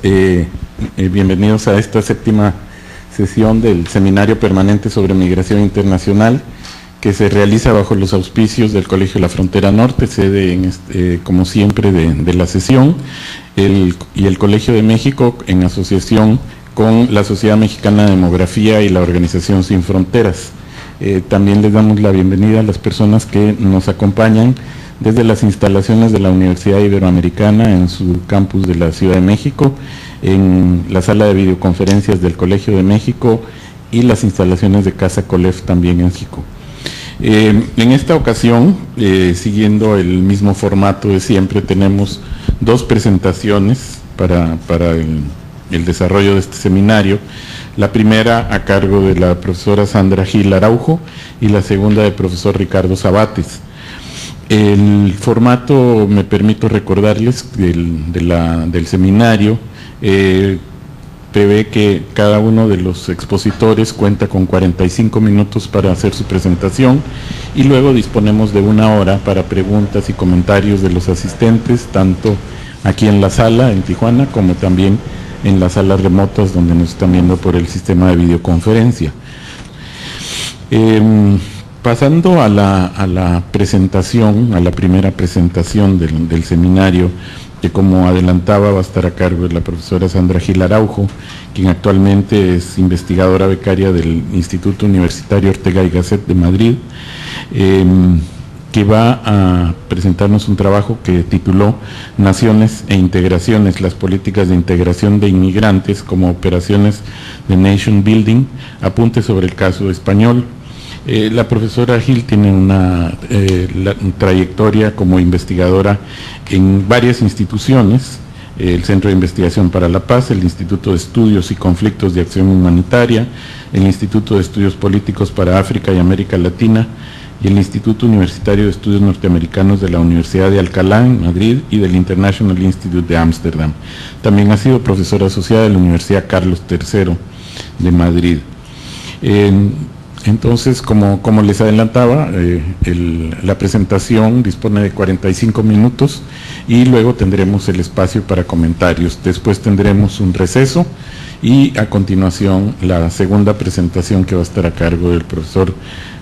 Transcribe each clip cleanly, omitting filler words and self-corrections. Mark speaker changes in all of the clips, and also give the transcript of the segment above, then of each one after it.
Speaker 1: todas. Bienvenidos a esta séptima sesión del Seminario Permanente sobre Migración Internacional, que se realiza bajo los auspicios del Colegio de la Frontera Norte, sede, como siempre, de la sesión, y el Colegio de México, en asociación con la Sociedad Mexicana de Demografía y la Organización Sin Fronteras. También les damos la bienvenida a las personas que nos acompañan desde las instalaciones de la Universidad Iberoamericana en su campus de la Ciudad de México, en la sala de videoconferencias del Colegio de México y las instalaciones de Casa Colef también en México. En esta ocasión, siguiendo el mismo formato de siempre, tenemos dos presentaciones para el desarrollo de este seminario. La primera a cargo de la profesora Sandra Gil Araujo y la segunda del profesor Ricardo Sabates. El formato, me permito recordarles, del seminario, prevé que cada uno de los expositores cuenta con 45 minutos para hacer su presentación y luego disponemos de 1 hora para preguntas y comentarios de los asistentes, tanto aquí en la sala en Tijuana como también en las salas remotas donde nos están viendo por el sistema de videoconferencia. Pasando a la presentación, a la primera presentación del seminario, que como adelantaba va a estar a cargo de la profesora Sandra Gil Araujo, quien actualmente es investigadora becaria del Instituto Universitario Ortega y Gasset de Madrid, que va a presentarnos un trabajo que tituló Naciones e Integraciones, las políticas de integración de inmigrantes como operaciones de nation building, apunte sobre el caso español. La profesora Gil tiene una trayectoria como investigadora en varias instituciones, el Centro de Investigación para la Paz, el Instituto de Estudios y Conflictos de Acción Humanitaria, el Instituto de Estudios Políticos para África y América Latina y el Instituto Universitario de Estudios Norteamericanos de la Universidad de Alcalá en Madrid y del International Institute de Ámsterdam. También ha sido profesora asociada de la Universidad Carlos III de Madrid. Entonces, como les adelantaba, la presentación dispone de 45 minutos y luego tendremos el espacio para comentarios. Después tendremos un receso y a continuación la segunda presentación, que va a estar a cargo del profesor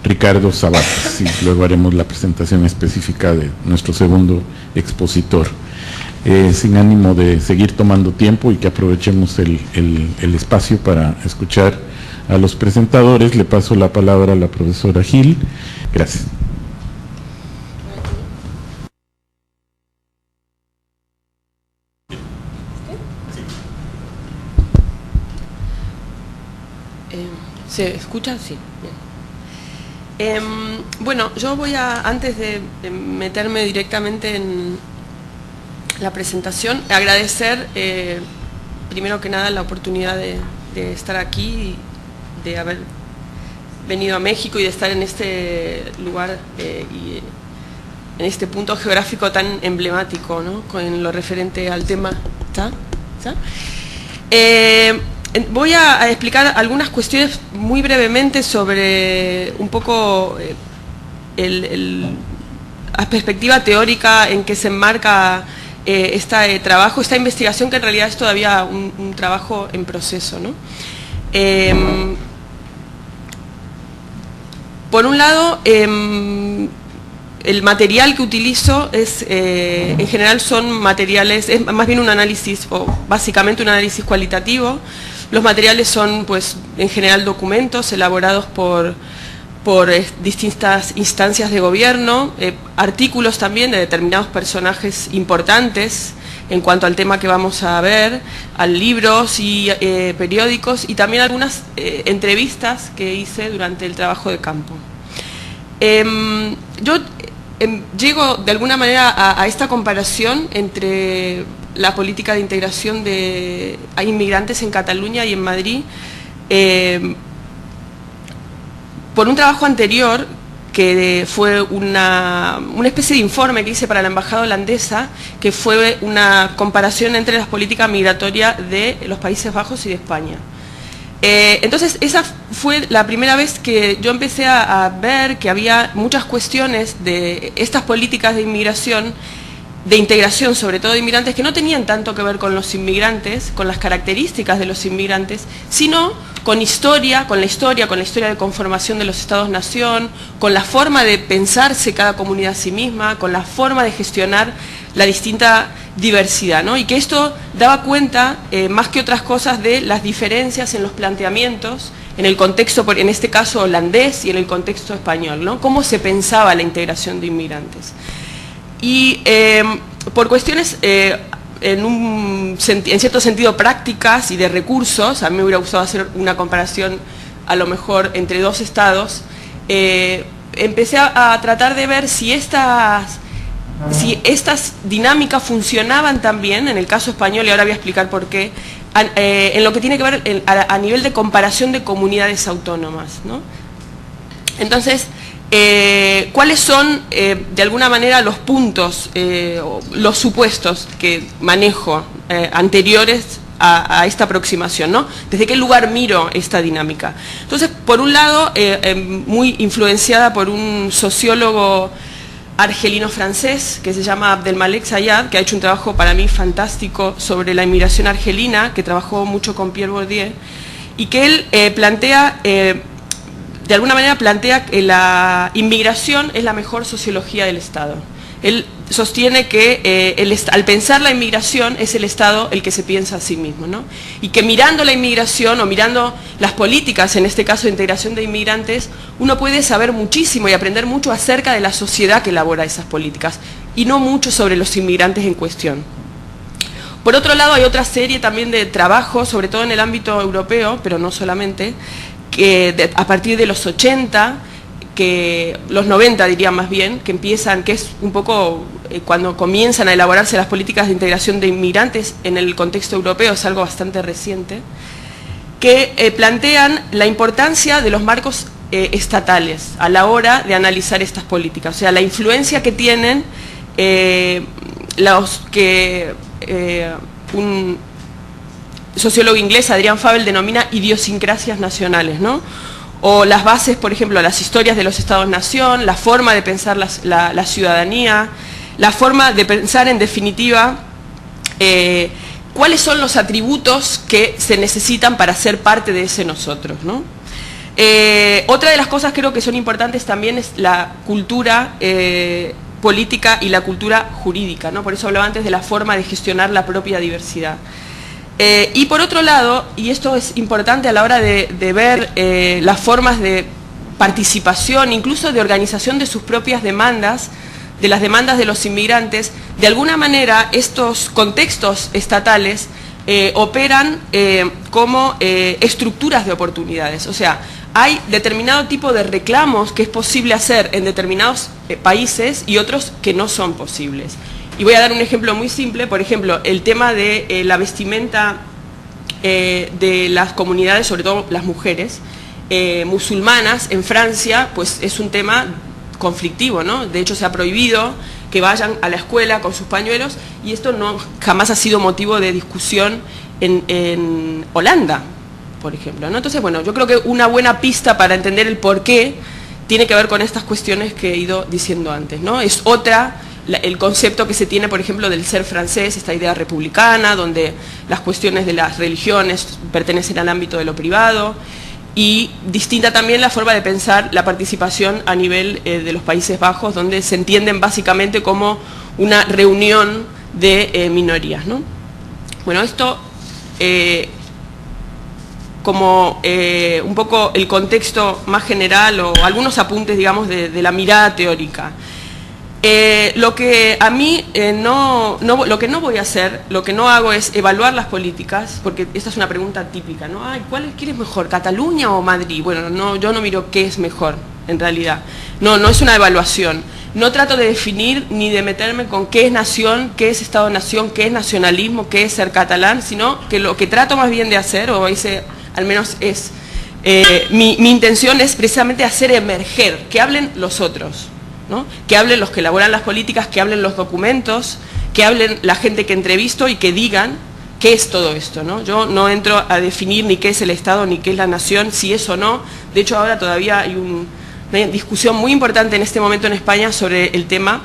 Speaker 1: Ricardo Sabates, y luego haremos la presentación específica de nuestro segundo expositor. Sin ánimo de seguir tomando tiempo y que aprovechemos el espacio para escuchar a los presentadores, le paso la palabra a la profesora Gil. Gracias.
Speaker 2: ¿Se escucha? Sí. Bien. Bueno, yo voy a, antes de meterme directamente en la presentación, agradecer primero que nada la oportunidad de estar aquí, de haber venido a México y de estar en este lugar y en este punto geográfico tan emblemático, ¿no?, con lo referente al tema. ¿Está? Voy a explicar algunas cuestiones muy brevemente sobre un poco la perspectiva teórica en que se enmarca este trabajo, esta investigación, que en realidad es todavía un trabajo en proceso, ¿no? Por un lado, el material que utilizo es, en general son materiales, es más bien un análisis, o básicamente un análisis cualitativo. Los materiales son, pues, en general documentos elaborados por distintas instancias de gobierno, artículos también de determinados personajes importantes en cuanto al tema que vamos a ver, a libros y periódicos, y también algunas entrevistas que hice durante el trabajo de campo. Yo llego de alguna manera a esta comparación entre la política de integración de inmigrantes en Cataluña y en Madrid por un trabajo anterior, que fue una especie de informe que hice para la embajada holandesa, que fue una comparación entre las políticas migratorias de los Países Bajos y de España. Entonces, esa fue la primera vez que yo empecé a ver que había muchas cuestiones de estas políticas de inmigración de integración, sobre todo de inmigrantes, que no tenían tanto que ver con los inmigrantes, con las características de los inmigrantes, sino con la historia de conformación de los estados-nación, con la forma de pensarse cada comunidad a sí misma, con la forma de gestionar la distinta diversidad, ¿no? Y que esto daba cuenta, más que otras cosas, de las diferencias en los planteamientos, en el contexto, en este caso holandés, y en el contexto español, ¿no? Cómo se pensaba la integración de inmigrantes. Y por cuestiones, en cierto sentido, prácticas y de recursos, a mí me hubiera gustado hacer una comparación a lo mejor entre dos estados, empecé a tratar de ver si estas dinámicas funcionaban también, en el caso español, y ahora voy a explicar por qué, en lo que tiene que ver a nivel de comparación de comunidades autónomas, ¿no? Entonces, ¿cuáles son, de alguna manera, los puntos, los supuestos que manejo anteriores a esta aproximación, ¿no? ¿Desde qué lugar miro esta dinámica? Entonces, por un lado, muy influenciada por un sociólogo argelino-francés que se llama Abdelmalek Sayad, que ha hecho un trabajo para mí fantástico sobre la inmigración argelina, que trabajó mucho con Pierre Bourdieu, y que él plantea... de alguna manera plantea que la inmigración es la mejor sociología del Estado. Él sostiene que al pensar la inmigración es el Estado el que se piensa a sí mismo, ¿no? Y que mirando la inmigración o mirando las políticas, en este caso de integración de inmigrantes, uno puede saber muchísimo y aprender mucho acerca de la sociedad que elabora esas políticas y no mucho sobre los inmigrantes en cuestión. Por otro lado, hay otra serie también de trabajos, sobre todo en el ámbito europeo, pero no solamente, que a partir de los 80, que los 90 diría más bien, que empiezan, que es un poco cuando comienzan a elaborarse las políticas de integración de inmigrantes en el contexto europeo, es algo bastante reciente, que plantean la importancia de los marcos estatales a la hora de analizar estas políticas, o sea, la influencia que tienen un sociólogo inglés, Adrian Fabel, denomina idiosincrasias nacionales, ¿no? O las bases, por ejemplo, las historias de los estados-nación, la forma de pensar la ciudadanía, la forma de pensar, en definitiva, cuáles son los atributos que se necesitan para ser parte de ese nosotros, ¿no? Otra de las cosas creo que son importantes también es la cultura política y la cultura jurídica, ¿no? Por eso hablaba antes de la forma de gestionar la propia diversidad. Y por otro lado, y esto es importante a la hora de ver las formas de participación, incluso de organización de sus propias demandas, de las demandas de los inmigrantes, de alguna manera estos contextos estatales operan como estructuras de oportunidades. O sea, hay determinado tipo de reclamos que es posible hacer en determinados países y otros que no son posibles. Y voy a dar un ejemplo muy simple, por ejemplo, el tema de la vestimenta de las comunidades, sobre todo las mujeres musulmanas en Francia, pues es un tema conflictivo, ¿no? De hecho se ha prohibido que vayan a la escuela con sus pañuelos y esto jamás ha sido motivo de discusión en Holanda, por ejemplo, ¿no? Entonces, bueno, yo creo que una buena pista para entender el por qué tiene que ver con estas cuestiones que he ido diciendo antes, ¿no? Es el concepto que se tiene, por ejemplo, del ser francés, esta idea republicana, donde las cuestiones de las religiones pertenecen al ámbito de lo privado, y distinta también la forma de pensar la participación a nivel de los Países Bajos, donde se entienden básicamente como una reunión de minorías, ¿no? Bueno, esto como un poco el contexto más general o algunos apuntes, digamos, de la mirada teórica. Lo que a mí lo que no voy a hacer, lo que no hago es evaluar las políticas, porque esta es una pregunta típica, ¿no? Ay, ¿quién es mejor, Cataluña o Madrid? Bueno, no, yo no miro qué es mejor, en realidad. No es una evaluación. No trato de definir ni de meterme con qué es nación, qué es Estado-nación, qué es nacionalismo, qué es ser catalán, sino que lo que trato más bien de hacer, o ese al menos es, mi intención es precisamente hacer emerger, que hablen los otros, ¿no? Que hablen los que elaboran las políticas, que hablen los documentos, que hablen la gente que entrevisto y que digan qué es todo esto, ¿no? Yo no entro a definir ni qué es el Estado ni qué es la nación, si es o no. De hecho, ahora todavía hay una discusión muy importante en este momento en España sobre el tema,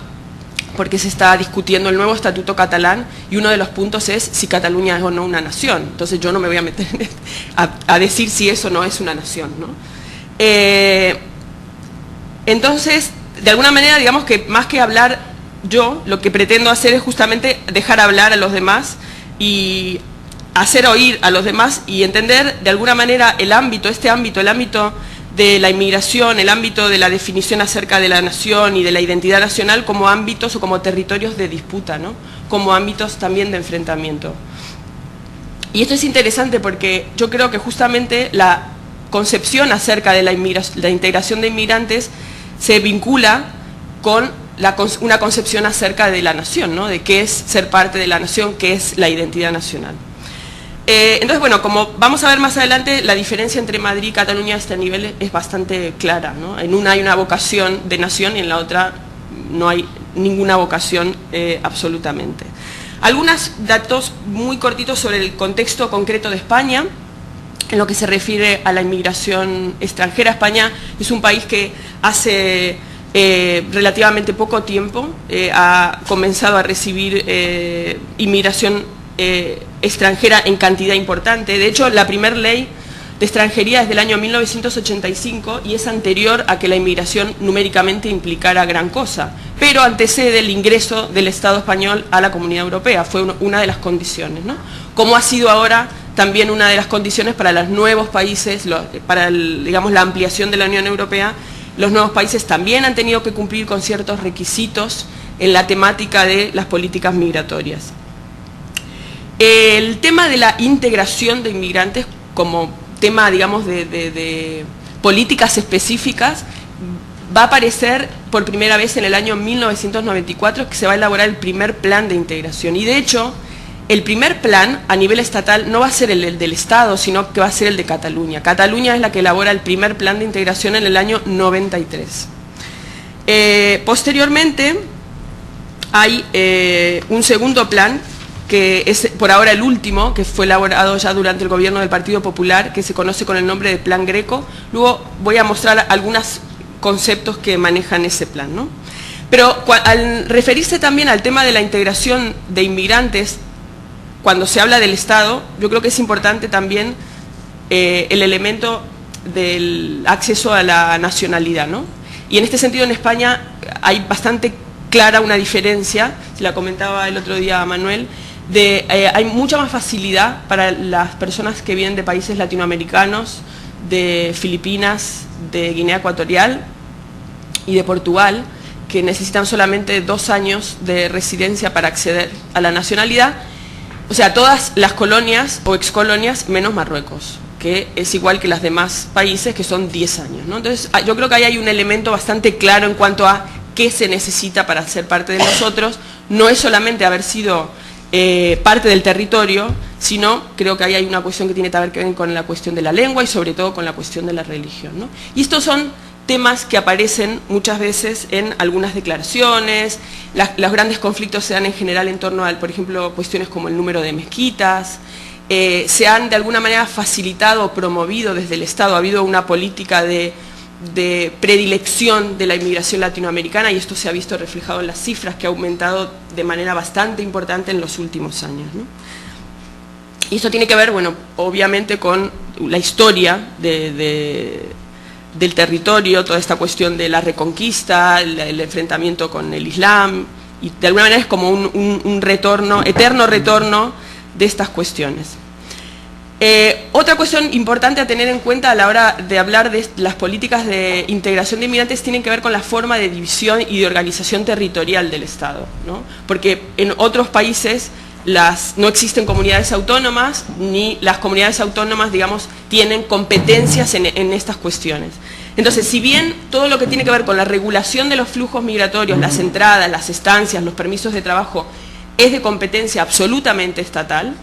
Speaker 2: porque se está discutiendo el nuevo estatuto catalán y uno de los puntos es si Cataluña es o no una nación. Entonces yo no me voy a meter a decir si eso no es una nación, ¿no? Entonces, de alguna manera, digamos que más que hablar yo, lo que pretendo hacer es justamente dejar hablar a los demás y hacer oír a los demás y entender de alguna manera el ámbito de la inmigración, el ámbito de la definición acerca de la nación y de la identidad nacional como ámbitos o como territorios de disputa, ¿no? Como ámbitos también de enfrentamiento. Y esto es interesante porque yo creo que justamente la concepción acerca de la integración de inmigrantes se vincula con una concepción acerca de la nación, ¿no? De qué es ser parte de la nación, qué es la identidad nacional. Entonces, bueno, como vamos a ver más adelante, la diferencia entre Madrid y Cataluña a este nivel es bastante clara, ¿no? En una hay una vocación de nación y en la otra no hay ninguna vocación absolutamente. Algunos datos muy cortitos sobre el contexto concreto de España, en lo que se refiere a la inmigración extranjera. España es un país que hace relativamente poco tiempo ha comenzado a recibir inmigración extranjera en cantidad importante. De hecho, la primera ley de extranjería es del año 1985 y es anterior a que la inmigración numéricamente implicara gran cosa, pero antecede el ingreso del Estado español a la Comunidad Europea, fue una de las condiciones, ¿no? Como ha sido ahora también una de las condiciones para los nuevos países, para digamos, la ampliación de la Unión Europea. Los nuevos países también han tenido que cumplir con ciertos requisitos en la temática de las políticas migratorias. El tema de la integración de inmigrantes como tema, digamos, de políticas específicas va a aparecer por primera vez en el año 1994, que se va a elaborar el primer plan de integración. Y de hecho, el primer plan a nivel estatal no va a ser el del Estado, sino que va a ser el de Cataluña. Cataluña es la que elabora el primer plan de integración en el año 93. Posteriormente hay un segundo plan, que es por ahora el último, que fue elaborado ya durante el gobierno del Partido Popular, que se conoce con el nombre de Plan Greco. Luego voy a mostrar algunos conceptos que manejan ese plan, ¿no? Pero al referirse también al tema de la integración de inmigrantes, cuando se habla del Estado, yo creo que es importante también el elemento del acceso a la nacionalidad, ¿no? Y en este sentido en España hay bastante clara una diferencia, se la comentaba el otro día a Manuel, hay mucha más facilidad para las personas que vienen de países latinoamericanos, de Filipinas, de Guinea Ecuatorial y de Portugal, que necesitan solamente 2 años de residencia para acceder a la nacionalidad. O sea, todas las colonias o excolonias menos Marruecos, que es igual que las demás países, que son 10 años, ¿no? Entonces, yo creo que ahí hay un elemento bastante claro en cuanto a qué se necesita para ser parte de nosotros. No es solamente haber sido parte del territorio, sino creo que ahí hay una cuestión que tiene que ver con la cuestión de la lengua y sobre todo con la cuestión de la religión, ¿no? Y estos son temas que aparecen muchas veces en algunas declaraciones. Los grandes conflictos se dan en general en torno a, por ejemplo, cuestiones como el número de mezquitas. Se han de alguna manera facilitado o promovido desde el Estado, ha habido una política de predilección de la inmigración latinoamericana y esto se ha visto reflejado en las cifras, que ha aumentado de manera bastante importante en los últimos años, ¿no? Y esto tiene que ver, bueno, obviamente con la historia del territorio, toda esta cuestión de la reconquista, el enfrentamiento con el Islam, y de alguna manera es como un retorno, eterno retorno de estas cuestiones. Otra cuestión importante a tener en cuenta a la hora de hablar de las políticas de integración de inmigrantes tienen que ver con la forma de división y de organización territorial del Estado, ¿no? Porque en otros países no existen comunidades autónomas, ni las comunidades autónomas, digamos, tienen competencias en estas cuestiones. Entonces, si bien todo lo que tiene que ver con la regulación de los flujos migratorios, las entradas, las estancias, los permisos de trabajo, es de competencia absolutamente estatal,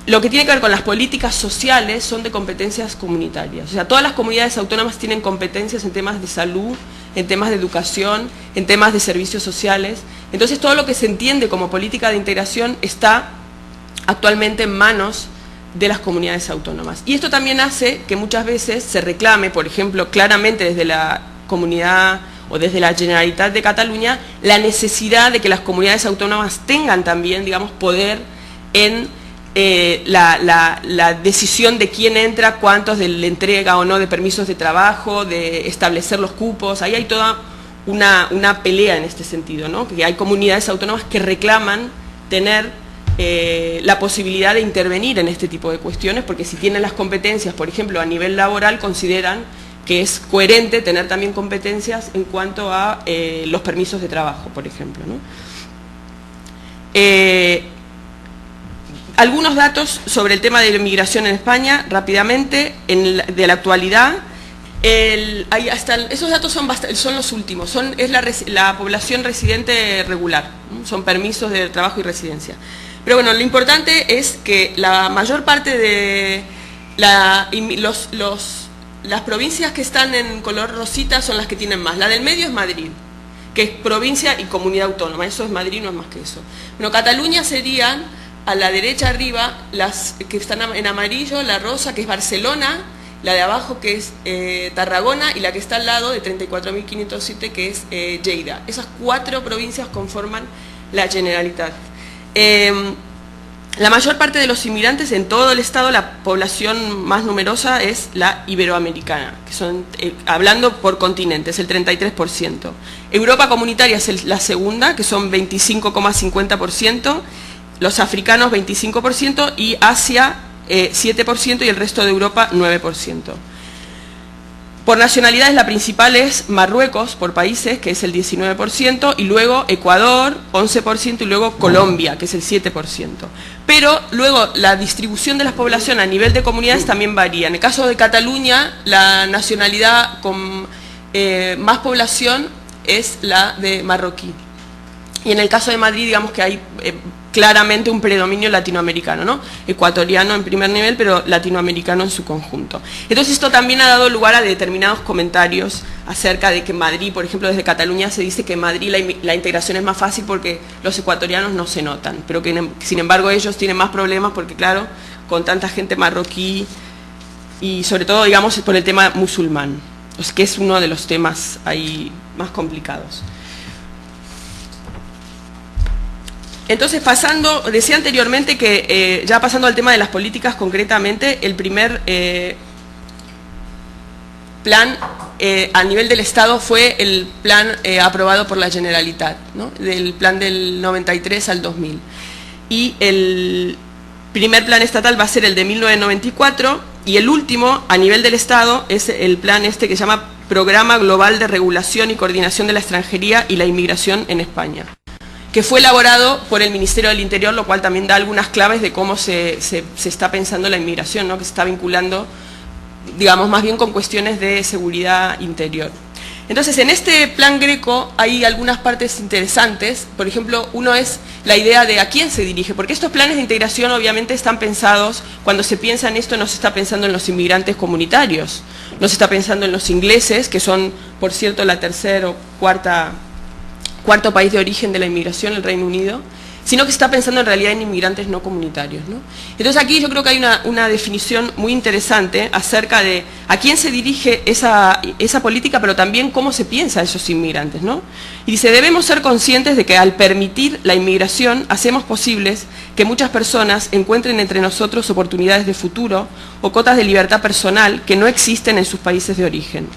Speaker 2: lo que tiene que ver con las políticas sociales son de competencias comunitarias. O sea, todas las comunidades autónomas tienen competencias en temas de salud, en temas de educación, en temas de servicios sociales. Entonces, todo lo que se entiende como política de integración está actualmente en manos de las comunidades autónomas. Y esto también hace que muchas veces se reclame, por ejemplo, claramente desde la comunidad o desde la Generalitat de Cataluña, la necesidad de que las comunidades autónomas tengan también, digamos, poder en la decisión de quién entra, cuántos de la entrega o no de permisos de trabajo, de establecer los cupos. Ahí hay toda una pelea en este sentido, ¿no? Que hay comunidades autónomas que reclaman tener la posibilidad de intervenir en este tipo de cuestiones, porque si tienen las competencias, por ejemplo, a nivel laboral, consideran que es coherente tener también competencias en cuanto a los permisos de trabajo, por ejemplo, ¿no? Algunos datos sobre el tema de la inmigración en España, rápidamente, de la actualidad. Esos datos son los últimos, es la población residente regular, ¿no? Son permisos de trabajo y residencia. Pero bueno, lo importante es que la mayor parte de las provincias que están en color rosita son las que tienen más. La del medio es Madrid, que es provincia y comunidad autónoma, eso es Madrid, no es más que eso. Bueno, Cataluña serían, a la derecha arriba, las que están en amarillo, la rosa, que es Barcelona, la de abajo, que es Tarragona, y la que está al lado, de 34.507, que es Lleida. Esas 4 provincias conforman la Generalitat. La mayor parte de los inmigrantes en todo el estado, la población más numerosa es la iberoamericana, que son, hablando por continentes, el 33%. Europa comunitaria es la segunda, que son 25,50%, los africanos 25% y Asia 7% y el resto de Europa 9%. Por nacionalidades la principal es Marruecos, por países, que es el 19%, y luego Ecuador, 11%, y luego Colombia, que es el 7%. Pero luego la distribución de la población a nivel de comunidades también varía. En el caso de Cataluña, la nacionalidad con más población es la de marroquí. Y en el caso de Madrid, digamos que hay claramente un predominio latinoamericano, ¿no? Ecuatoriano en primer nivel, pero latinoamericano en su conjunto. Entonces esto también ha dado lugar a determinados comentarios acerca de que Madrid, por ejemplo, desde Cataluña se dice que en Madrid la integración es más fácil porque los ecuatorianos no se notan, pero que sin embargo ellos tienen más problemas porque, claro, con tanta gente marroquí y sobre todo, digamos, por el tema musulmán, que es uno de los temas ahí más complicados. Entonces, decía anteriormente que, ya pasando al tema de las políticas concretamente, el primer plan a nivel del Estado fue el plan aprobado por la Generalitat, ¿no? Del plan del 93 al 2000. Y el primer plan estatal va a ser el de 1994, y el último, a nivel del Estado, es el plan que se llama Programa Global de Regulación y Coordinación de la Extranjería y la Inmigración en España, que fue elaborado por el Ministerio del Interior, lo cual también da algunas claves de cómo se está pensando la inmigración, ¿no? Que se está vinculando, digamos, más bien con cuestiones de seguridad interior. Entonces, en este plan Greco hay algunas partes interesantes. Por ejemplo, uno es la idea de a quién se dirige, porque estos planes de integración obviamente están pensados, cuando se piensa en esto no se está pensando en los inmigrantes comunitarios, no se está pensando en los ingleses, que son, por cierto, la tercera o cuarto país de origen de la inmigración, el Reino Unido, sino que se está pensando en realidad en inmigrantes no comunitarios, ¿no? Entonces aquí yo creo que hay una definición muy interesante acerca de a quién se dirige esa política, pero también cómo se piensa esos inmigrantes, ¿no? Y dice, debemos ser conscientes de que al permitir la inmigración hacemos posibles que muchas personas encuentren entre nosotros oportunidades de futuro o cotas de libertad personal que no existen en sus países de origen.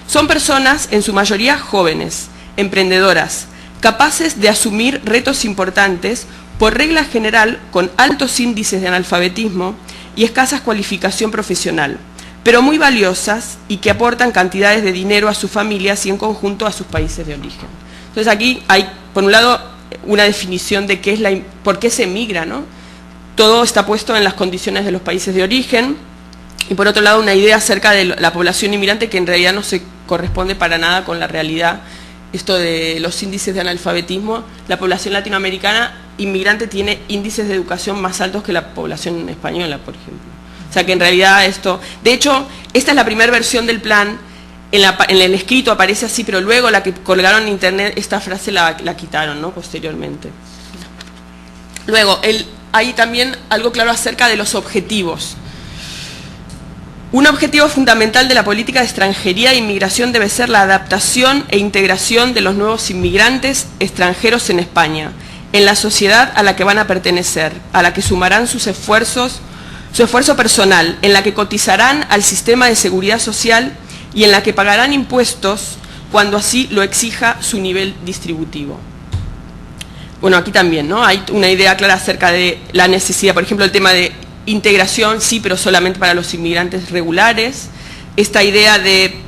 Speaker 2: Son personas, en su mayoría jóvenes, emprendedoras, capaces de asumir retos importantes, por regla general con altos índices de analfabetismo y escasa cualificación profesional, pero muy valiosas y que aportan cantidades de dinero a sus familias y en conjunto a sus países de origen. Entonces aquí hay, por un lado, una definición de qué es por qué se emigra, ¿no? Todo está puesto en las condiciones de los países de origen, y por otro lado una idea acerca de la población inmigrante que en realidad no se corresponde para nada con la realidad. Esto de los índices de analfabetismo, la población latinoamericana inmigrante tiene índices de educación más altos que la población española, por ejemplo. O sea que en realidad esto... De hecho, esta es la primera versión del plan, en el escrito aparece así, pero luego la que colgaron en internet, esta frase la quitaron, ¿no? Posteriormente. Luego, hay también algo claro acerca de los objetivos. Un objetivo fundamental de la política de extranjería e inmigración debe ser la adaptación e integración de los nuevos inmigrantes extranjeros en España, en la sociedad a la que van a pertenecer, a la que sumarán su esfuerzo personal, en la que cotizarán al sistema de seguridad social y en la que pagarán impuestos cuando así lo exija su nivel distributivo. Bueno, aquí también, ¿no? Hay una idea clara acerca de la necesidad, por ejemplo, el tema de integración, sí, pero solamente para los inmigrantes regulares. Esta idea de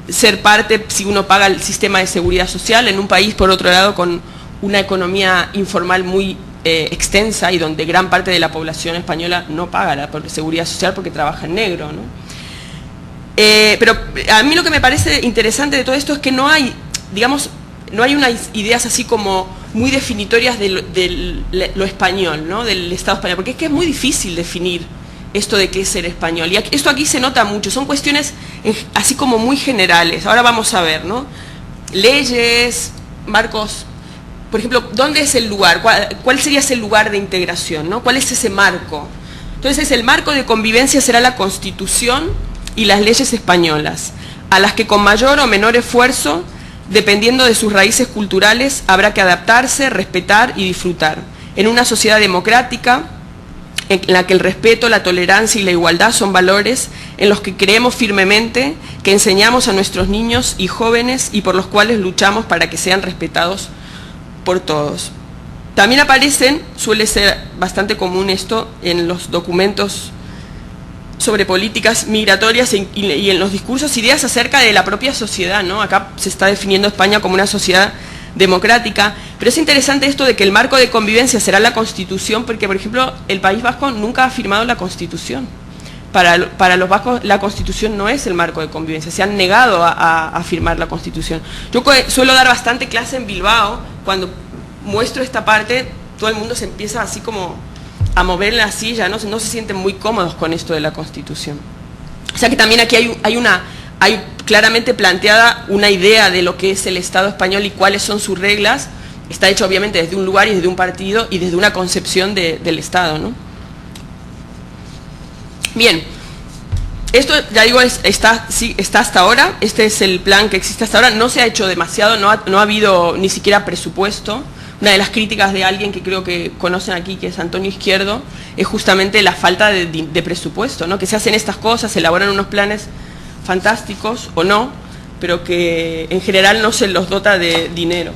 Speaker 2: ser parte, si uno paga el sistema de seguridad social, en un país, por otro lado, con una economía informal muy extensa y donde gran parte de la población española no paga la seguridad social porque trabaja en negro, ¿no? Pero a mí lo que me parece interesante de todo esto es que no hay, digamos, no hay unas ideas así como muy definitorias de lo español, ¿no? Del Estado español, porque es que es muy difícil definir esto de qué es ser español. Y esto aquí se nota mucho, son cuestiones así como muy generales. Ahora vamos a ver, ¿no? Leyes, marcos, por ejemplo, ¿dónde es el lugar? ¿Cuál sería ese lugar de integración, ¿no? ¿Cuál es ese marco? Entonces, el marco de convivencia será la Constitución y las leyes españolas, a las que con mayor o menor esfuerzo, dependiendo de sus raíces culturales, habrá que adaptarse, respetar y disfrutar. En una sociedad democrática, en la que el respeto, la tolerancia y la igualdad son valores en los que creemos firmemente, que enseñamos a nuestros niños y jóvenes y por los cuales luchamos para que sean respetados por todos. También aparecen, suele ser bastante común esto, en los documentos sobre políticas migratorias y en los discursos, ideas acerca de la propia sociedad, ¿no? Acá se está definiendo España como una sociedad democrática, pero es interesante esto de que el marco de convivencia será la Constitución, porque, por ejemplo, el País Vasco nunca ha firmado la Constitución. Para los vascos la Constitución no es el marco de convivencia, se han negado a firmar la Constitución. Yo suelo dar bastante clase en Bilbao, cuando muestro esta parte, todo el mundo se empieza así como a mover en la silla, no se sienten muy cómodos con esto de la Constitución. O sea que también aquí hay claramente planteada una idea de lo que es el Estado español y cuáles son sus reglas. Está hecho obviamente desde un lugar y desde un partido y desde una concepción del Estado, ¿no? Bien, esto ya digo está hasta ahora, este es el plan que existe hasta ahora, no se ha hecho demasiado, no ha habido ni siquiera presupuesto. Una de las críticas de alguien que creo que conocen aquí, que es Antonio Izquierdo, es justamente la falta de presupuesto, ¿no? Que se hacen estas cosas, se elaboran unos planes fantásticos o no, pero que en general no se los dota de dinero.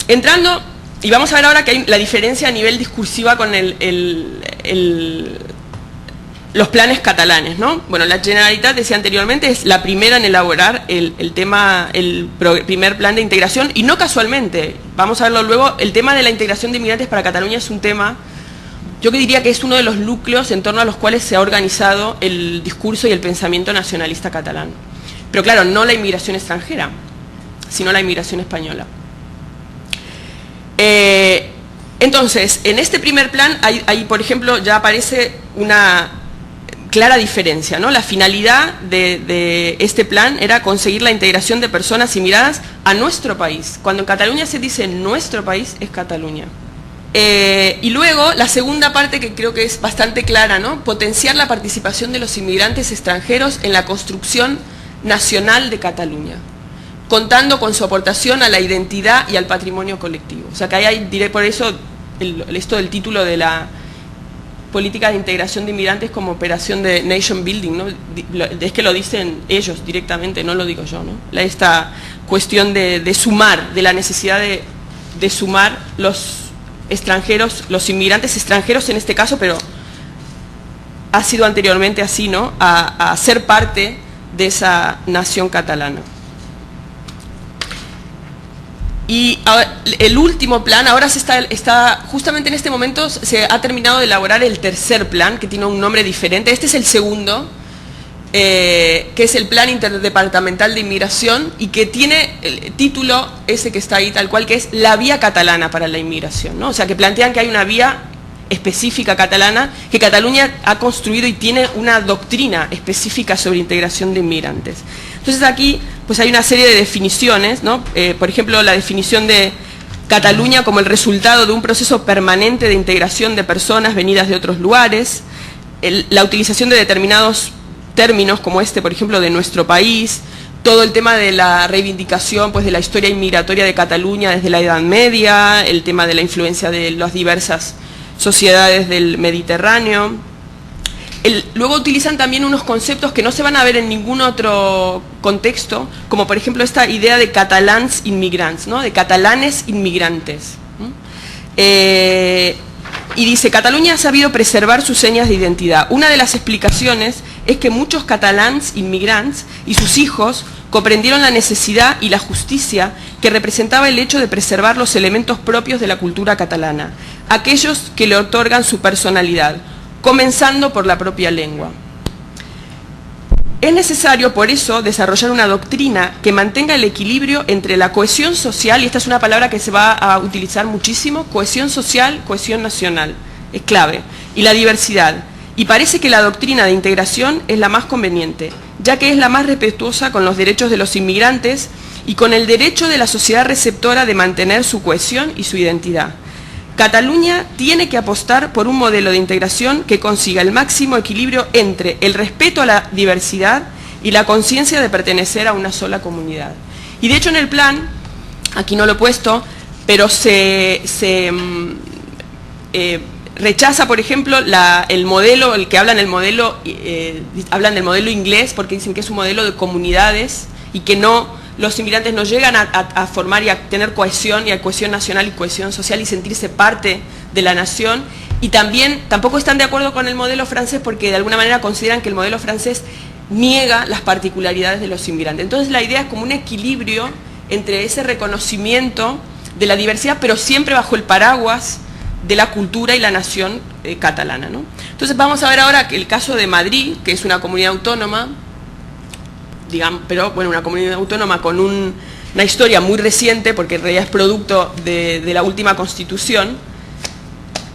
Speaker 2: Entrando, y vamos a ver ahora que hay la diferencia a nivel discursiva con los planes catalanes, ¿no? Bueno, la Generalitat, decía anteriormente, es la primera en elaborar el primer plan de integración, y no casualmente, vamos a verlo luego, el tema de la integración de inmigrantes para Cataluña es un tema, yo que diría que es uno de los núcleos en torno a los cuales se ha organizado el discurso y el pensamiento nacionalista catalán. Pero claro, no la inmigración extranjera, sino la inmigración española. Entonces, en este primer plan, hay, por ejemplo, ya aparece una clara diferencia, ¿no? La finalidad de este plan era conseguir la integración de personas inmigrantes a nuestro país. Cuando en Cataluña se dice nuestro país, es Cataluña. Y luego, la segunda parte que creo que es bastante clara, ¿no? Potenciar la participación de los inmigrantes extranjeros en la construcción nacional de Cataluña, contando con su aportación a la identidad y al patrimonio colectivo. O sea que ahí hay, diré por eso, esto del título de la política de integración de inmigrantes como operación de nation building, ¿no? Es que lo dicen ellos directamente, no lo digo yo, ¿no? Esta cuestión de sumar, de la necesidad de sumar los extranjeros, los inmigrantes extranjeros en este caso, pero ha sido anteriormente así, ¿no? A ser parte de esa nación catalana. Y el último plan, ahora está justamente en este momento se ha terminado de elaborar el tercer plan, que tiene un nombre diferente. Este es el segundo, que es el Plan Interdepartamental de Inmigración, y que tiene el título ese que está ahí tal cual, que es la vía catalana para la inmigración, ¿no? O sea, que plantean que hay una vía específica catalana, que Cataluña ha construido y tiene una doctrina específica sobre integración de inmigrantes. Entonces aquí pues hay una serie de definiciones, ¿no? Por ejemplo, la definición de Cataluña como el resultado de un proceso permanente de integración de personas venidas de otros lugares, la utilización de determinados términos como este, por ejemplo, de nuestro país, todo el tema de la reivindicación pues, de la historia inmigratoria de Cataluña desde la Edad Media, el tema de la influencia de las diversas sociedades del Mediterráneo. Luego utilizan también unos conceptos que no se van a ver en ningún otro contexto, como por ejemplo esta idea de catalans inmigrants, ¿no? De catalanes inmigrantes. Y dice, Cataluña ha sabido preservar sus señas de identidad. Una de las explicaciones es que muchos catalans inmigrants y sus hijos comprendieron la necesidad y la justicia que representaba el hecho de preservar los elementos propios de la cultura catalana, aquellos que le otorgan su personalidad, comenzando por la propia lengua. Es necesario, por eso, desarrollar una doctrina que mantenga el equilibrio entre la cohesión social, y esta es una palabra que se va a utilizar muchísimo, cohesión social, cohesión nacional, es clave, y la diversidad. Y parece que la doctrina de integración es la más conveniente, ya que es la más respetuosa con los derechos de los inmigrantes y con el derecho de la sociedad receptora de mantener su cohesión y su identidad. Cataluña tiene que apostar por un modelo de integración que consiga el máximo equilibrio entre el respeto a la diversidad y la conciencia de pertenecer a una sola comunidad. Y de hecho en el plan, aquí no lo he puesto, pero rechaza, por ejemplo, el modelo, el que hablan del modelo inglés, porque dicen que es un modelo de comunidades y que los inmigrantes no llegan a formar y a tener cohesión, y a cohesión nacional y cohesión social y sentirse parte de la nación. Y también tampoco están de acuerdo con el modelo francés porque de alguna manera consideran que el modelo francés niega las particularidades de los inmigrantes. Entonces la idea es como un equilibrio entre ese reconocimiento de la diversidad, pero siempre bajo el paraguas de la cultura y la nación catalana, ¿no? Entonces vamos a ver ahora el caso de Madrid, que es una comunidad autónoma, digamos, pero bueno, una comunidad autónoma con una historia muy reciente, porque en realidad es producto de la última Constitución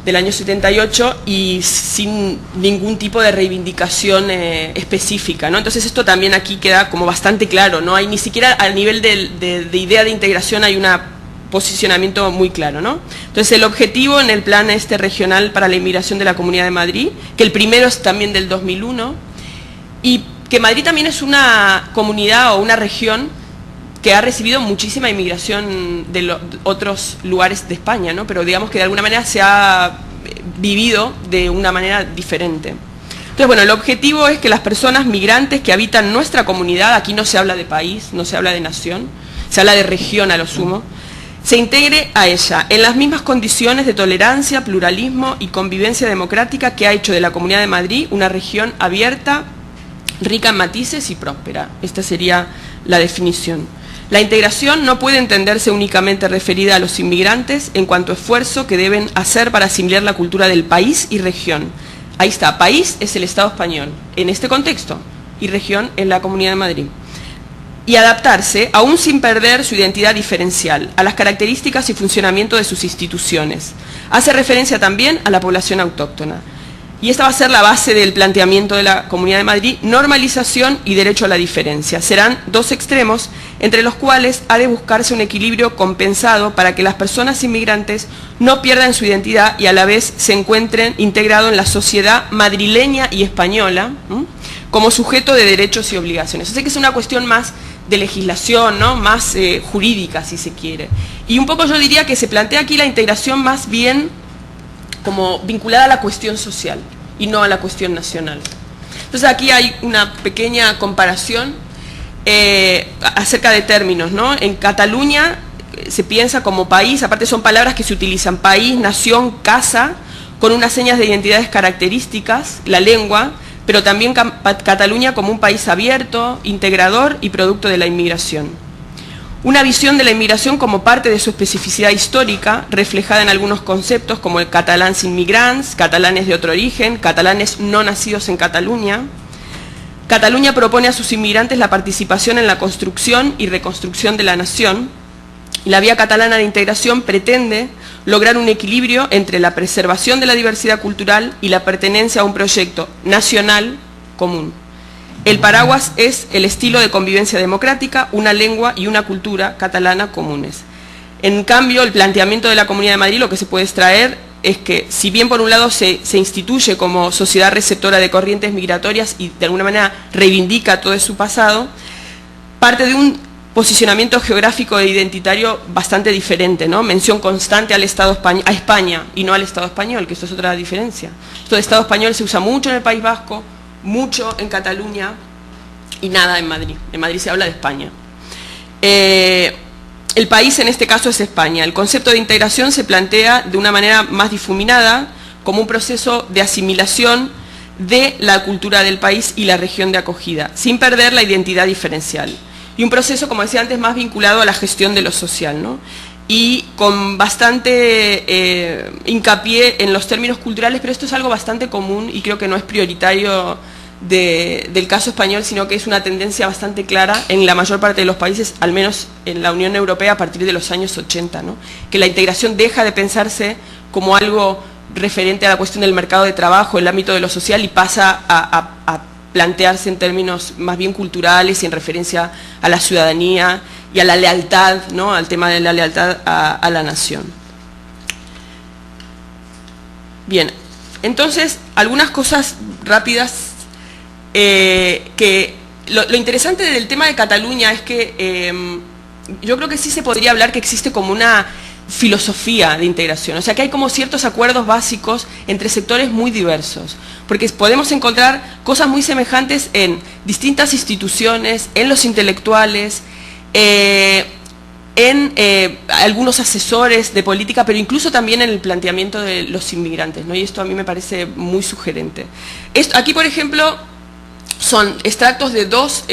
Speaker 2: del año 78 y sin ningún tipo de reivindicación específica, ¿no? Entonces esto también aquí queda como bastante claro, no hay ni siquiera a nivel de idea de integración hay un posicionamiento muy claro, ¿no? Entonces el objetivo en el plan regional para la inmigración de la Comunidad de Madrid, que el primero es también del 2001, y que Madrid también es una comunidad o una región que ha recibido muchísima inmigración de otros lugares de España, ¿no? Pero digamos que de alguna manera se ha vivido de una manera diferente. Entonces, bueno, el objetivo es que las personas migrantes que habitan nuestra comunidad, aquí no se habla de país, no se habla de nación, se habla de región a lo sumo, se integre a ella en las mismas condiciones de tolerancia, pluralismo y convivencia democrática que ha hecho de la Comunidad de Madrid una región abierta, rica en matices y próspera. Esta sería la definición. La integración no puede entenderse únicamente referida a los inmigrantes en cuanto a esfuerzo que deben hacer para asimilar la cultura del país y región. Ahí está, país es el Estado español, en este contexto, y región en la Comunidad de Madrid. Y adaptarse, aún sin perder su identidad diferencial, a las características y funcionamiento de sus instituciones. Hace referencia también a la población autóctona. Y esta va a ser la base del planteamiento de la Comunidad de Madrid, normalización y derecho a la diferencia. Serán dos extremos entre los cuales ha de buscarse un equilibrio compensado para que las personas inmigrantes no pierdan su identidad y a la vez se encuentren integrados en la sociedad madrileña y española, ¿sí?, como sujeto de derechos y obligaciones. O sea que es una cuestión más de legislación, ¿no?, más jurídica, si se quiere. Y un poco yo diría que se plantea aquí la integración más bien como vinculada a la cuestión social y no a la cuestión nacional. Entonces aquí hay una pequeña comparación acerca de términos, ¿no? En Cataluña se piensa como país, aparte son palabras que se utilizan, país, nación, casa, con unas señas de identidades características, la lengua, pero también Cataluña como un país abierto, integrador y producto de la inmigración. Una visión de la inmigración como parte de su especificidad histórica, reflejada en algunos conceptos como el catalans inmigrants, catalanes de otro origen, catalanes no nacidos en Cataluña. Cataluña propone a sus inmigrantes la participación en la construcción y reconstrucción de la nación. La vía catalana de integración pretende lograr un equilibrio entre la preservación de la diversidad cultural y la pertenencia a un proyecto nacional común. El paraguas es el estilo de convivencia democrática, una lengua y una cultura catalana comunes. En cambio, el planteamiento de la Comunidad de Madrid lo que se puede extraer es que, si bien por un lado se instituye como sociedad receptora de corrientes migratorias y de alguna manera reivindica todo su pasado, parte de un posicionamiento geográfico e identitario bastante diferente, ¿no? Mención constante al Estado español, a España y no al Estado español, que esto es otra diferencia. Esto de Estado español se usa mucho en el País Vasco, mucho en Cataluña y nada en Madrid. En Madrid se habla de España. El país en este caso es España. El concepto de integración se plantea de una manera más difuminada como un proceso de asimilación de la cultura del país y la región de acogida, sin perder la identidad diferencial. Y un proceso, como decía antes, más vinculado a la gestión de lo social, ¿no? Y con bastante hincapié en los términos culturales, pero esto es algo bastante común y creo que no es prioritario del caso español, sino que es una tendencia bastante clara en la mayor parte de los países, al menos en la Unión Europea a partir de los años 80, ¿no? Que la integración deja de pensarse como algo referente a la cuestión del mercado de trabajo, el ámbito de lo social, y pasa a plantearse en términos más bien culturales y en referencia a la ciudadanía y a la lealtad, ¿no? Al tema de la lealtad a la nación. Bien, entonces, algunas cosas rápidas. Que lo interesante del tema de Cataluña es que yo creo que sí se podría hablar que existe como una filosofía de integración, o sea que hay como ciertos acuerdos básicos entre sectores muy diversos, porque podemos encontrar cosas muy semejantes en distintas instituciones, en los intelectuales, en algunos asesores de política, pero incluso también en el planteamiento de los inmigrantes, ¿no? Y esto a mí me parece muy sugerente. Aquí, por ejemplo, son extractos de dos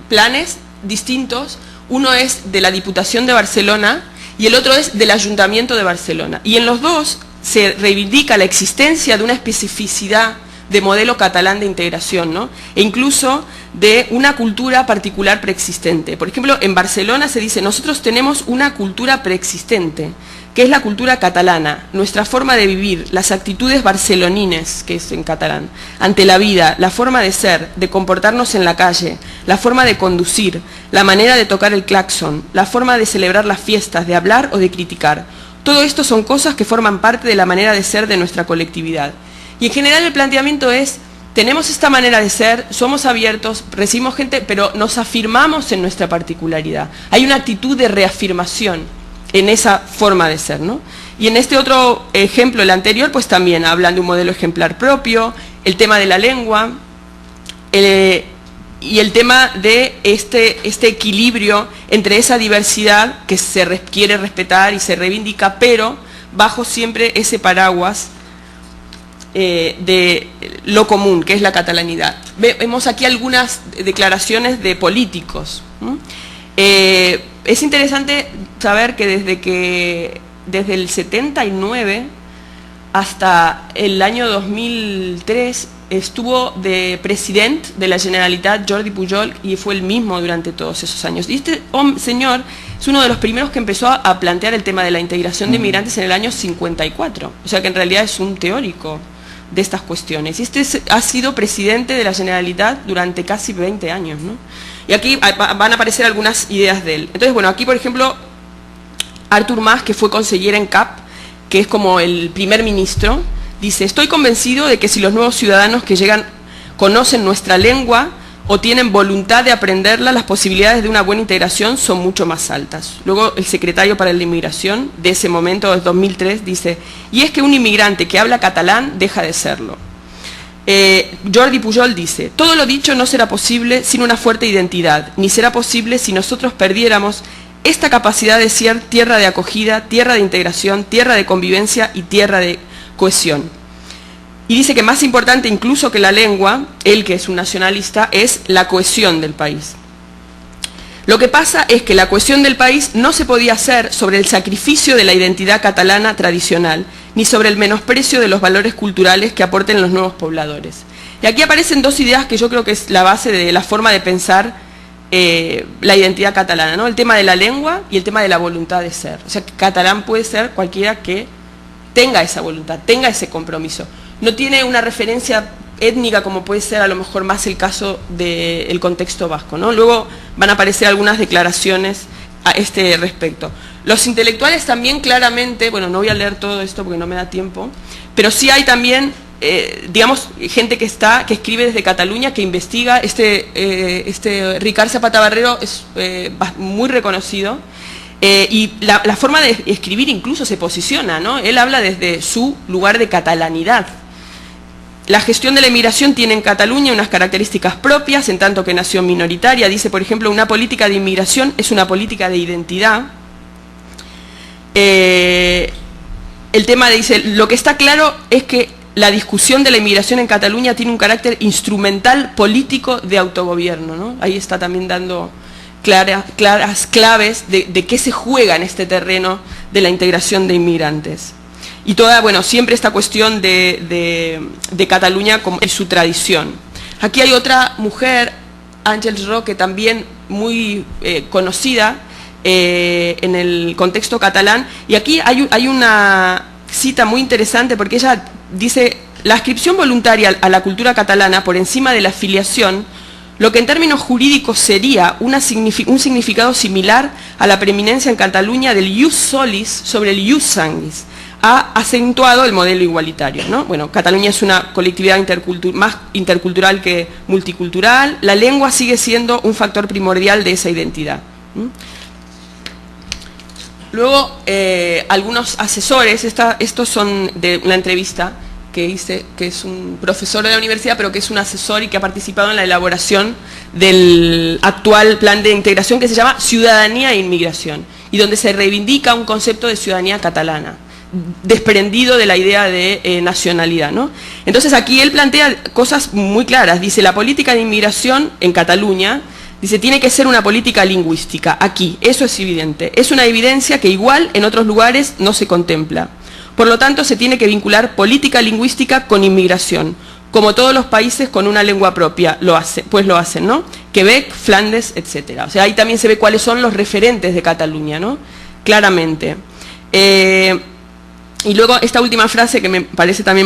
Speaker 2: planes distintos. Uno es de la Diputación de Barcelona y el otro es del Ayuntamiento de Barcelona. Y en los dos se reivindica la existencia de una especificidad de modelo catalán de integración, ¿no? E incluso de una cultura particular preexistente. Por ejemplo, en Barcelona se dice, nosotros tenemos una cultura preexistente, que es la cultura catalana, nuestra forma de vivir, las actitudes barcelonines, que es en catalán, ante la vida, la forma de ser, de comportarnos en la calle, la forma de conducir, la manera de tocar el claxon, la forma de celebrar las fiestas, de hablar o de criticar. Todo esto son cosas que forman parte de la manera de ser de nuestra colectividad. Y en general el planteamiento es, tenemos esta manera de ser, somos abiertos, recibimos gente, pero nos afirmamos en nuestra particularidad. Hay una actitud de reafirmación en esa forma de ser, ¿no? Y en este otro ejemplo, el anterior, pues también hablan de un modelo ejemplar propio, el tema de la lengua, y el tema de este equilibrio entre esa diversidad que se quiere respetar y se reivindica, pero bajo siempre ese paraguas de lo común, que es la catalanidad. Vemos aquí algunas declaraciones de políticos. Es interesante saber que desde el 79 hasta el año 2003 estuvo de presidente de la Generalitat Jordi Pujol y fue el mismo durante todos esos años. Y este señor es uno de los primeros que empezó a plantear el tema de la integración de inmigrantes en el año 54, o sea que en realidad es un teórico de estas cuestiones. Y ha sido presidente de la Generalitat durante casi 20 años, ¿no? Y aquí van a aparecer algunas ideas de él. Entonces, bueno, aquí por ejemplo, Artur Mas, que fue conseller en CAP, que es como el primer ministro, dice, estoy convencido de que si los nuevos ciudadanos que llegan conocen nuestra lengua o tienen voluntad de aprenderla, las posibilidades de una buena integración son mucho más altas. Luego el secretario para la inmigración de ese momento, del 2003, dice, y es que un inmigrante que habla catalán deja de serlo. Jordi Pujol dice, todo lo dicho no será posible sin una fuerte identidad, ni será posible si nosotros perdiéramos esta capacidad de ser tierra de acogida, tierra de integración, tierra de convivencia y tierra de cohesión. Y dice que más importante incluso que la lengua, él que es un nacionalista, es la cohesión del país. Lo que pasa es que la cohesión del país no se podía hacer sobre el sacrificio de la identidad catalana tradicional, ni sobre el menosprecio de los valores culturales que aporten los nuevos pobladores. Y aquí aparecen dos ideas que yo creo que es la base de la forma de pensar la identidad catalana, ¿no? El tema de la lengua y el tema de la voluntad de ser. O sea, que catalán puede ser cualquiera que tenga esa voluntad, tenga ese compromiso. No tiene una referencia étnica como puede ser a lo mejor más el caso del contexto vasco, ¿no? Luego van a aparecer algunas declaraciones a este respecto. Los intelectuales también claramente, bueno, no voy a leer todo esto porque no me da tiempo, pero sí hay también, digamos, gente que escribe desde Cataluña, que investiga. Ricard Zapata Barrero es muy reconocido, y la forma de escribir incluso se posiciona, ¿no? Él habla desde su lugar de catalanidad. La gestión de la inmigración tiene en Cataluña unas características propias, en tanto que nación minoritaria. Dice, por ejemplo, una política de inmigración es una política de identidad. El tema dice, lo que está claro es que la discusión de la inmigración en Cataluña tiene un carácter instrumental político de autogobierno, ¿no? Ahí está también dando claras claves de qué se juega en este terreno de la integración de inmigrantes. Y toda, bueno, siempre esta cuestión de Cataluña como es su tradición. Aquí hay otra mujer, Àngels Roque, también muy conocida en el contexto catalán, y aquí hay una cita muy interesante porque ella dice: la adscripción voluntaria a la cultura catalana por encima de la afiliación, lo que en términos jurídicos sería un significado similar a la preeminencia en Cataluña del ius solis sobre el ius sanguis, ha acentuado el modelo igualitario, ¿no? Bueno, Cataluña es una colectividad más intercultural que multicultural. La lengua sigue siendo un factor primordial de esa identidad. Luego, algunos asesores, estos son de una entrevista que hice, que es un profesor de la universidad, pero que es un asesor y que ha participado en la elaboración del actual plan de integración que se llama Ciudadanía e Inmigración, y donde se reivindica un concepto de ciudadanía catalana, desprendido de la idea de nacionalidad, ¿no? Entonces aquí él plantea cosas muy claras. Dice, la política de inmigración en Cataluña, dice, tiene que ser una política lingüística. Aquí, eso es evidente. Es una evidencia que igual en otros lugares no se contempla. Por lo tanto, se tiene que vincular política lingüística con inmigración, como todos los países con una lengua propia lo hacen, ¿no? Quebec, Flandes, etcétera. O sea, ahí también se ve cuáles son los referentes de Cataluña, ¿no? Claramente. Y luego esta última frase que me parece también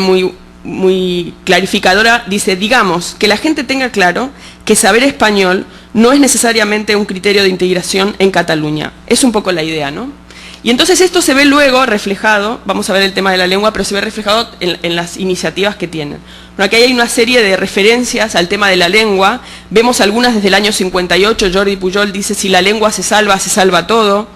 Speaker 2: muy clarificadora, dice, digamos, que la gente tenga claro que saber español no es necesariamente un criterio de integración en Cataluña. Es un poco la idea, ¿no? Y entonces esto se ve luego reflejado, vamos a ver el tema de la lengua, pero se ve reflejado en las iniciativas que tienen. Bueno, aquí hay una serie de referencias al tema de la lengua. Vemos algunas desde el año 58, Jordi Pujol dice, si la lengua se salva todo.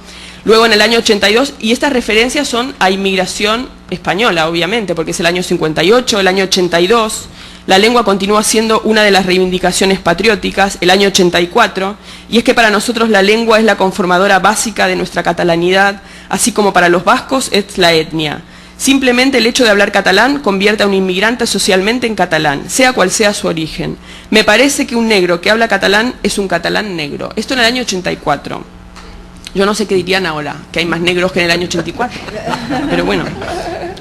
Speaker 2: Luego en el año 82, y estas referencias son a inmigración española, obviamente, porque es el año 58, el año 82, la lengua continúa siendo una de las reivindicaciones patrióticas, el año 84, y es que para nosotros la lengua es la conformadora básica de nuestra catalanidad, así como para los vascos es la etnia. Simplemente el hecho de hablar catalán convierte a un inmigrante socialmente en catalán, sea cual sea su origen. Me parece que un negro que habla catalán es un catalán negro. Esto en el año 84. Yo no sé qué dirían ahora, que hay más negros que en el año 84, pero bueno,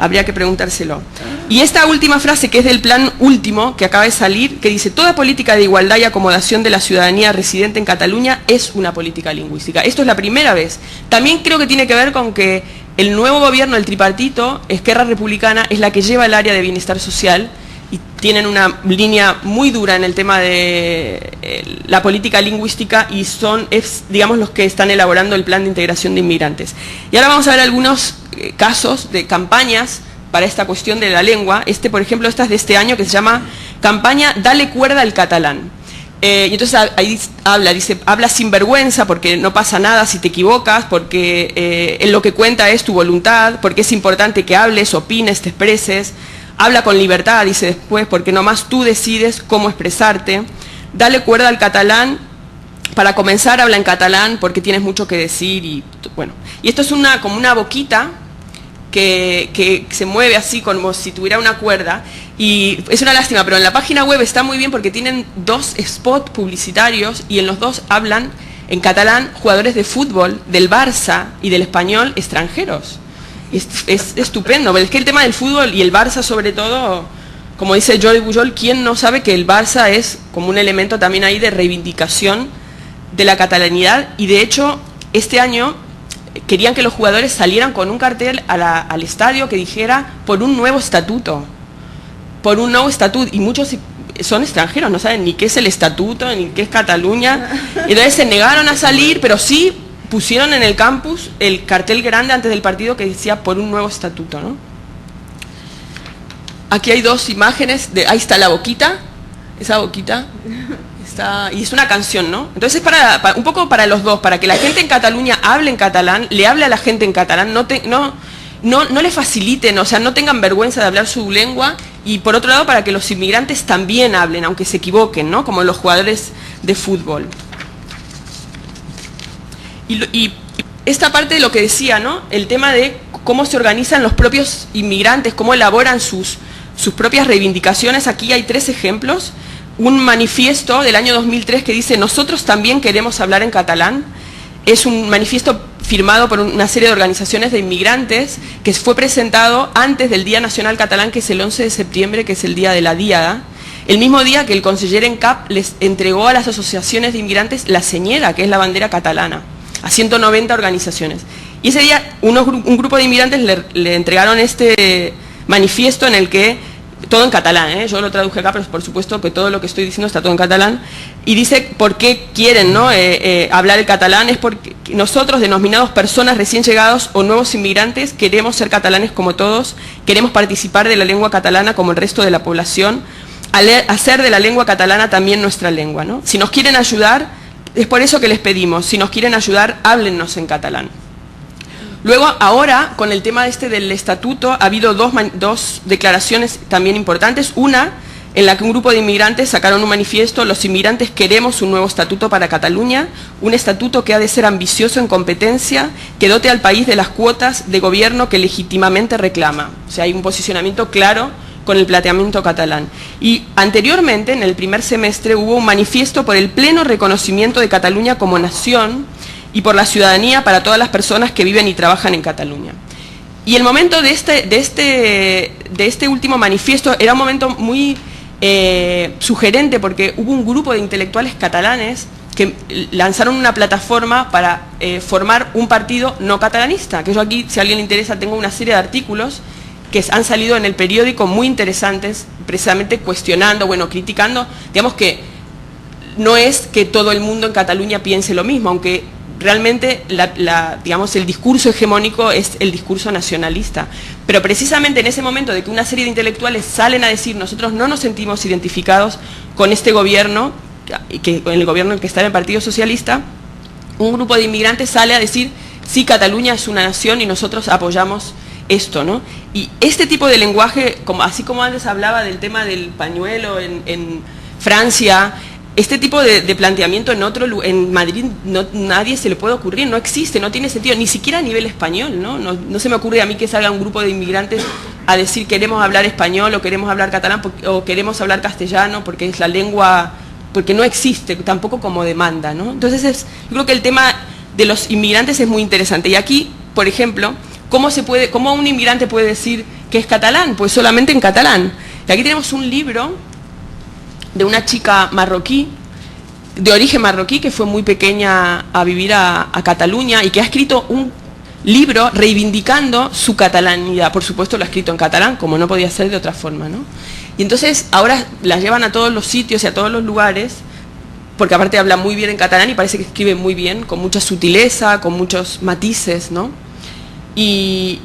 Speaker 2: habría que preguntárselo. Y esta última frase, que es del plan último, que acaba de salir, que dice, toda política de igualdad y acomodación de la ciudadanía residente en Cataluña es una política lingüística. Esto es la primera vez. También creo que tiene que ver con que el nuevo gobierno, el tripartito, Esquerra Republicana, es la que lleva el área de bienestar social, y tienen una línea muy dura en el tema de la política lingüística, y son, digamos, los que están elaborando el plan de integración de inmigrantes. Y ahora vamos a ver algunos casos de campañas para esta cuestión de la lengua. Por ejemplo, esta es de este año, que se llama campaña Dale cuerda al catalán. Y entonces ahí habla sin vergüenza, porque no pasa nada si te equivocas, porque lo que cuenta es tu voluntad, porque es importante que hables, opines, te expreses. Habla con libertad, dice después, porque nomás tú decides cómo expresarte. Dale cuerda al catalán. Para comenzar, habla en catalán porque tienes mucho que decir. Y bueno, y esto es como una boquita que se mueve así como si tuviera una cuerda. Y es una lástima, pero en la página web está muy bien porque tienen 2 spots publicitarios y en los 2 hablan en catalán jugadores de fútbol, del Barça y del Español extranjeros. Es estupendo, pero es que el tema del fútbol y el Barça sobre todo, como dice Jordi Pujol, ¿quién no sabe que el Barça es como un elemento también ahí de reivindicación de la catalanidad? Y de hecho, este año querían que los jugadores salieran con un cartel al estadio que dijera por un nuevo estatuto, y muchos son extranjeros, no saben ni qué es el estatuto, ni qué es Cataluña, y entonces se negaron a salir, pero sí pusieron en el campus el cartel grande antes del partido que decía por un nuevo estatuto, ¿no? Aquí hay dos imágenes, ahí está la boquita, esa boquita, y es una canción, ¿no? Entonces un poco para los dos, para que la gente en Cataluña hable en catalán, le hable a la gente en catalán, no le faciliten, o sea, no tengan vergüenza de hablar su lengua, y por otro lado para que los inmigrantes también hablen, aunque se equivoquen, ¿no? Como los jugadores de fútbol. Y esta parte de lo que decía, ¿no? El tema de cómo se organizan los propios inmigrantes, cómo elaboran sus propias reivindicaciones. Aquí hay 3 ejemplos. Un manifiesto del año 2003 que dice: nosotros también queremos hablar en catalán. Es un manifiesto firmado por una serie de organizaciones de inmigrantes que fue presentado antes del Día Nacional Catalán, que es el 11 de septiembre, que es el día de la Diada. El mismo día que el conseller en CAP les entregó a las asociaciones de inmigrantes la señera, que es la bandera catalana, a 190 organizaciones. Y ese día un grupo de inmigrantes le entregaron este manifiesto en el que, todo en catalán, yo lo traduje acá, pero por supuesto que todo lo que estoy diciendo está todo en catalán, y dice por qué quieren, ¿no? Hablar el catalán. Es porque nosotros, denominados personas recién llegados o nuevos inmigrantes, queremos ser catalanes como todos, queremos participar de la lengua catalana como el resto de la población, hacer de la lengua catalana también nuestra lengua, ¿no? Si nos quieren ayudar, es por eso que les pedimos, si nos quieren ayudar, háblennos en catalán. Luego, ahora, con el tema del estatuto, ha habido dos declaraciones también importantes. Una, en la que un grupo de inmigrantes sacaron un manifiesto: los inmigrantes queremos un nuevo estatuto para Cataluña, un estatuto que ha de ser ambicioso en competencia, que dote al país de las cuotas de gobierno que legítimamente reclama. O sea, hay un posicionamiento claro con el planteamiento catalán. Y anteriormente, en el primer semestre, hubo un manifiesto por el pleno reconocimiento de Cataluña como nación y por la ciudadanía para todas las personas que viven y trabajan en Cataluña. Y el momento de este último manifiesto era un momento muy sugerente, porque hubo un grupo de intelectuales catalanes que lanzaron una plataforma para formar un partido no catalanista, que yo aquí, si a alguien le interesa, tengo una serie de artículos que han salido en el periódico muy interesantes, precisamente cuestionando, criticando, digamos que no es que todo el mundo en Cataluña piense lo mismo, aunque realmente digamos, el discurso hegemónico es el discurso nacionalista. Pero precisamente en ese momento de que una serie de intelectuales salen a decir: nosotros no nos sentimos identificados con este gobierno, con el gobierno en el que está el Partido Socialista, un grupo de inmigrantes sale a decir: sí, Cataluña es una nación y nosotros apoyamos esto, ¿no? Y este tipo de lenguaje, así como antes hablaba del tema del pañuelo en Francia, este tipo de planteamiento en Madrid nadie se le puede ocurrir, no existe, no tiene sentido, ni siquiera a nivel español, ¿no? No se me ocurre a mí que salga un grupo de inmigrantes a decir: queremos hablar español, o queremos hablar catalán, o queremos hablar castellano, porque es la lengua, porque no existe tampoco como demanda, ¿no? Entonces yo creo que el tema de los inmigrantes es muy interesante. Y aquí, por ejemplo, ¿cómo un inmigrante puede decir que es catalán? Pues solamente en catalán. Y aquí tenemos un libro de una chica marroquí, de origen marroquí, que fue muy pequeña a vivir a Cataluña, y que ha escrito un libro reivindicando su catalanidad. Por supuesto lo ha escrito en catalán, como no podía ser de otra forma, ¿no? Y entonces ahora la llevan a todos los sitios y a todos los lugares, porque aparte habla muy bien en catalán y parece que escribe muy bien, con mucha sutileza, con muchos matices, ¿no? Y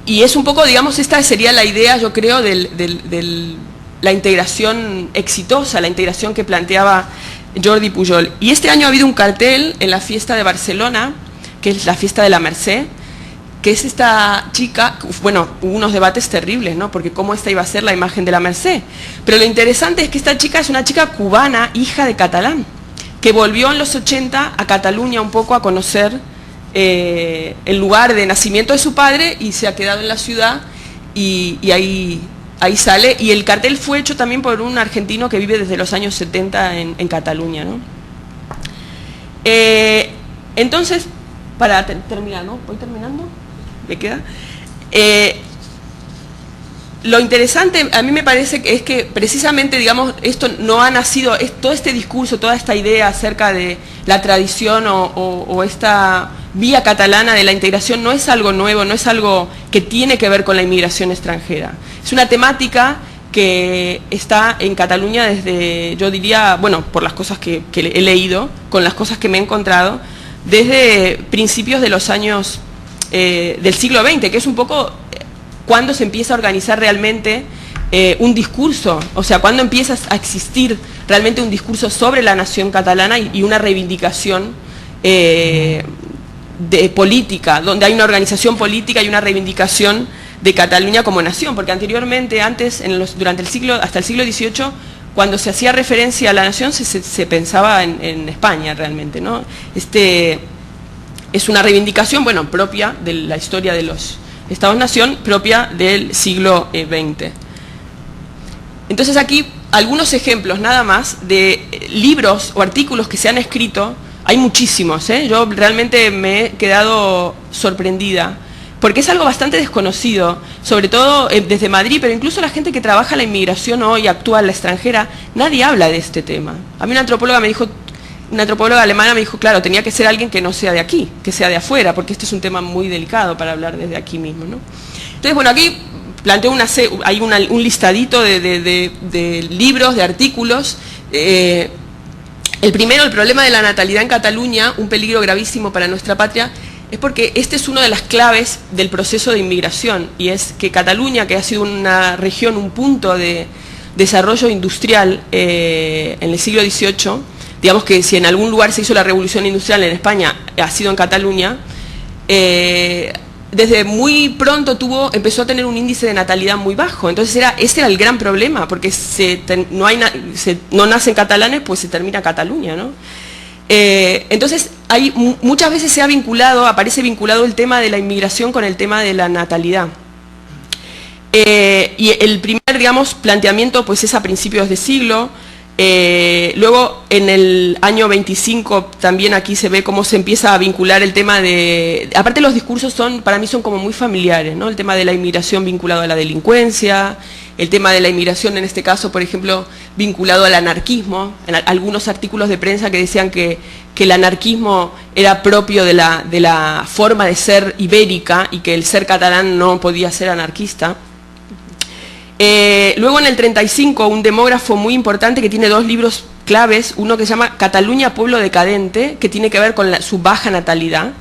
Speaker 2: es un poco, digamos, esta sería la idea, yo creo, la integración exitosa, la integración que planteaba Jordi Pujol. Y este año ha habido un cartel en la fiesta de Barcelona, que es la fiesta de la Mercè, que es esta chica, hubo unos debates terribles, ¿no? Porque cómo esta iba a ser la imagen de la Mercè. Pero lo interesante es que esta chica es una chica cubana, hija de catalán, que volvió en los 80 a Cataluña un poco a conocer el lugar de nacimiento de su padre, y se ha quedado en la ciudad, y ahí sale. Y el cartel fue hecho también por un argentino que vive desde los años 70 en Cataluña, ¿no? Entonces, para terminar, ¿no? ¿Voy terminando? ¿Me queda? Lo interesante, a mí me parece que es que precisamente, digamos, esto no ha nacido, todo este discurso, toda esta idea acerca de la tradición o esta vía catalana de la integración no es algo nuevo, no es algo que tiene que ver con la inmigración extranjera. Es una temática que está en Cataluña desde, yo diría, por las cosas que he leído, con las cosas que me he encontrado, desde principios de los años del siglo XX, que es un poco cuando se empieza a organizar realmente un discurso, o sea, cuando empieza a existir realmente un discurso sobre la nación catalana y una reivindicación de política, donde hay una organización política y una reivindicación de Cataluña como nación, porque anteriormente, antes, durante el siglo, hasta el siglo XVIII, cuando se hacía referencia a la nación se pensaba en España realmente, ¿no? Es una reivindicación, bueno, propia de la historia de los Estados-nación, propia del siglo XX. Entonces aquí algunos ejemplos nada más de libros o artículos que se han escrito, hay muchísimos, yo realmente me he quedado sorprendida, porque es algo bastante desconocido, sobre todo desde Madrid, pero incluso la gente que trabaja la inmigración hoy actual, la extranjera, nadie habla de este tema. A mí una antropóloga alemana me dijo, claro, tenía que ser alguien que no sea de aquí, que sea de afuera, porque este es un tema muy delicado para hablar desde aquí mismo, ¿no? Entonces, bueno, aquí planteo hay un listadito de libros, de artículos. El primero, el problema de la natalidad en Cataluña, un peligro gravísimo para nuestra patria, es porque este es una de las claves del proceso de inmigración, y es que Cataluña, que ha sido una región, un punto de desarrollo industrial en el siglo XVIII, digamos que si en algún lugar se hizo la revolución industrial en España, ha sido en Cataluña, desde muy pronto empezó a tener un índice de natalidad muy bajo. Entonces ese era el gran problema, porque no nacen catalanes, pues se termina Cataluña, ¿no? Entonces muchas veces aparece vinculado el tema de la inmigración con el tema de la natalidad. Y el primer, digamos, planteamiento pues es a principios de siglo. Luego en el año 25 también aquí se ve cómo se empieza a vincular el tema de... Aparte los discursos para mí son como muy familiares, ¿no? El tema de la inmigración vinculado a la delincuencia, el tema de la inmigración en este caso, por ejemplo, vinculado al anarquismo, en algunos artículos de prensa que decían que el anarquismo era propio de la forma de ser ibérica y que el ser catalán no podía ser anarquista. Luego en el 35 un demógrafo muy importante que tiene dos libros claves, uno que se llama Cataluña, pueblo decadente, que tiene que ver con su baja natalidad,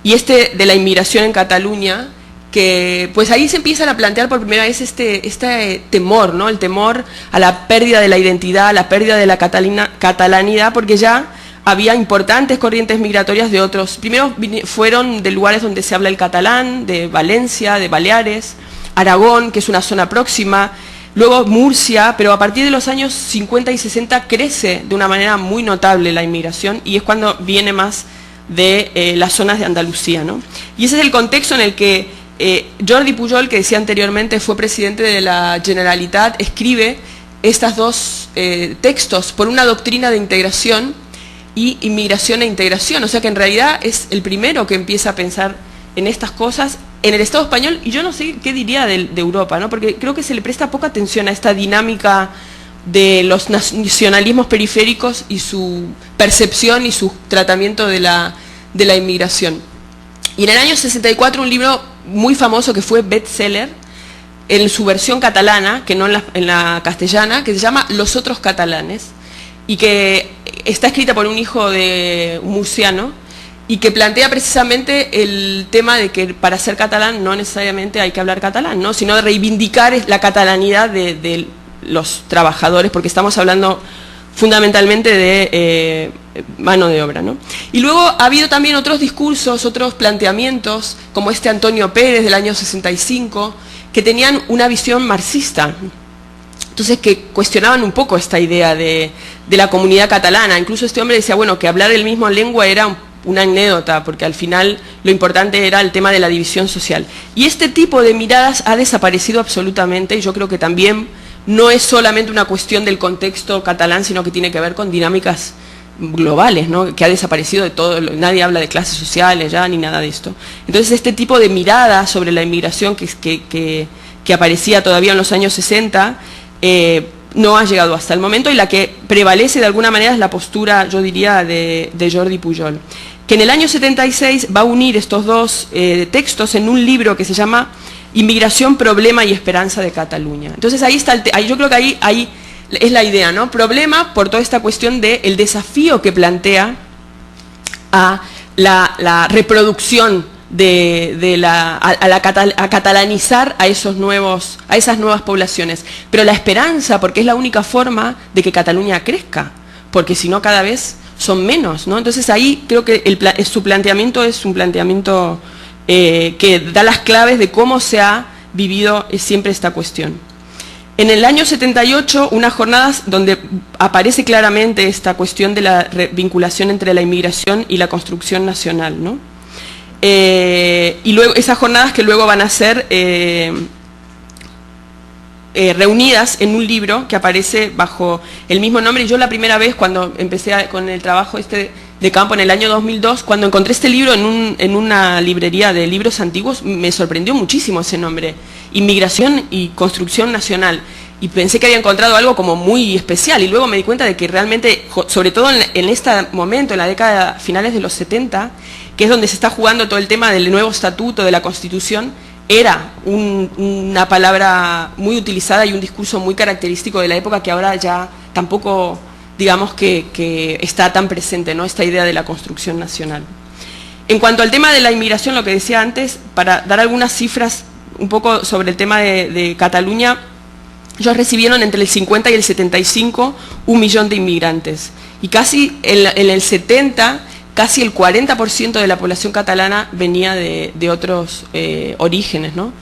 Speaker 2: y de la inmigración en Cataluña, que pues ahí se empiezan a plantear por primera vez este temor, ¿no? El temor a la pérdida de la identidad, a la pérdida de la catalanidad, porque ya había importantes corrientes migratorias de otros. Primero fueron de lugares donde se habla el catalán, de Valencia, de Baleares, Aragón, que es una zona próxima, luego Murcia, pero a partir de los años 50 y 60 crece de una manera muy notable la inmigración, y es cuando viene más de las zonas de Andalucía, ¿no? Y ese es el contexto en el que Jordi Pujol, que decía anteriormente fue presidente de la Generalitat, escribe estos dos textos por una doctrina de integración y inmigración e integración, o sea que en realidad es el primero que empieza a pensar en estas cosas en el Estado español, y yo no sé qué diría de Europa, ¿no? Porque creo que se le presta poca atención a esta dinámica de los nacionalismos periféricos y su percepción y su tratamiento de la inmigración. Y en el año 64 un libro muy famoso que fue bestseller en su versión catalana, que no en la castellana, que se llama Los otros catalanes, y que está escrita por un hijo de un murciano, y que plantea precisamente el tema de que para ser catalán no necesariamente hay que hablar catalán, ¿no? Sino de reivindicar la catalanidad de los trabajadores, porque estamos hablando fundamentalmente de mano de obra, ¿no? Y luego ha habido también otros discursos, otros planteamientos, como Antonio Pérez del año 65, que tenían una visión marxista. Entonces, que cuestionaban un poco esta idea de la comunidad catalana. Incluso este hombre decía, bueno, que hablar el mismo lengua era una anécdota, porque al final lo importante era el tema de la división social. Y este tipo de miradas ha desaparecido absolutamente, y yo creo que también no es solamente una cuestión del contexto catalán, sino que tiene que ver con dinámicas globales, ¿no? Que ha desaparecido de todo, nadie habla de clases sociales ya, ni nada de esto. Entonces este tipo de mirada sobre la inmigración que aparecía todavía en los años 60, no ha llegado hasta el momento, y la que prevalece de alguna manera es la postura, yo diría, de Jordi Pujol, que en el año 76 va a unir estos dos textos en un libro que se llama Inmigración, Problema y Esperanza de Cataluña. Entonces ahí está, yo creo que ahí es la idea, ¿no? Problema por toda esta cuestión del desafío que plantea a la reproducción a catalanizar a esas nuevas poblaciones, pero la esperanza, porque es la única forma de que Cataluña crezca, porque si no cada vez son menos, ¿no? Entonces ahí creo que su planteamiento es un planteamiento que da las claves de cómo se ha vivido siempre esta cuestión. En el año 78, unas jornadas donde aparece claramente esta cuestión de la vinculación entre la inmigración y la construcción nacional, ¿no? Y luego esas jornadas que luego van a ser reunidas en un libro que aparece bajo el mismo nombre. Y yo la primera vez cuando empecé con el trabajo de campo en el año 2002, cuando encontré este libro en una librería de libros antiguos, me sorprendió muchísimo ese nombre, Inmigración y Construcción Nacional. Y pensé que había encontrado algo como muy especial, y luego me di cuenta de que realmente, sobre todo en este momento, en la década finales de los 70, que es donde se está jugando todo el tema del nuevo estatuto, de la Constitución, era una palabra muy utilizada y un discurso muy característico de la época que ahora ya tampoco, digamos, que está tan presente, ¿no? Esta idea de la construcción nacional. En cuanto al tema de la inmigración, lo que decía antes, para dar algunas cifras un poco sobre el tema de Cataluña, ellos recibieron entre el 50 y el 75 1 millón de inmigrantes, y casi en el 70, casi el 40% de la población catalana venía de otros orígenes, ¿no?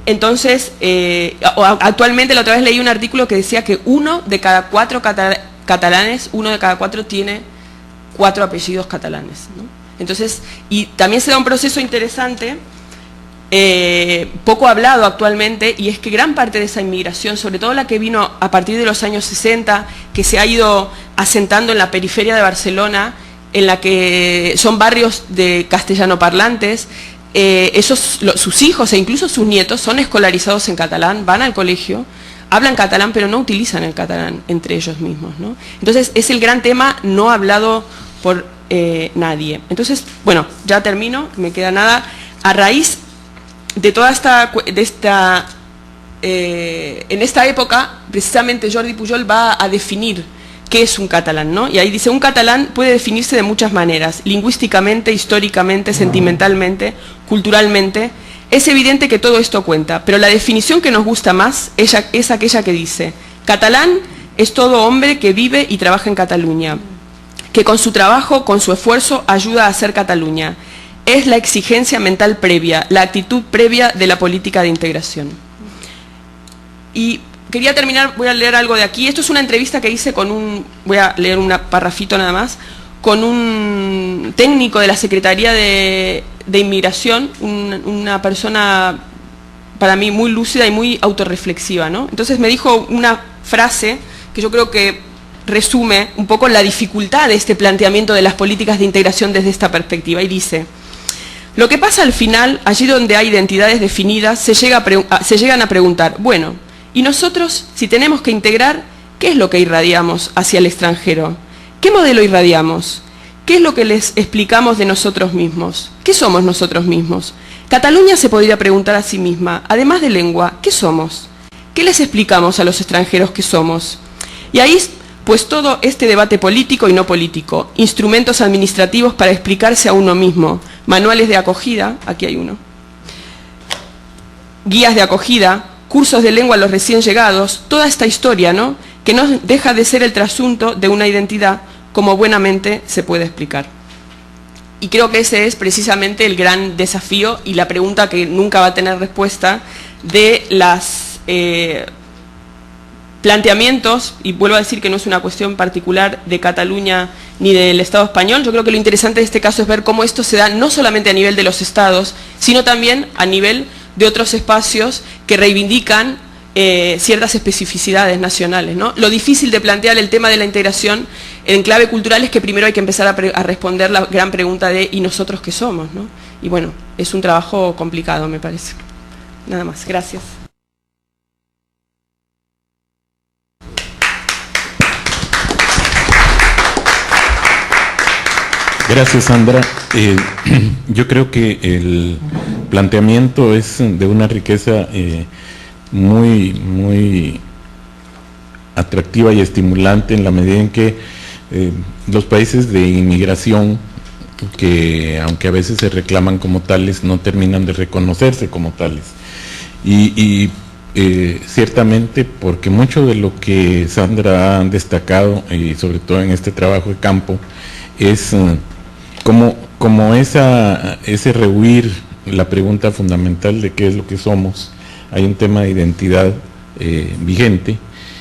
Speaker 2: Entonces, actualmente la otra vez leí un artículo que decía que 1 de cada 4 catalanes, 1 de cada 4 tiene 4 apellidos catalanes, ¿no? Entonces, y también se da un proceso interesante, poco hablado actualmente, y es que gran parte de esa inmigración, sobre todo la que vino a partir de los años 60, que se ha ido asentando en la periferia de Barcelona, en la que son barrios de castellanoparlantes, sus hijos e incluso sus nietos son escolarizados en catalán, van al colegio, hablan catalán, pero no utilizan el catalán entre ellos mismos, ¿no? Entonces es el gran tema no hablado por nadie. Entonces, bueno, ya termino, me queda nada. A raíz de toda en esta época, precisamente Jordi Pujol va a definir qué es un catalán, ¿no? Y ahí dice, un catalán puede definirse de muchas maneras, lingüísticamente, históricamente, sentimentalmente, culturalmente. Es evidente que todo esto cuenta, pero la definición que nos gusta más es aquella que dice, catalán es todo hombre que vive y trabaja en Cataluña, que con su trabajo, con su esfuerzo, ayuda a hacer Cataluña. Es la exigencia mental previa, la actitud previa de la política de integración. Y quería terminar, voy a leer algo de aquí. Esto es una entrevista que hice voy a leer un parrafito nada más, con un técnico de la Secretaría de Inmigración, una persona para mí muy lúcida y muy autorreflexiva, ¿no? Entonces me dijo una frase que yo creo que resume un poco la dificultad de este planteamiento de las políticas de integración desde esta perspectiva, y dice: lo que pasa al final, allí donde hay identidades definidas, se llegan a preguntar, bueno, ¿y nosotros, si tenemos que integrar, qué es lo que irradiamos hacia el extranjero? ¿Qué modelo irradiamos? ¿Qué es lo que les explicamos de nosotros mismos? ¿Qué somos nosotros mismos? Cataluña se podría preguntar a sí misma, además de lengua, ¿qué somos? ¿Qué les explicamos a los extranjeros que somos? Y ahí, pues todo este debate político y no político, instrumentos administrativos para explicarse a uno mismo, manuales de acogida, aquí hay uno, guías de acogida, cursos de lengua a los recién llegados, toda esta historia, ¿no?, que no deja de ser el trasunto de una identidad como buenamente se puede explicar. Y creo que ese es precisamente el gran desafío y la pregunta que nunca va a tener respuesta de las planteamientos, y vuelvo a decir que no es una cuestión particular de Cataluña ni del Estado español. Yo creo que lo interesante de este caso es ver cómo esto se da no solamente a nivel de los estados, sino también a nivel de otros espacios que reivindican ciertas especificidades nacionales, ¿no? Lo difícil de plantear el tema de la integración en clave cultural es que primero hay que empezar a responder la gran pregunta de ¿y nosotros qué somos?, ¿no? Y bueno, es un trabajo complicado, me parece. Nada más, gracias.
Speaker 1: Gracias, Sandra. Yo creo que el planteamiento es de una riqueza muy atractiva y estimulante en la medida en que los países de inmigración que aunque a veces se reclaman como tales, no terminan de reconocerse como tales. Y ciertamente, porque mucho de lo que Sandra ha destacado, y sobre todo en este trabajo de campo, es como ese rehuir la pregunta fundamental de qué es lo que somos. Hay un tema de identidad vigente,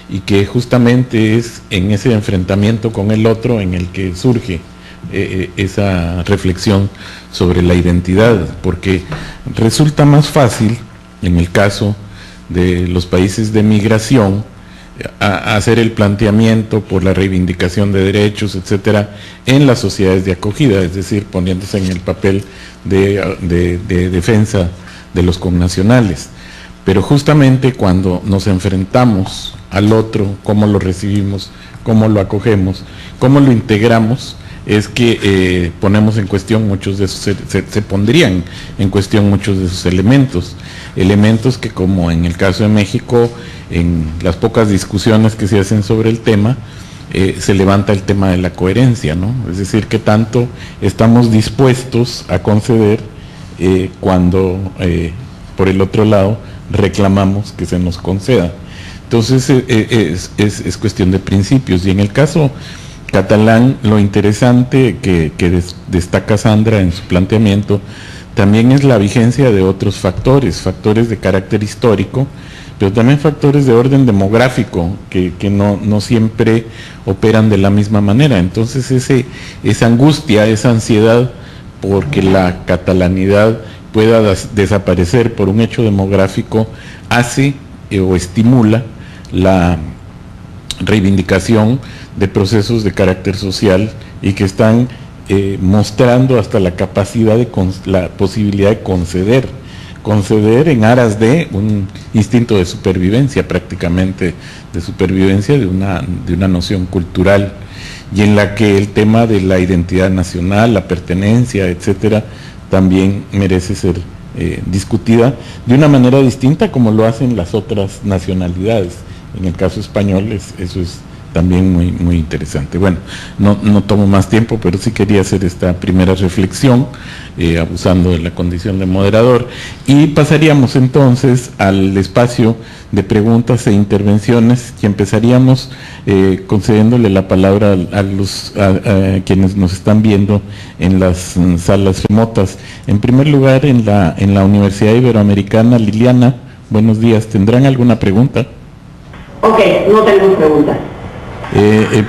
Speaker 1: y que justamente es en ese enfrentamiento con el otro en el que surge esa reflexión sobre la identidad, porque resulta más fácil, en el caso de los países de migración, a hacer el planteamiento por la reivindicación de derechos, etcétera, en las sociedades de acogida, es decir, poniéndose en el papel de defensa de los connacionales. Pero justamente cuando nos enfrentamos al otro, cómo lo recibimos, cómo lo acogemos, cómo lo integramos, es que ponemos en cuestión muchos de esos, se pondrían en cuestión muchos de esos elementos que, como en el caso de México, en las pocas discusiones que se hacen sobre el tema, se levanta el tema de la coherencia, ¿no? Es decir, que tanto estamos dispuestos a conceder cuando por el otro lado reclamamos que se nos conceda. Entonces es cuestión de principios, y en el caso catalán, lo interesante que destaca Sandra en su planteamiento también es la vigencia de otros factores de carácter histórico, pero también factores de orden demográfico que no siempre operan de la misma manera. Entonces esa angustia, esa ansiedad porque la catalanidad pueda desaparecer por un hecho demográfico hace o estimula la reivindicación de procesos de carácter social, y que están mostrando hasta la capacidad la posibilidad de conceder en aras de un instinto de supervivencia, prácticamente de supervivencia de una noción cultural, y en la que el tema de la identidad nacional, la pertenencia, etcétera, también merece ser discutida de una manera distinta como lo hacen las otras nacionalidades. En el caso español eso es también muy, muy interesante. Bueno, no tomo más tiempo, pero sí quería hacer esta primera reflexión, abusando de la condición de moderador, y pasaríamos entonces al espacio de preguntas e intervenciones, y empezaríamos concediéndole la palabra a quienes nos están viendo en las salas remotas. En primer lugar, en la Universidad Iberoamericana, Liliana, buenos días. ¿Tendrán alguna pregunta?
Speaker 3: Ok, no tenemos preguntas.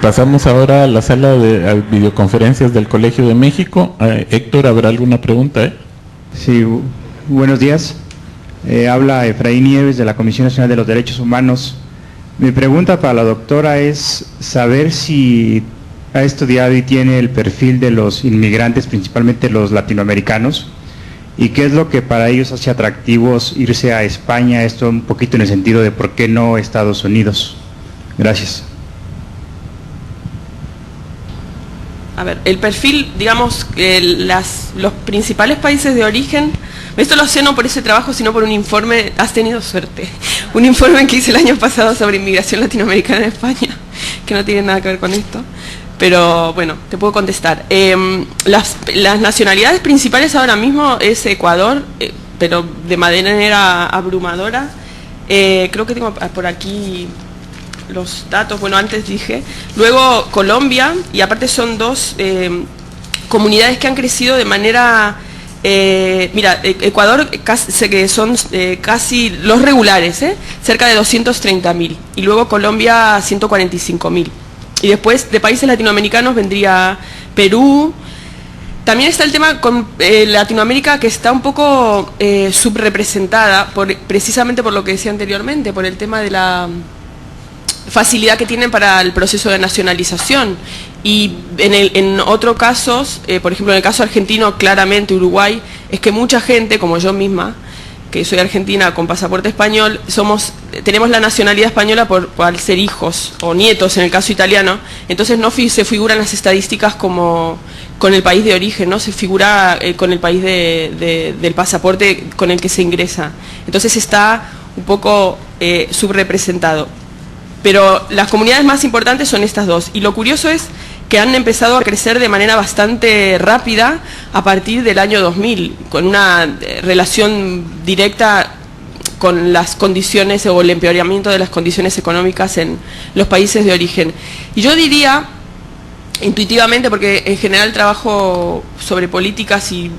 Speaker 1: Pasamos ahora a la sala de videoconferencias del Colegio de México. Héctor, ¿habrá alguna pregunta?
Speaker 4: Sí, buenos días. Habla Efraín Nieves de la Comisión Nacional de los Derechos Humanos. Mi pregunta para la doctora es saber si ha estudiado y tiene el perfil de los inmigrantes, principalmente los latinoamericanos, y qué es lo que para ellos hace atractivos irse a España, esto un poquito en el sentido de por qué no Estados Unidos. Gracias.
Speaker 2: A ver, el perfil, digamos, los principales países de origen, esto lo sé no por ese trabajo, sino por un informe, has tenido suerte, un informe que hice el año pasado sobre inmigración latinoamericana en España, que no tiene nada que ver con esto, pero bueno, te puedo contestar. Las nacionalidades principales ahora mismo es Ecuador, pero de manera abrumadora. Creo que tengo por aquí los datos, bueno, antes dije, luego Colombia, y aparte son dos comunidades que han crecido de manera, mira, Ecuador que son casi los regulares, cerca de 230.000, y luego Colombia 145.000, y después de países latinoamericanos vendría Perú. También está el tema con Latinoamérica, que está un poco subrepresentada, precisamente por lo que decía anteriormente, por el tema de la facilidad que tienen para el proceso de nacionalización, y en otros casos, por ejemplo en el caso argentino, claramente Uruguay, es que mucha gente, como yo misma, que soy argentina con pasaporte español, tenemos la nacionalidad española por al ser hijos o nietos en el caso italiano, entonces no se figuran las estadísticas como con el país de origen, no se figura con el país del pasaporte con el que se ingresa, entonces está un poco subrepresentado. Pero las comunidades más importantes son estas dos. Y lo curioso es que han empezado a crecer de manera bastante rápida a partir del año 2000, con una relación directa con las condiciones o el empeoramiento de las condiciones económicas en los países de origen. Y yo diría, intuitivamente, porque en general trabajo sobre políticas y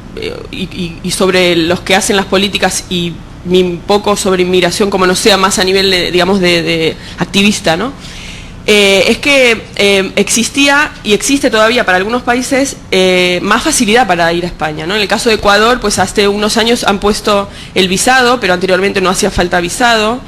Speaker 2: sobre los que hacen las políticas y un poco sobre inmigración, como no sea más a nivel de, digamos, de activista, ¿no? Es que existía y existe todavía para algunos países más facilidad para ir a España, ¿no? En el caso de Ecuador, pues hace unos años han puesto el visado, pero anteriormente no hacía falta visado.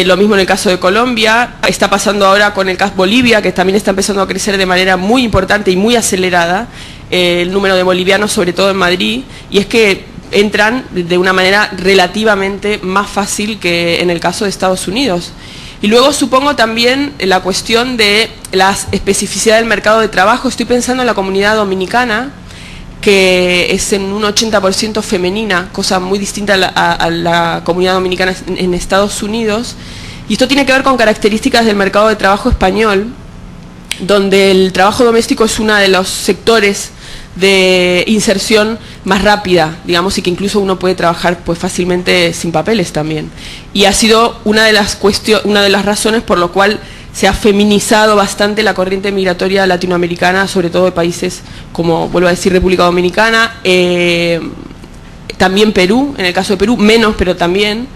Speaker 2: Lo mismo en el caso de Colombia. Está pasando ahora con el caso de Bolivia, que también está empezando a crecer de manera muy importante y muy acelerada el número de bolivianos, sobre todo en Madrid, y es que entran de una manera relativamente más fácil que en el caso de Estados Unidos. Y luego supongo también la cuestión de la especificidad del mercado de trabajo. Estoy pensando en la comunidad dominicana, que es en un 80% femenina, cosa muy distinta a la comunidad dominicana en Estados Unidos. Y esto tiene que ver con características del mercado de trabajo español, donde el trabajo doméstico es uno de los sectores de inserción más rápida, digamos, y que incluso uno puede trabajar pues fácilmente sin papeles también. Y ha sido una de las razones por lo cual se ha feminizado bastante la corriente migratoria latinoamericana, sobre todo de países como, vuelvo a decir, República Dominicana, también Perú, en el caso de Perú, menos, pero también.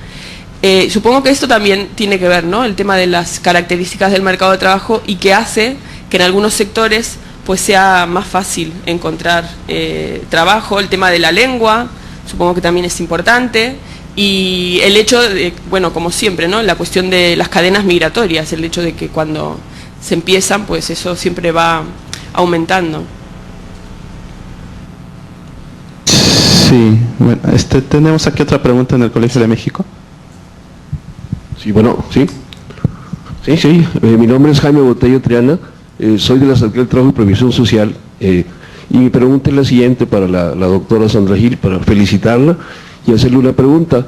Speaker 2: Supongo que esto también tiene que ver, ¿no? El tema de las características del mercado de trabajo y que hace que en algunos sectores pues sea más fácil encontrar trabajo. El tema de la lengua, supongo que también es importante, y el hecho de, bueno, como siempre, ¿no? La cuestión de las cadenas migratorias, el hecho de que cuando se empiezan, pues eso siempre va aumentando.
Speaker 5: Sí, bueno, tenemos aquí otra pregunta en el Colegio de México.
Speaker 6: Sí, bueno, sí. Sí, mi nombre es Jaime Botello Triana. Soy de la Secretaría del Trabajo y Previsión Social, y mi pregunta es la siguiente para la doctora Sandra Gil, para felicitarla y hacerle una pregunta.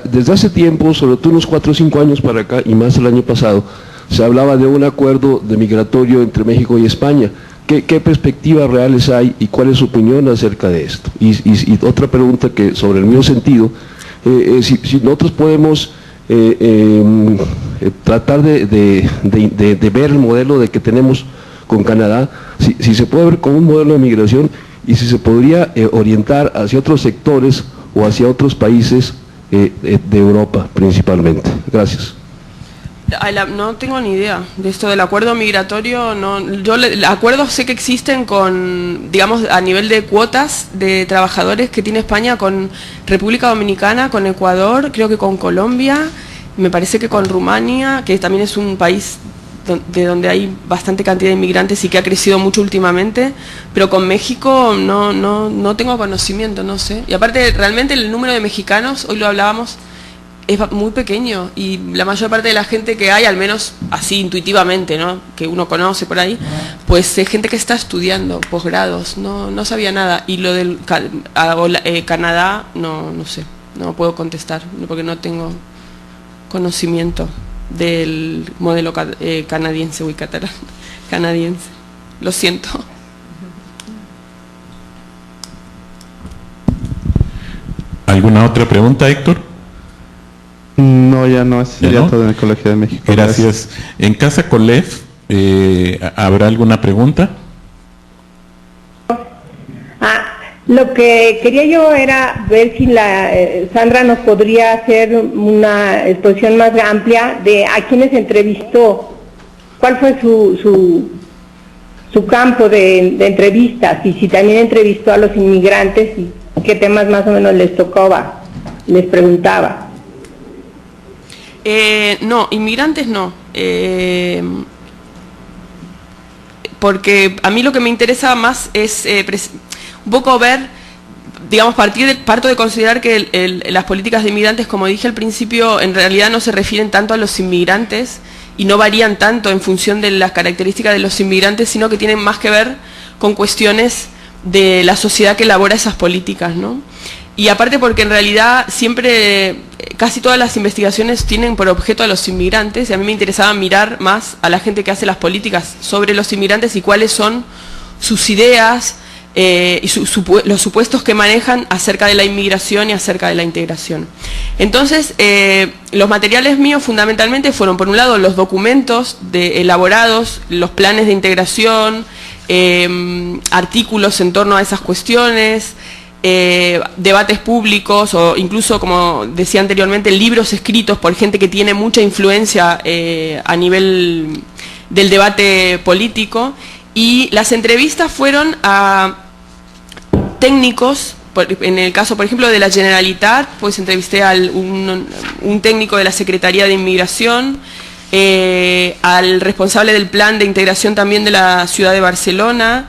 Speaker 6: Desde hace tiempo, sobre todo unos 4 o 5 años para acá, y más el año pasado, se hablaba de un acuerdo de migratorio entre México y España. ¿Qué perspectivas reales hay y cuál es su opinión acerca de esto? Y otra pregunta que sobre el mismo sentido, si nosotros podemos tratar de ver el modelo de que tenemos con Canadá, si se puede ver como un modelo de migración y si se podría orientar hacia otros sectores o hacia otros países de Europa principalmente. Gracias.
Speaker 2: No tengo ni idea de esto del acuerdo migratorio. Acuerdos sé que existen con, digamos, a nivel de cuotas de trabajadores que tiene España con República Dominicana, con Ecuador, creo que con Colombia, me parece que con Rumania, que también es un país de donde hay bastante cantidad de inmigrantes y que ha crecido mucho últimamente, pero con México no tengo conocimiento, no sé. Y aparte, realmente el número de mexicanos, hoy lo hablábamos, es muy pequeño, y la mayor parte de la gente que hay, al menos así intuitivamente, ¿no?, que uno conoce por ahí, pues es gente que está estudiando posgrados, no sabía nada. Y lo del Canadá, no sé, no puedo contestar, porque no tengo conocimiento del modelo canadiense, catalán, canadiense. Lo siento.
Speaker 1: ¿Alguna otra pregunta, Héctor?
Speaker 5: No, ya no, sería
Speaker 1: no?
Speaker 5: todo en el Colegio de México.
Speaker 1: Gracias. En Casa Colef, ¿habrá alguna pregunta?
Speaker 3: Lo que quería yo era ver si Sandra nos podría hacer una exposición más amplia de a quienes entrevistó, cuál fue su campo de entrevistas, y si también entrevistó a los inmigrantes y qué temas más o menos les preguntaba.
Speaker 2: No, inmigrantes no, porque a mí lo que me interesa más es un poco ver, digamos, parto de considerar que las políticas de inmigrantes, como dije al principio, en realidad no se refieren tanto a los inmigrantes y no varían tanto en función de las características de los inmigrantes, sino que tienen más que ver con cuestiones de la sociedad que elabora esas políticas, ¿no? y aparte porque en realidad siempre, casi todas las investigaciones tienen por objeto a los inmigrantes, y a mí me interesaba mirar más a la gente que hace las políticas sobre los inmigrantes y cuáles son sus ideas y los supuestos que manejan acerca de la inmigración y acerca de la integración. Entonces, los materiales míos fundamentalmente fueron, por un lado, los documentos elaborados, los planes de integración, artículos en torno a esas cuestiones, debates públicos o incluso, como decía anteriormente, libros escritos por gente que tiene mucha influencia a nivel del debate político, y las entrevistas fueron a técnicos. En el caso, por ejemplo, de la Generalitat, pues entrevisté a un técnico de la Secretaría de Inmigración, al responsable del plan de integración también de la ciudad de Barcelona,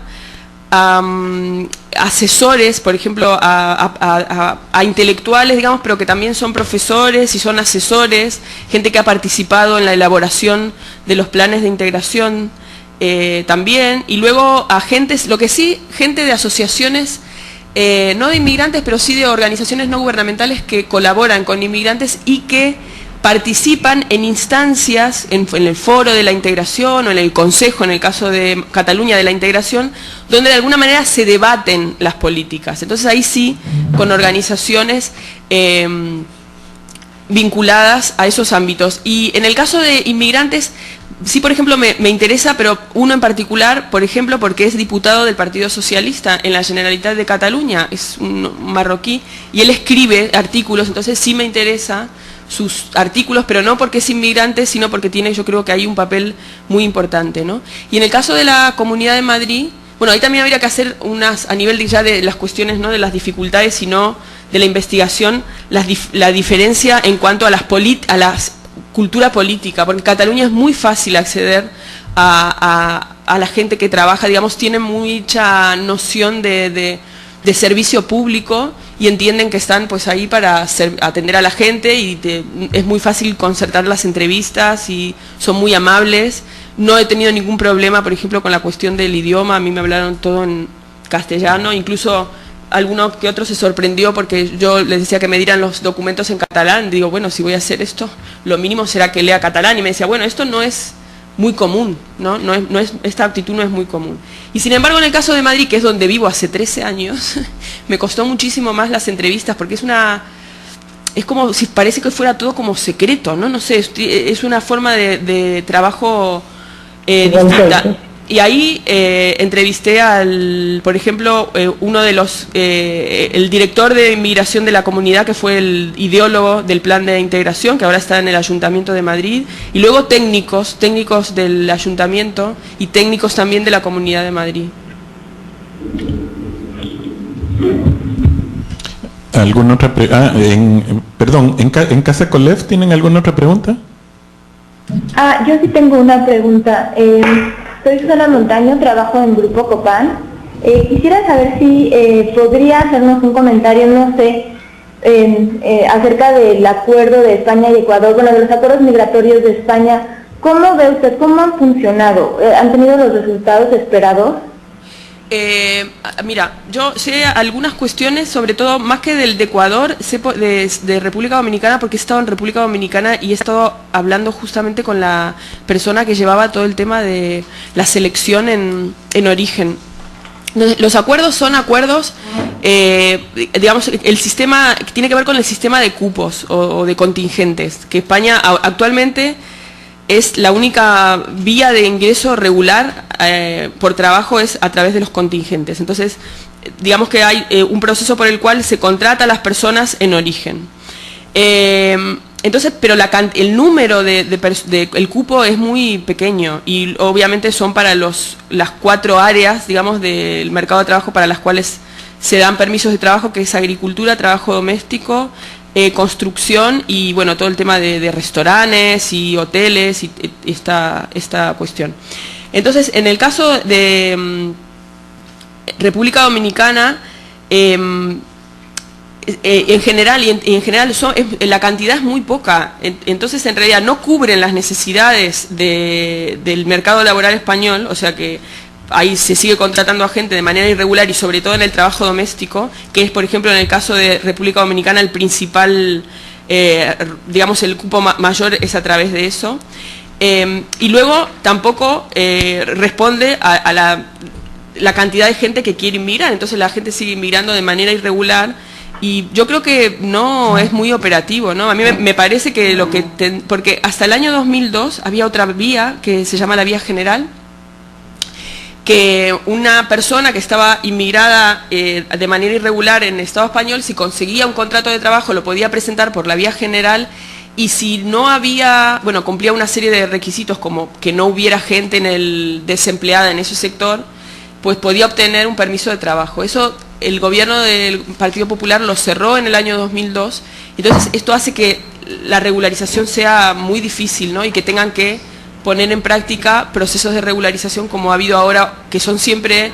Speaker 2: asesores, por ejemplo, a intelectuales, digamos, pero que también son profesores y son asesores, gente que ha participado en la elaboración de los planes de integración también, y luego a gente de asociaciones, no de inmigrantes, pero sí de organizaciones no gubernamentales que colaboran con inmigrantes y que participan en instancias, en el foro de la integración o en el consejo, en el caso de Cataluña, de la integración, donde de alguna manera se debaten las políticas. Entonces ahí sí, con organizaciones vinculadas a esos ámbitos. Y en el caso de inmigrantes, sí, por ejemplo, me interesa, pero uno en particular, por ejemplo, porque es diputado del Partido Socialista en la Generalitat de Cataluña, es un marroquí, y él escribe artículos, entonces sí me interesa sus artículos, pero no porque es inmigrante, sino porque tiene, yo creo que hay un papel muy importante, ¿no? Y en el caso de la Comunidad de Madrid, bueno, ahí también habría que hacer a nivel ya de las cuestiones, no de las dificultades, sino de la investigación, la diferencia en cuanto a las cultura política, porque en Cataluña es muy fácil acceder a la gente que trabaja, digamos, tienen mucha noción de servicio público y entienden que están pues ahí para atender a la gente, y es muy fácil concertar las entrevistas y son muy amables. No he tenido ningún problema, por ejemplo, con la cuestión del idioma. A mí me hablaron todo en castellano, incluso alguno que otro se sorprendió porque yo les decía que me dieran los documentos en catalán. Digo, bueno, si voy a hacer esto, lo mínimo será que lea catalán, y me decía, bueno, esto no es muy común, esta actitud no es muy común. Y sin embargo, en el caso de Madrid, que es donde vivo hace 13 años, me costó muchísimo más las entrevistas, porque es como si parece que fuera todo como secreto, no sé, es una forma de trabajo distinta. Y ahí entrevisté por ejemplo, uno de el director de inmigración de la comunidad, que fue el ideólogo del plan de integración, que ahora está en el Ayuntamiento de Madrid, y luego técnicos del Ayuntamiento y técnicos también de la Comunidad de Madrid.
Speaker 1: ¿Alguna otra en Casa Colev tienen alguna otra pregunta?
Speaker 7: Yo sí tengo una pregunta. Soy Susana Montaño, trabajo en Grupo Copan. Quisiera saber si podría hacernos un comentario, no sé, acerca del acuerdo de España y Ecuador, bueno, de los acuerdos migratorios de España. ¿Cómo ve usted? ¿Cómo han funcionado? ¿Han tenido los resultados esperados?
Speaker 2: Mira, yo sé algunas cuestiones, sobre todo más que del de Ecuador, sé de República Dominicana, porque he estado en República Dominicana y he estado hablando justamente con la persona que llevaba todo el tema de la selección en origen. Los acuerdos son acuerdos, digamos, el sistema tiene que ver con el sistema de cupos o de contingentes, que España actualmente es la única vía de ingreso regular por trabajo, es a través de los contingentes. Entonces, digamos que hay un proceso por el cual se contrata a las personas en origen. Entonces, pero el número el cupo es muy pequeño, y obviamente son para las 4 áreas, digamos, del mercado de trabajo para las cuales se dan permisos de trabajo, que es agricultura, trabajo doméstico, construcción y bueno, todo el tema de restaurantes y hoteles y esta cuestión. Entonces, en el caso de República Dominicana, en general la cantidad es muy poca, entonces en realidad no cubren las necesidades del mercado laboral español, o sea que ahí se sigue contratando a gente de manera irregular y sobre todo en el trabajo doméstico, que es, por ejemplo, en el caso de República Dominicana, el principal, digamos, el cupo mayor es a través de eso. Y luego tampoco responde a la cantidad de gente que quiere inmigrar, entonces la gente sigue inmigrando de manera irregular y yo creo que no es muy operativo, ¿no? A mí me parece que porque hasta el año 2002 había otra vía que se llama la vía general, que una persona que estaba inmigrada de manera irregular en el Estado español, si conseguía un contrato de trabajo lo podía presentar por la vía general. Y si no había, bueno, cumplía una serie de requisitos como que no hubiera gente desempleada en ese sector, pues podía obtener un permiso de trabajo. Eso el gobierno del Partido Popular lo cerró en el año 2002, entonces esto hace que la regularización sea muy difícil, ¿no? Y que tengan que poner en práctica procesos de regularización como ha habido ahora, que son siempre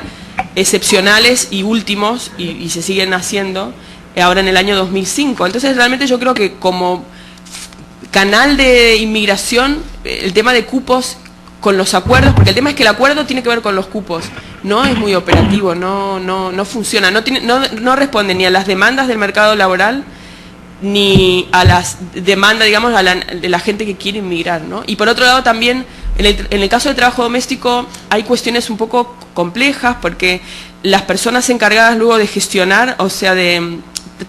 Speaker 2: excepcionales y últimos, y se siguen haciendo, ahora en el año 2005. Entonces realmente yo creo que como canal de inmigración, el tema de cupos con los acuerdos, porque el tema es que el acuerdo tiene que ver con los cupos, no es muy operativo, no funciona, no responde ni a las demandas del mercado laboral, ni a las demandas, digamos, de la gente que quiere inmigrar, ¿no? Y por otro lado también, en el caso del trabajo doméstico, hay cuestiones un poco complejas, porque las personas encargadas luego de gestionar, o sea, de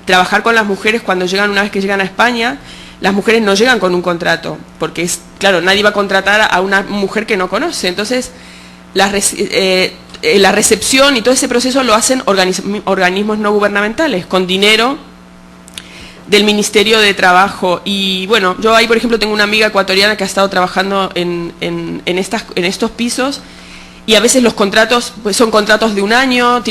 Speaker 2: trabajar con las mujeres una vez que llegan a España, las mujeres no llegan con un contrato, porque claro, nadie va a contratar a una mujer que no conoce. Entonces, la recepción y todo ese proceso lo hacen organismos no gubernamentales, con dinero del Ministerio de Trabajo. Y bueno, yo ahí, por ejemplo, tengo una amiga ecuatoriana que ha estado trabajando en estos pisos, y a veces los contratos pues son contratos de un año,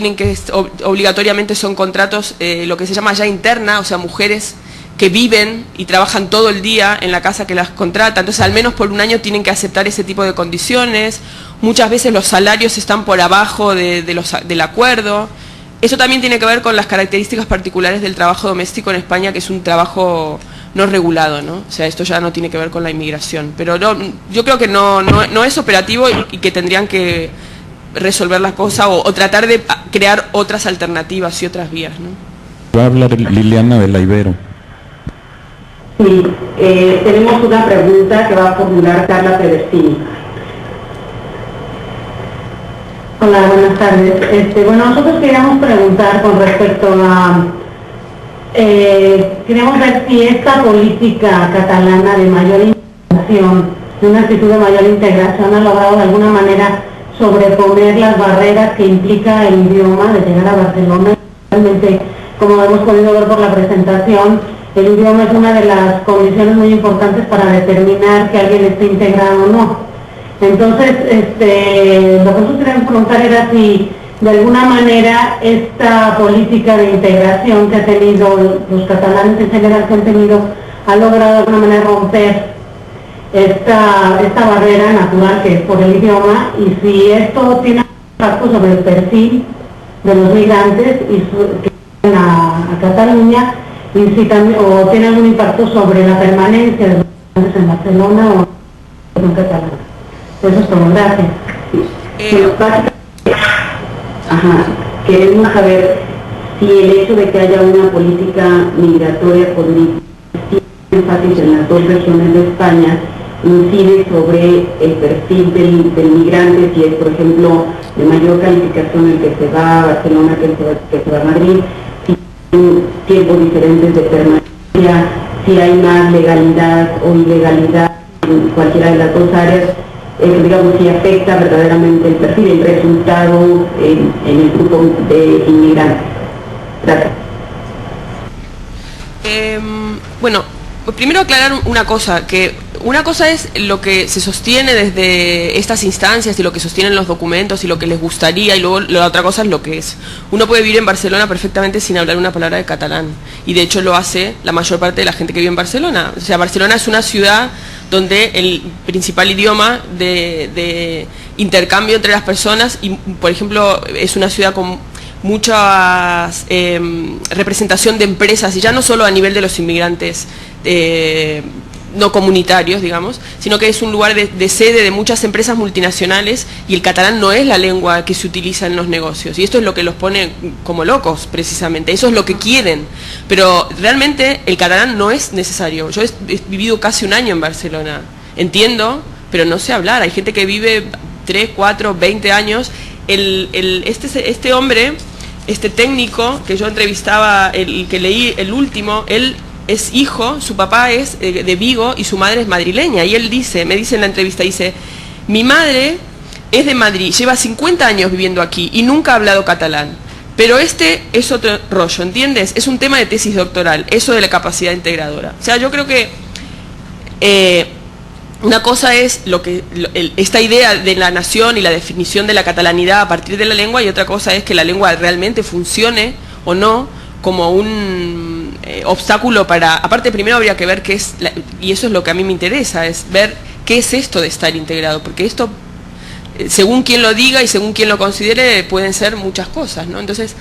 Speaker 2: obligatoriamente son contratos, lo que se llama ya interna, o sea, mujeres que viven y trabajan todo el día en la casa que las contrata, entonces al menos por un año tienen que aceptar ese tipo de condiciones. Muchas veces los salarios están por abajo del acuerdo. Eso también tiene que ver con las características particulares del trabajo doméstico en España, que es un trabajo no regulado, ¿no? O sea, esto ya no tiene que ver con la inmigración, pero yo creo que no es operativo y que tendrían que resolver las cosas o tratar de crear otras alternativas y otras vías, ¿no?
Speaker 1: Va a hablar Liliana de la Ibero.
Speaker 8: Sí, tenemos una pregunta que va a formular Carla Pedersini. Hola, buenas tardes. Bueno, nosotros queríamos preguntar con respecto a... queremos ver si esta política catalana de mayor integración, de una actitud de mayor integración, ha logrado de alguna manera sobreponer las barreras que implica el idioma de llegar a Barcelona. Realmente, como hemos podido ver por la presentación, el idioma es una de las condiciones muy importantes para determinar que alguien esté integrado o no. Entonces, lo que nosotros queríamos preguntar era si de alguna manera esta política de integración que ha tenido los catalanes en general ha logrado de alguna manera romper esta barrera natural que es por el idioma, y si esto tiene impacto sobre el perfil de los migrantes que vienen a Cataluña, y si también, o tiene algún impacto sobre la permanencia de los migrantes en Barcelona o en Cataluña. Eso es todo, gracias. Queremos saber si el hecho de que haya una política migratoria podría énfasis en las dos regiones de España incide sobre el perfil del migrante, si es, por ejemplo, de mayor calificación el que se va a Barcelona que se va a Madrid, si hay tiempos diferentes de permanencia, si hay más legalidad o ilegalidad en cualquiera de las dos áreas, digamos, si afecta verdaderamente el perfil, el resultado en el grupo de inmigrantes. Gracias.
Speaker 2: Bueno, primero aclarar una cosa, que una cosa es lo que se sostiene desde estas instancias y lo que sostienen los documentos y lo que les gustaría, y luego la otra cosa es lo que es. Uno puede vivir en Barcelona perfectamente sin hablar una palabra de catalán, y de hecho lo hace la mayor parte de la gente que vive en Barcelona. O sea, Barcelona es una ciudad donde el principal idioma de intercambio entre las personas, y por ejemplo es una ciudad con mucha representación de empresas, y ya no solo a nivel de los inmigrantes no comunitarios, digamos, sino que es un lugar de sede de muchas empresas multinacionales y el catalán no es la lengua que se utiliza en los negocios. Y esto es lo que los pone como locos, precisamente. Eso es lo que quieren. Pero realmente el catalán no es necesario. Yo he vivido casi un año en Barcelona. Entiendo, pero no sé hablar. Hay gente que vive 3, 4, 20 años. Este hombre, este técnico que yo entrevistaba, el que leí el último, él es hijo, su papá es de Vigo y su madre es madrileña. Y él me dice en la entrevista, mi madre es de Madrid, lleva 50 años viviendo aquí y nunca ha hablado catalán. Pero este es otro rollo, ¿entiendes? Es un tema de tesis doctoral, eso de la capacidad integradora. O sea, yo creo que una cosa es esta idea de la nación y la definición de la catalanidad a partir de la lengua, y otra cosa es que la lengua realmente funcione o no como un obstáculo para... Aparte, primero habría que ver qué es, y eso es lo que a mí me interesa, es ver qué es esto de estar integrado, porque esto, según quien lo diga y según quien lo considere, pueden ser muchas cosas, ¿no? Entonces,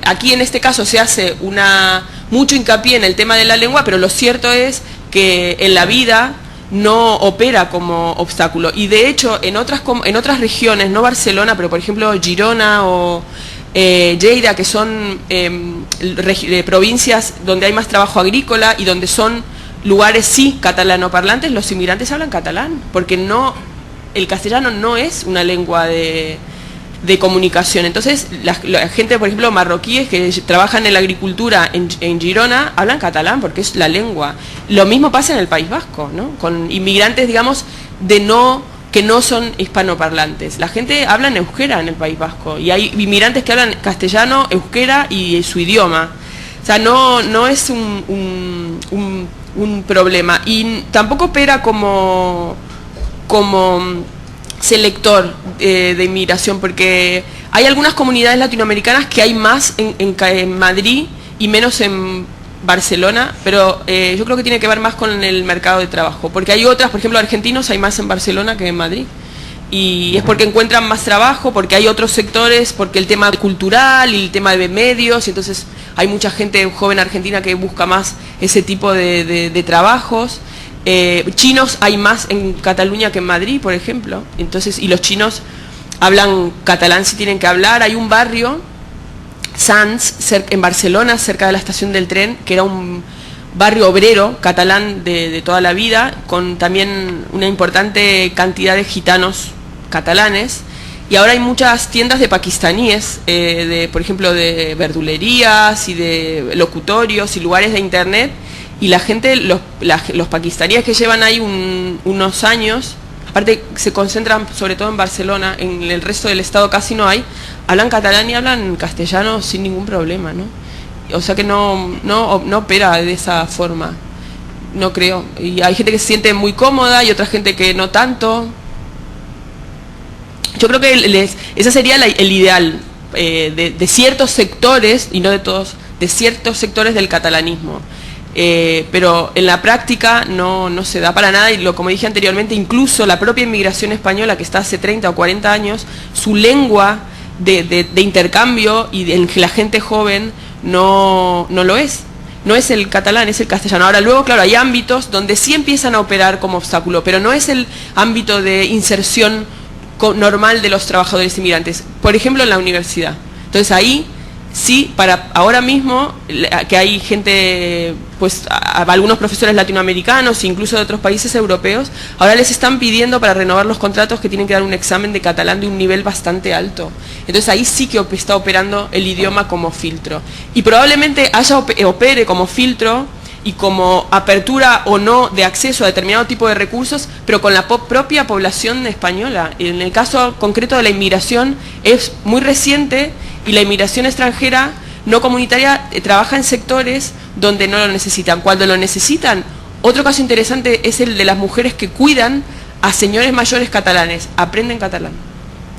Speaker 2: aquí en este caso se hace mucho hincapié en el tema de la lengua, pero lo cierto es que en la vida no opera como obstáculo. Y de hecho, en otras regiones, no Barcelona, pero por ejemplo Girona o Lleida, que son provincias donde hay más trabajo agrícola y donde son lugares sí catalanoparlantes, los inmigrantes hablan catalán, porque el castellano no es una lengua de comunicación. Entonces la gente, por ejemplo, marroquíes que trabajan en la agricultura en Girona, hablan catalán porque es la lengua. Lo mismo pasa en el País Vasco, ¿no? Con inmigrantes, digamos, que no son hispanoparlantes. La gente habla en euskera en el País Vasco y hay inmigrantes que hablan castellano, euskera y su idioma. O sea, no es un problema, y tampoco opera como selector de inmigración, porque hay algunas comunidades latinoamericanas que hay más en Madrid y menos en Barcelona, pero yo creo que tiene que ver más con el mercado de trabajo, porque hay otras, por ejemplo, argentinos hay más en Barcelona que en Madrid, y es porque encuentran más trabajo, porque hay otros sectores, porque el tema cultural y el tema de medios, y entonces hay mucha gente joven argentina que busca más ese tipo de trabajos. Chinos hay más en Cataluña que en Madrid, por ejemplo, entonces, y los chinos hablan catalán si tienen que hablar. Hay un barrio, Sants, en Barcelona, cerca de la estación del tren, que era un barrio obrero catalán de toda la vida, con también una importante cantidad de gitanos catalanes, y ahora hay muchas tiendas de pakistaníes, por ejemplo, de verdulerías y de locutorios y lugares de internet. Y la gente, los pakistaníes que llevan ahí unos años, aparte se concentran sobre todo en Barcelona, en el resto del estado casi no hay, hablan catalán y hablan castellano sin ningún problema, ¿no? O sea que no opera de esa forma, no creo. Y hay gente que se siente muy cómoda y otra gente que no tanto. Yo creo que ese sería el ideal de ciertos sectores, y no de todos, de ciertos sectores del catalanismo. Pero en la práctica no se da para nada, y como dije anteriormente, incluso la propia inmigración española, que está hace 30 o 40 años, su lengua de intercambio y en la gente joven no lo es. No es el catalán, es el castellano. Ahora luego, claro, hay ámbitos donde sí empiezan a operar como obstáculo, pero no es el ámbito de inserción normal de los trabajadores inmigrantes. Por ejemplo, en la universidad. Entonces ahí sí, para ahora mismo, que hay gente, pues algunos profesores latinoamericanos, incluso de otros países europeos, ahora les están pidiendo para renovar los contratos que tienen que dar un examen de catalán de un nivel bastante alto. Entonces ahí sí que está operando el idioma como filtro. Y probablemente opere como filtro y como apertura o no de acceso a determinado tipo de recursos, pero con la propia población española. En el caso concreto de la inmigración es muy reciente, y la inmigración extranjera no comunitaria trabaja en sectores donde no lo necesitan. Cuando lo necesitan, otro caso interesante es el de las mujeres que cuidan a señores mayores catalanes. Aprenden catalán.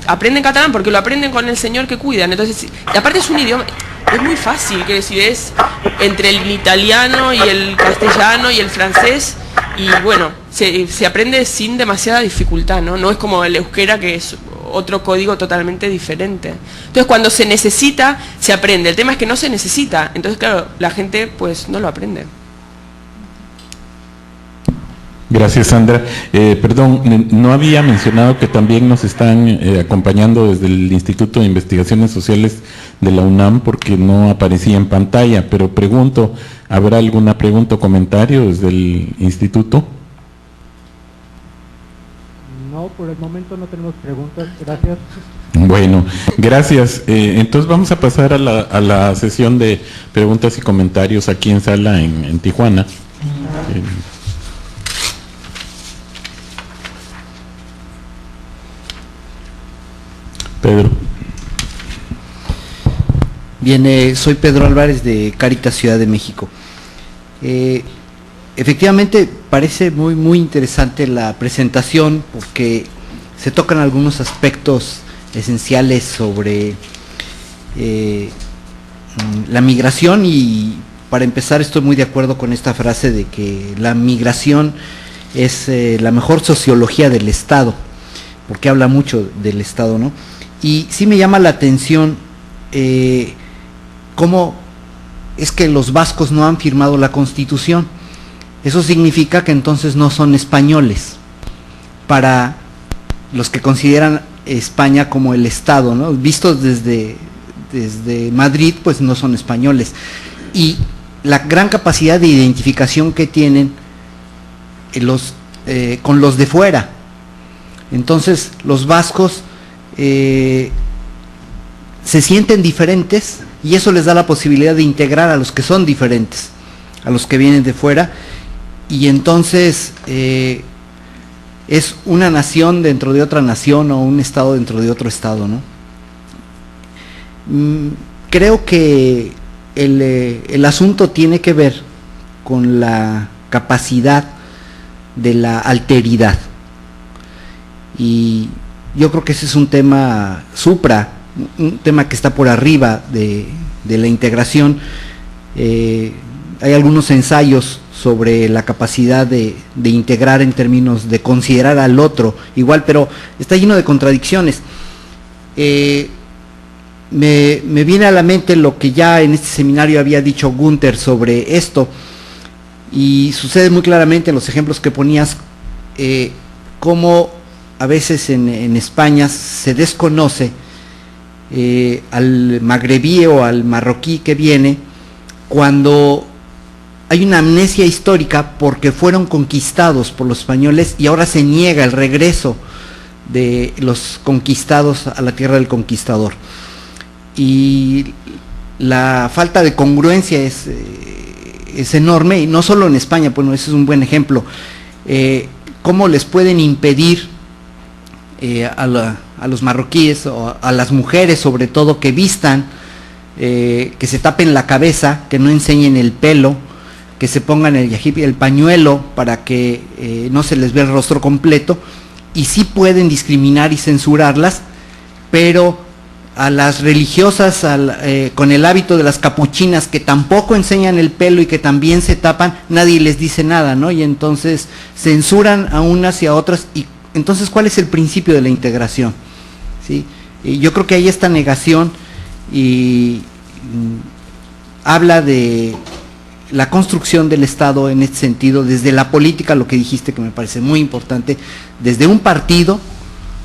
Speaker 2: Aprenden catalán porque lo aprenden con el señor que cuidan. Entonces, aparte es un idioma, es muy fácil, quiero decir, es entre el italiano y el castellano y el francés, y bueno, se aprende sin demasiada dificultad, ¿no? No es como el euskera, que es otro código totalmente diferente. Entonces, cuando se necesita, se aprende. El tema es que no se necesita. Entonces, claro, la gente pues no lo aprende.
Speaker 1: Gracias, Sandra. Perdón, no había mencionado que también nos están acompañando desde el Instituto de Investigaciones Sociales de la UNAM, porque no aparecía en pantalla, pero pregunto, ¿habrá alguna pregunta o comentario desde el instituto?
Speaker 9: No, por el momento no tenemos preguntas, gracias.
Speaker 1: Bueno, gracias. Entonces vamos a pasar a la sesión de preguntas y comentarios aquí en sala en Tijuana. Pedro.
Speaker 10: Bien, soy Pedro Álvarez de Cáritas Ciudad de México. Efectivamente parece muy interesante la presentación porque se tocan algunos aspectos esenciales sobre la migración, y para empezar estoy muy de acuerdo con esta frase de que la migración es la mejor sociología del Estado, porque habla mucho del Estado, ¿no? Y sí me llama la atención cómo es que los vascos no han firmado la Constitución. Eso significa que entonces no son españoles, para los que consideran España como el Estado, ¿no? Vistos desde Madrid, pues no son españoles. Y la gran capacidad de identificación que tienen con los de fuera. Entonces los vascos se sienten diferentes, y eso les da la posibilidad de integrar a los que son diferentes, a los que vienen de fuera, y entonces es una nación dentro de otra nación, o un estado dentro de otro estado, ¿no? Creo que el asunto tiene que ver con la capacidad de la alteridad, y yo creo que ese es un tema un tema que está por arriba de la integración. Hay algunos ensayos sobre la capacidad de integrar en términos de considerar al otro igual, pero está lleno de contradicciones. Me viene a la mente lo que ya en este seminario había dicho Gunther sobre esto, y sucede muy claramente en los ejemplos que ponías, cómo a veces en España se desconoce al magrebí o al marroquí que viene, cuando hay una amnesia histórica porque fueron conquistados por los españoles, y ahora se niega el regreso de los conquistados a la tierra del conquistador. Y la falta de congruencia es enorme, y no solo en España. Bueno, ese es un buen ejemplo. ¿Cómo les pueden impedir a los marroquíes, o a las mujeres sobre todo, que vistan, que se tapen la cabeza, que no enseñen el pelo, que se pongan el yajib, el pañuelo, para que no se les vea el rostro completo? Y sí pueden discriminar y censurarlas, pero a las religiosas con el hábito de las capuchinas, que tampoco enseñan el pelo y que también se tapan, nadie les dice nada, ¿no? Y entonces censuran a unas y a otras. Y entonces, ¿cuál es el principio de la integración? ¿Sí? Y yo creo que hay esta negación, y habla de la construcción del Estado en este sentido, desde la política, lo que dijiste que me parece muy importante, desde un partido,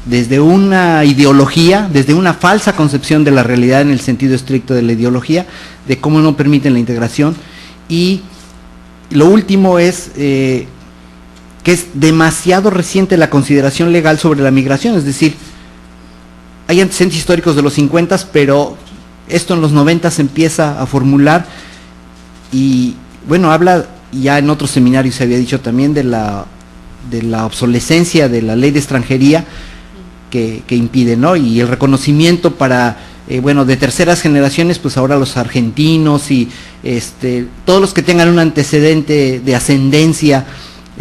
Speaker 10: desde una ideología, desde una falsa concepción de la realidad en el sentido estricto de la ideología, de cómo no permiten la integración. Y lo último es que es demasiado reciente la consideración legal sobre la migración, es decir, hay antecedentes históricos de los 50, pero esto en los 90 se empieza a formular, y bueno, habla, ya en otros seminarios se había dicho también, de la obsolescencia de la ley de extranjería que impide, ¿no? Y el reconocimiento para, bueno, de terceras generaciones, pues ahora los argentinos y todos los que tengan un antecedente de ascendencia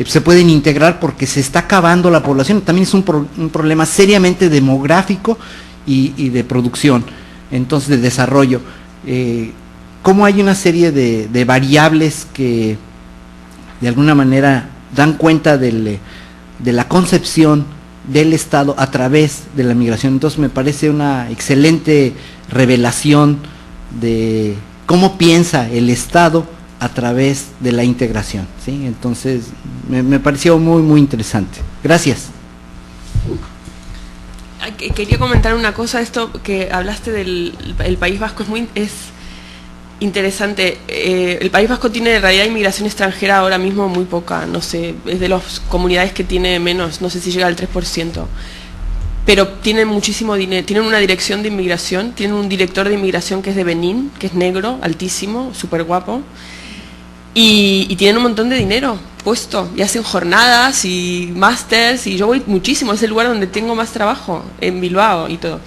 Speaker 10: se pueden integrar, porque se está acabando la población. También es un problema seriamente demográfico y de producción, entonces de desarrollo. Cómo hay una serie de variables que de alguna manera dan cuenta de la concepción del Estado a través de la migración. Entonces me parece una excelente revelación de cómo piensa el Estado a través de la integración, ¿sí? Entonces, me pareció muy, muy interesante. Gracias.
Speaker 2: Quería comentar una cosa, esto que hablaste del el País Vasco es interesante. El País Vasco tiene en realidad inmigración extranjera ahora mismo muy poca, no sé, es de las comunidades que tiene menos, no sé si llega al 3%, pero tienen muchísimo dinero, tienen una dirección de inmigración, tienen un director de inmigración que es de Benín, que es negro, altísimo, súper guapo, y tienen un montón de dinero puesto, y hacen jornadas y másters, y yo voy muchísimo, es el lugar donde tengo más trabajo, en Bilbao y todo.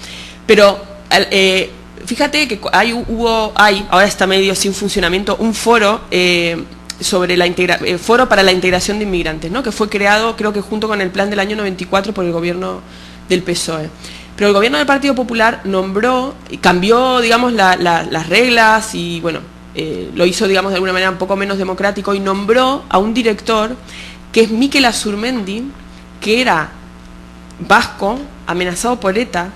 Speaker 2: Pero fíjate que ahora está medio sin funcionamiento, un foro sobre foro para la integración de inmigrantes, ¿no? Que fue creado, creo que junto con el plan del año 94 por el gobierno del PSOE. Pero el gobierno del Partido Popular nombró y cambió, digamos, las reglas y, bueno, lo hizo, digamos, de alguna manera un poco menos democrático y nombró a un director que es Mikel Azurmendi, que era vasco, amenazado por ETA,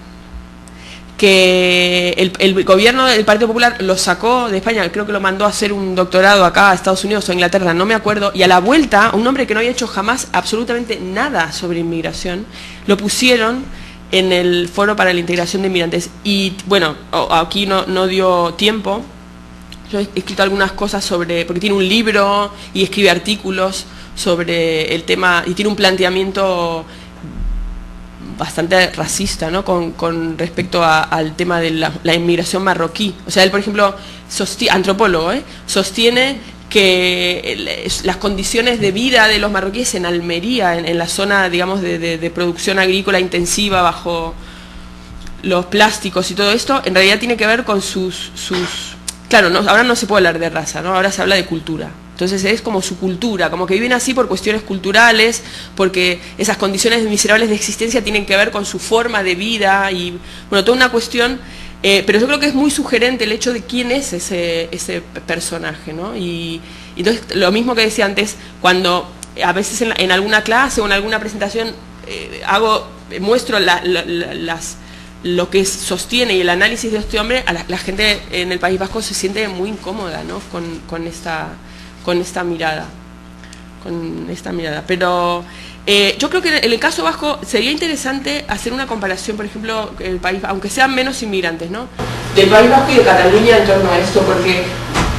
Speaker 2: que el gobierno del Partido Popular lo sacó de España, creo que lo mandó a hacer un doctorado acá a Estados Unidos o a Inglaterra, no me acuerdo, y a la vuelta, un hombre que no había hecho jamás absolutamente nada sobre inmigración, lo pusieron en el Foro para la Integración de Inmigrantes. Y bueno, aquí no dio tiempo. Yo he escrito algunas cosas porque tiene un libro y escribe artículos sobre el tema, y tiene un planteamiento bastante racista, ¿no? con respecto al tema de la inmigración marroquí. O sea, él, por ejemplo, antropólogo, sostiene que las condiciones de vida de los marroquíes en Almería, en la zona, digamos, de producción agrícola intensiva bajo los plásticos y todo esto, en realidad tiene que ver con sus claro, ahora no se puede hablar de raza, ¿no? Ahora se habla de cultura. Entonces es como su cultura, como que viven así por cuestiones culturales, porque esas condiciones miserables de existencia tienen que ver con su forma de vida y, bueno, toda una cuestión, pero yo creo que es muy sugerente el hecho de quién es ese personaje, ¿no? Y entonces, lo mismo que decía antes, cuando a veces en alguna clase o en alguna presentación muestro lo que sostiene y el análisis de este hombre, la gente en el País Vasco se siente muy incómoda, ¿no? con esta mirada. Pero yo creo que en el caso vasco sería interesante hacer una comparación, por ejemplo, el país, aunque sean menos inmigrantes, ¿no? Del País Vasco y de Cataluña en torno a esto, porque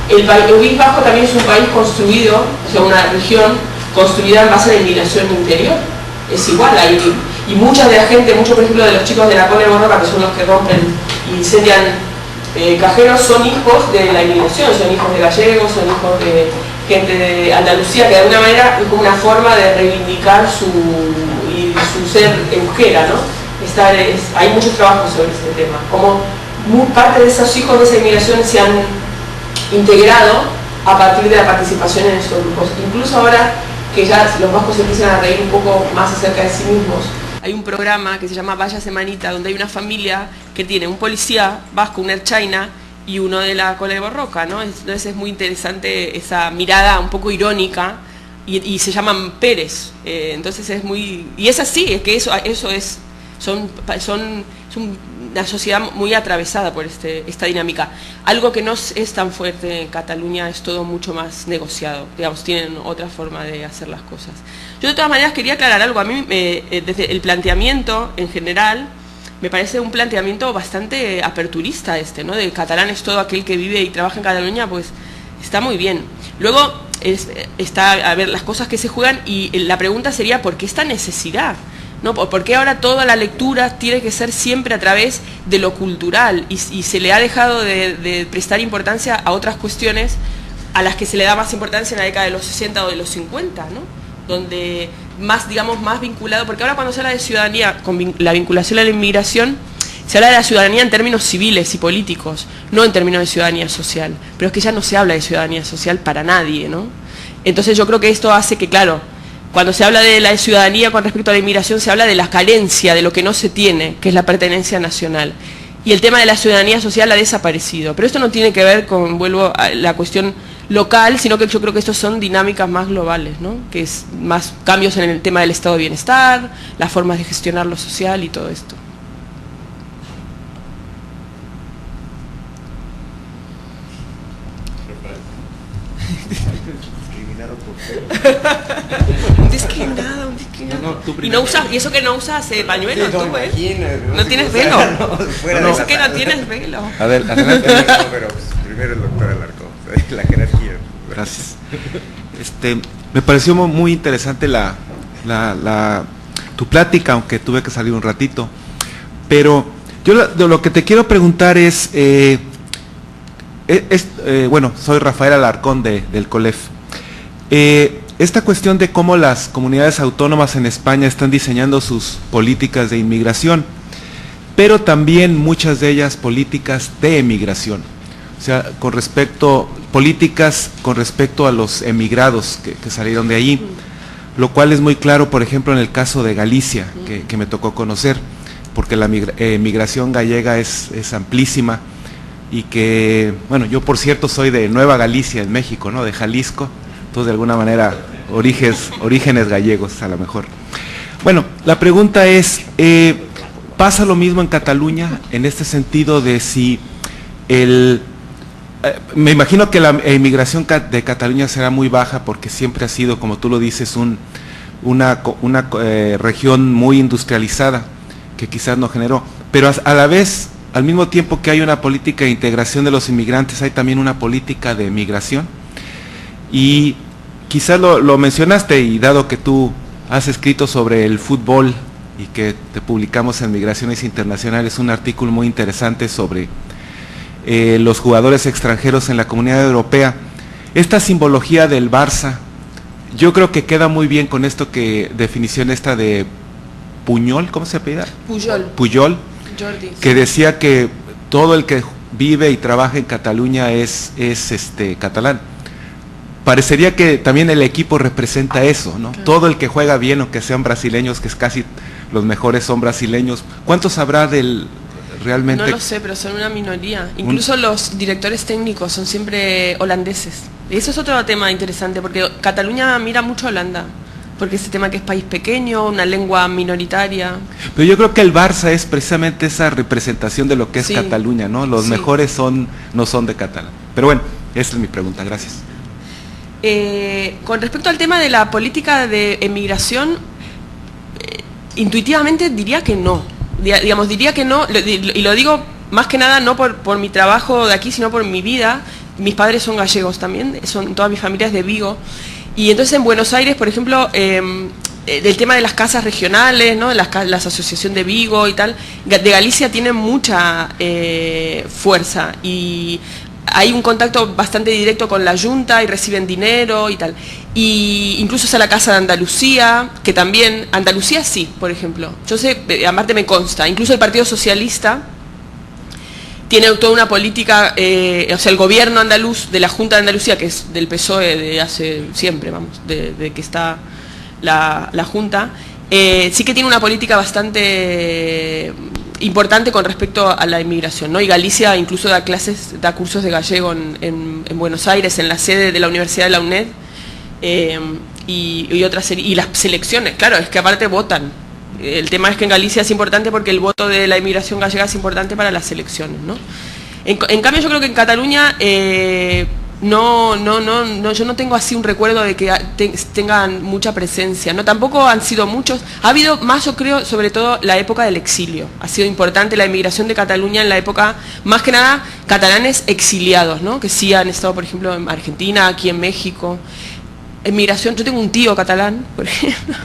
Speaker 2: el País Vasco también es un país construido, o sea, una región construida en base a la inmigración interior. Es igual, y mucha de la gente, muchos por ejemplo de los chicos de la Cole Borroca, que son los que rompen y incendian cajeros, son hijos de la inmigración, son hijos de gallegos, son hijos de gente de Andalucía, que de alguna manera es como una forma de reivindicar su ser euskera, ¿no? Hay muchos trabajos sobre este tema, como parte de esos hijos de esa inmigración se han integrado a partir de la participación en estos grupos. Incluso ahora que ya los vascos empiezan a reír un poco más acerca de sí mismos, hay un programa que se llama Vaya Semanita, donde hay una familia que tiene un policía vasco, un ertzaina y uno de la Cole Borroca, ¿no? Entonces es muy interesante esa mirada un poco irónica y se llaman Pérez. Entonces es muy... Y es así, es que eso es... Son una sociedad muy atravesada por esta dinámica. Algo que no es tan fuerte en Cataluña, es todo mucho más negociado, digamos, tienen otra forma de hacer las cosas. Yo de todas maneras quería aclarar algo, a mí desde el planteamiento en general, me parece un planteamiento bastante aperturista ¿no? De catalán es todo aquel que vive y trabaja en Cataluña, pues está muy bien. Luego a ver, las cosas que se juegan y la pregunta sería, ¿por qué esta necesidad? ¿No? ¿Por qué ahora toda la lectura tiene que ser siempre a través de lo cultural y se le ha dejado de prestar importancia a otras cuestiones a las que se le da más importancia en la década de los 60 o de los 50, ¿no? Donde más, digamos, más vinculado, porque ahora cuando se habla de ciudadanía, con la vinculación a la inmigración, se habla de la ciudadanía en términos civiles y políticos, no en términos de ciudadanía social, pero es que ya no se habla de ciudadanía social para nadie, ¿no? Entonces yo creo que esto hace que, claro, cuando se habla de la ciudadanía con respecto a la inmigración, se habla de la carencia, de lo que no se tiene, que es la pertenencia nacional. Y el tema de la ciudadanía social ha desaparecido. Pero esto no tiene que ver con, vuelvo a la cuestión local, sino que yo creo que estos son dinámicas más globales, ¿no? Que es más cambios en el tema del estado de bienestar, las formas de gestionar lo social y todo esto. Un discriminado. Y no usas, y eso que no usas pañuelo, tú, no tienes velo. Eso que no tienes velo.
Speaker 11: Adelante. Pero primero el doctor Alarcón, la jerarquía.
Speaker 12: Gracias. Me pareció muy interesante tu plática, aunque tuve que salir un ratito. Pero yo lo que te quiero preguntar es, bueno, soy Rafael Alarcón del COLEF. Esta cuestión de cómo las comunidades autónomas en España están diseñando sus políticas de inmigración, pero también muchas de ellas políticas de emigración, o sea, políticas con respecto a los emigrados que salieron de allí, lo cual es muy claro, por ejemplo, en el caso de Galicia, que me tocó conocer, porque la migración gallega es amplísima, y que, bueno, yo por cierto soy de Nueva Galicia, en México, ¿no?, de Jalisco, entonces de alguna manera orígenes gallegos a lo mejor. Bueno, la pregunta es, ¿pasa lo mismo en Cataluña en este sentido de si me imagino que la inmigración de Cataluña será muy baja porque siempre ha sido, como tú lo dices, una región muy industrializada que quizás no generó, pero a la vez, al mismo tiempo que hay una política de integración de los inmigrantes, hay también una política de migración. Y quizás lo mencionaste, y dado que tú has escrito sobre el fútbol y que te publicamos en Migraciones Internacionales un artículo muy interesante sobre los jugadores extranjeros en la Comunidad Europea, esta simbología del Barça, yo creo que queda muy bien con definición esta de Puyol, ¿cómo se apellida? Puyol,
Speaker 2: Jordi,
Speaker 12: que decía que todo el que vive y trabaja en Cataluña es catalán. Parecería que también el equipo representa eso, ¿no? Claro. Todo el que juega bien, o que sean brasileños, que es casi los mejores son brasileños. ¿Cuántos habrá realmente?
Speaker 2: No lo sé, pero son una minoría. Incluso los directores técnicos son siempre holandeses. Y eso es otro tema interesante, porque Cataluña mira mucho a Holanda, porque ese tema que es país pequeño, una lengua minoritaria.
Speaker 12: Pero yo creo que el Barça es precisamente esa representación de lo que es Cataluña, ¿no? Los mejores no son de Cataluña. Pero bueno, esa es mi pregunta, gracias.
Speaker 2: Con respecto al tema de la política de emigración, intuitivamente diría que no. Diría que no, y lo digo más que nada no por mi trabajo de aquí, sino por mi vida. Mis padres son gallegos también, toda mi familia es de Vigo. Y entonces en Buenos Aires, por ejemplo, del tema de las casas regionales, ¿no?, la asociación de Vigo y tal, de Galicia tiene mucha fuerza, y hay un contacto bastante directo con la Junta y reciben dinero y tal. Y incluso es a la Casa de Andalucía, que también, Andalucía sí, por ejemplo. Yo sé, aparte me consta, incluso el Partido Socialista tiene toda una política, o sea, el gobierno andaluz de la Junta de Andalucía, que es del PSOE de hace siempre, vamos, de que está la Junta, sí que tiene una política bastante importante con respecto a la inmigración, ¿no? Y Galicia incluso da cursos de gallego en Buenos Aires, en la sede de la Universidad de la UNED, y otras, y las selecciones, claro, es que aparte votan. El tema es que en Galicia es importante porque el voto de la inmigración gallega es importante para las elecciones, ¿no? En cambio yo creo que en Cataluña yo no tengo así un recuerdo de que tengan mucha presencia, ¿no? Tampoco han sido muchos. Ha habido más, yo creo, sobre todo la época del exilio. Ha sido importante la inmigración de Cataluña en la época, más que nada, catalanes exiliados, ¿no? Que sí han estado, por ejemplo, en Argentina, aquí en México. Inmigración, yo tengo un tío catalán, por ejemplo,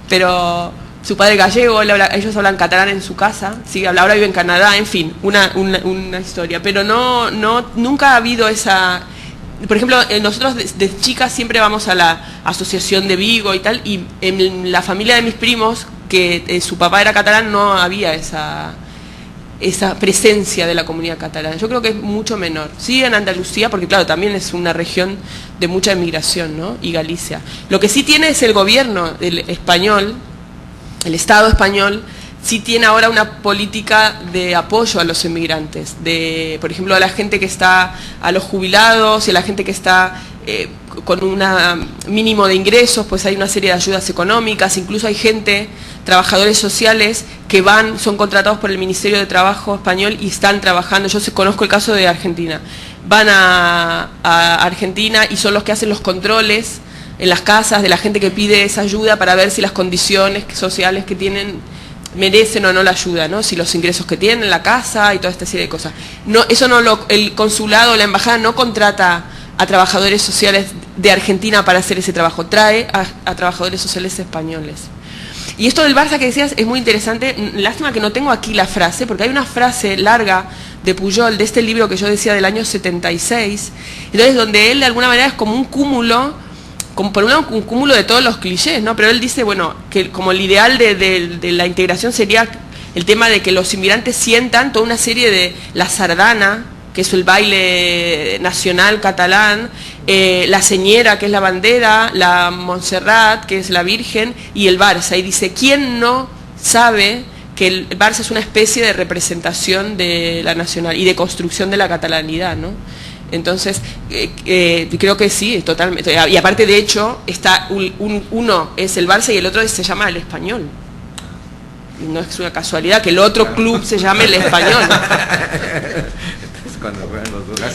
Speaker 2: pero su padre gallego, ellos hablan catalán en su casa, sí, ahora vive en Canadá, en fin, una historia, pero nunca ha habido esa. Por ejemplo, nosotros de chicas siempre vamos a la asociación de Vigo y tal, y en la familia de mis primos, que su papá era catalán, no había esa presencia de la comunidad catalana. Yo creo que es mucho menor. Sí, en Andalucía, porque claro, también es una región de mucha emigración, ¿no? Y Galicia. Lo que sí tiene es el gobierno español. El Estado español sí tiene ahora una política de apoyo a los inmigrantes, por ejemplo, a la gente que está, a los jubilados y a la gente que está con un mínimo de ingresos, pues hay una serie de ayudas económicas, incluso hay trabajadores sociales que son contratados por el Ministerio de Trabajo español y están trabajando. Yo conozco el caso de Argentina. van a Argentina y son los que hacen los controles en las casas de la gente que pide esa ayuda para ver si las condiciones sociales que tienen merecen o no la ayuda, ¿no? Si los ingresos que tienen en la casa y toda esta serie de cosas. No, eso no el consulado o la embajada no contrata a trabajadores sociales de Argentina para hacer ese trabajo, trae a trabajadores sociales españoles. Y esto del Barça que decías es muy interesante, lástima que no tengo aquí la frase, porque hay una frase larga de Pujol, de este libro que yo decía del año 76, entonces donde él de alguna manera es como un cúmulo, como por un lado un cúmulo de todos los clichés, ¿no? Pero él dice, bueno, que como el ideal de la integración sería el tema de que los inmigrantes sientan toda una serie de la sardana, que es el baile nacional catalán, la señera, que es la bandera, la Montserrat, que es la Virgen, y el Barça. Y dice, ¿quién no sabe que el Barça es una especie de representación de la nacional y de construcción de la catalanidad, ¿no? Entonces, creo que sí, totalmente. Y aparte, de hecho, está uno es el Barça y el otro se llama el Español. No es una casualidad que el otro club se llame el Español.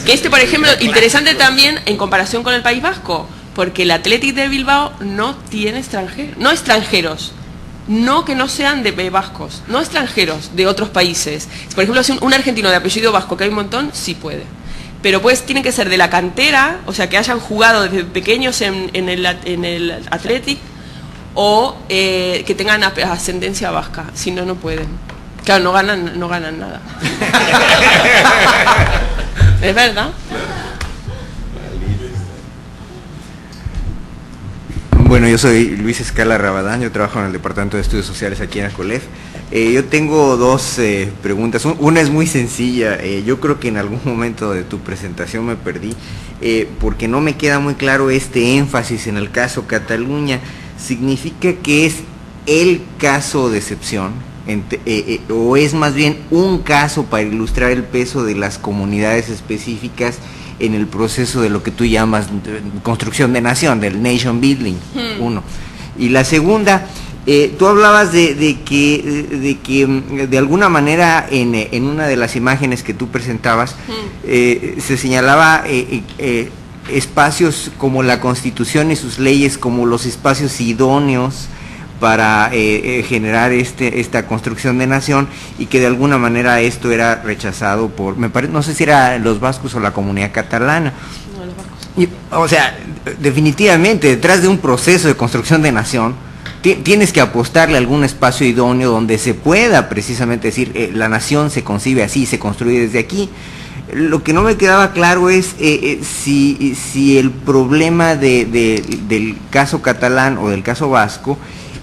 Speaker 2: Que por ejemplo, interesante también en comparación con el País Vasco, porque el Athletic de Bilbao no tiene extranjeros, no extranjeros, no que no sean de vascos, no extranjeros de otros países. Por ejemplo, si un argentino de apellido vasco, que hay un montón, sí puede. Pero pues tienen que ser de la cantera, o sea, que hayan jugado desde pequeños en el Athletic, o que tengan ascendencia vasca, si no, no pueden. Claro, no ganan nada. ¿Es verdad?
Speaker 11: Bueno, yo soy Luis Escala Rabadán, yo trabajo en el Departamento de Estudios Sociales aquí en Acolef. Yo tengo dos preguntas. Una es muy sencilla. Yo creo que en algún momento de tu presentación me perdí, porque no me queda muy claro este énfasis en el caso Cataluña. ¿Significa que es el caso de excepción? ¿O es más bien un caso para ilustrar el peso de las comunidades específicas en el proceso de lo que tú llamas construcción de nación, del nation building? Uno. Y la segunda, tú hablabas de que de alguna manera en una de las imágenes que tú presentabas se señalaba espacios como la Constitución y sus leyes como los espacios idóneos para generar esta construcción de nación, y que de alguna manera esto era rechazado por, no sé si era los vascos o la comunidad catalana.
Speaker 2: No, los vascos.
Speaker 11: O sea, definitivamente detrás de un proceso de construcción de nación tienes que apostarle a algún espacio idóneo donde se pueda precisamente decir la nación se concibe así, se construye desde aquí. Lo que no me quedaba claro es si el problema del caso catalán o del caso vasco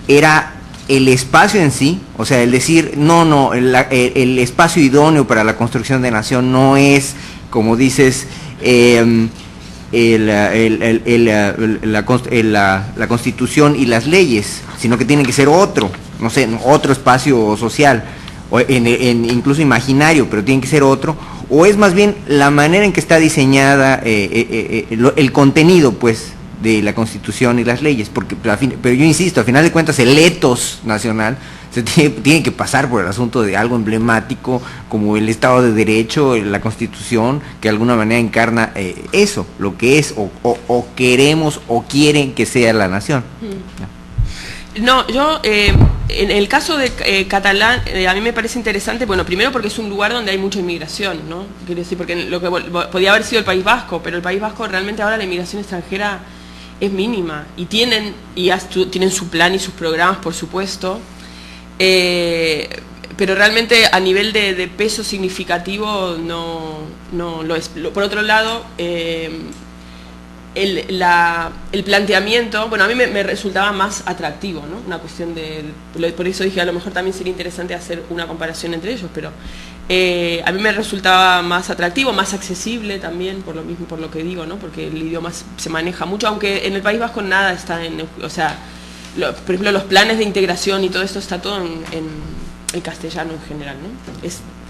Speaker 11: era el espacio en sí, o sea, el decir, el espacio idóneo para la construcción de nación no es, como dices, la Constitución y las leyes, sino que tiene que ser otro espacio social, o incluso imaginario, pero tiene que ser otro, o es más bien la manera en que está diseñada el contenido, pues, de la Constitución y las leyes, pero yo insisto, al final de cuentas el etos nacional se tiene que pasar por el asunto de algo emblemático como el Estado de Derecho, la Constitución, que de alguna manera encarna eso, lo que es o queremos o quieren que sea la nación.
Speaker 2: No, yo en el caso de catalán a mí me parece interesante, bueno, primero porque es un lugar donde hay mucha inmigración, ¿no? Quiero decir, porque lo que podía haber sido el País Vasco, pero el País Vasco realmente ahora la inmigración extranjera es mínima, y tienen su plan y sus programas, por supuesto, pero realmente a nivel de peso significativo no lo es. Por otro lado, el planteamiento, bueno, a mí me resultaba más atractivo, ¿no? Una cuestión por eso dije, a lo mejor también sería interesante hacer una comparación entre ellos, pero a mí me resultaba más atractivo, más accesible también, por lo mismo, por lo que digo, ¿no? Porque el idioma se maneja mucho, aunque en el País Vasco nada está o sea, por ejemplo, los planes de integración y todo esto está todo en castellano en general, ¿no?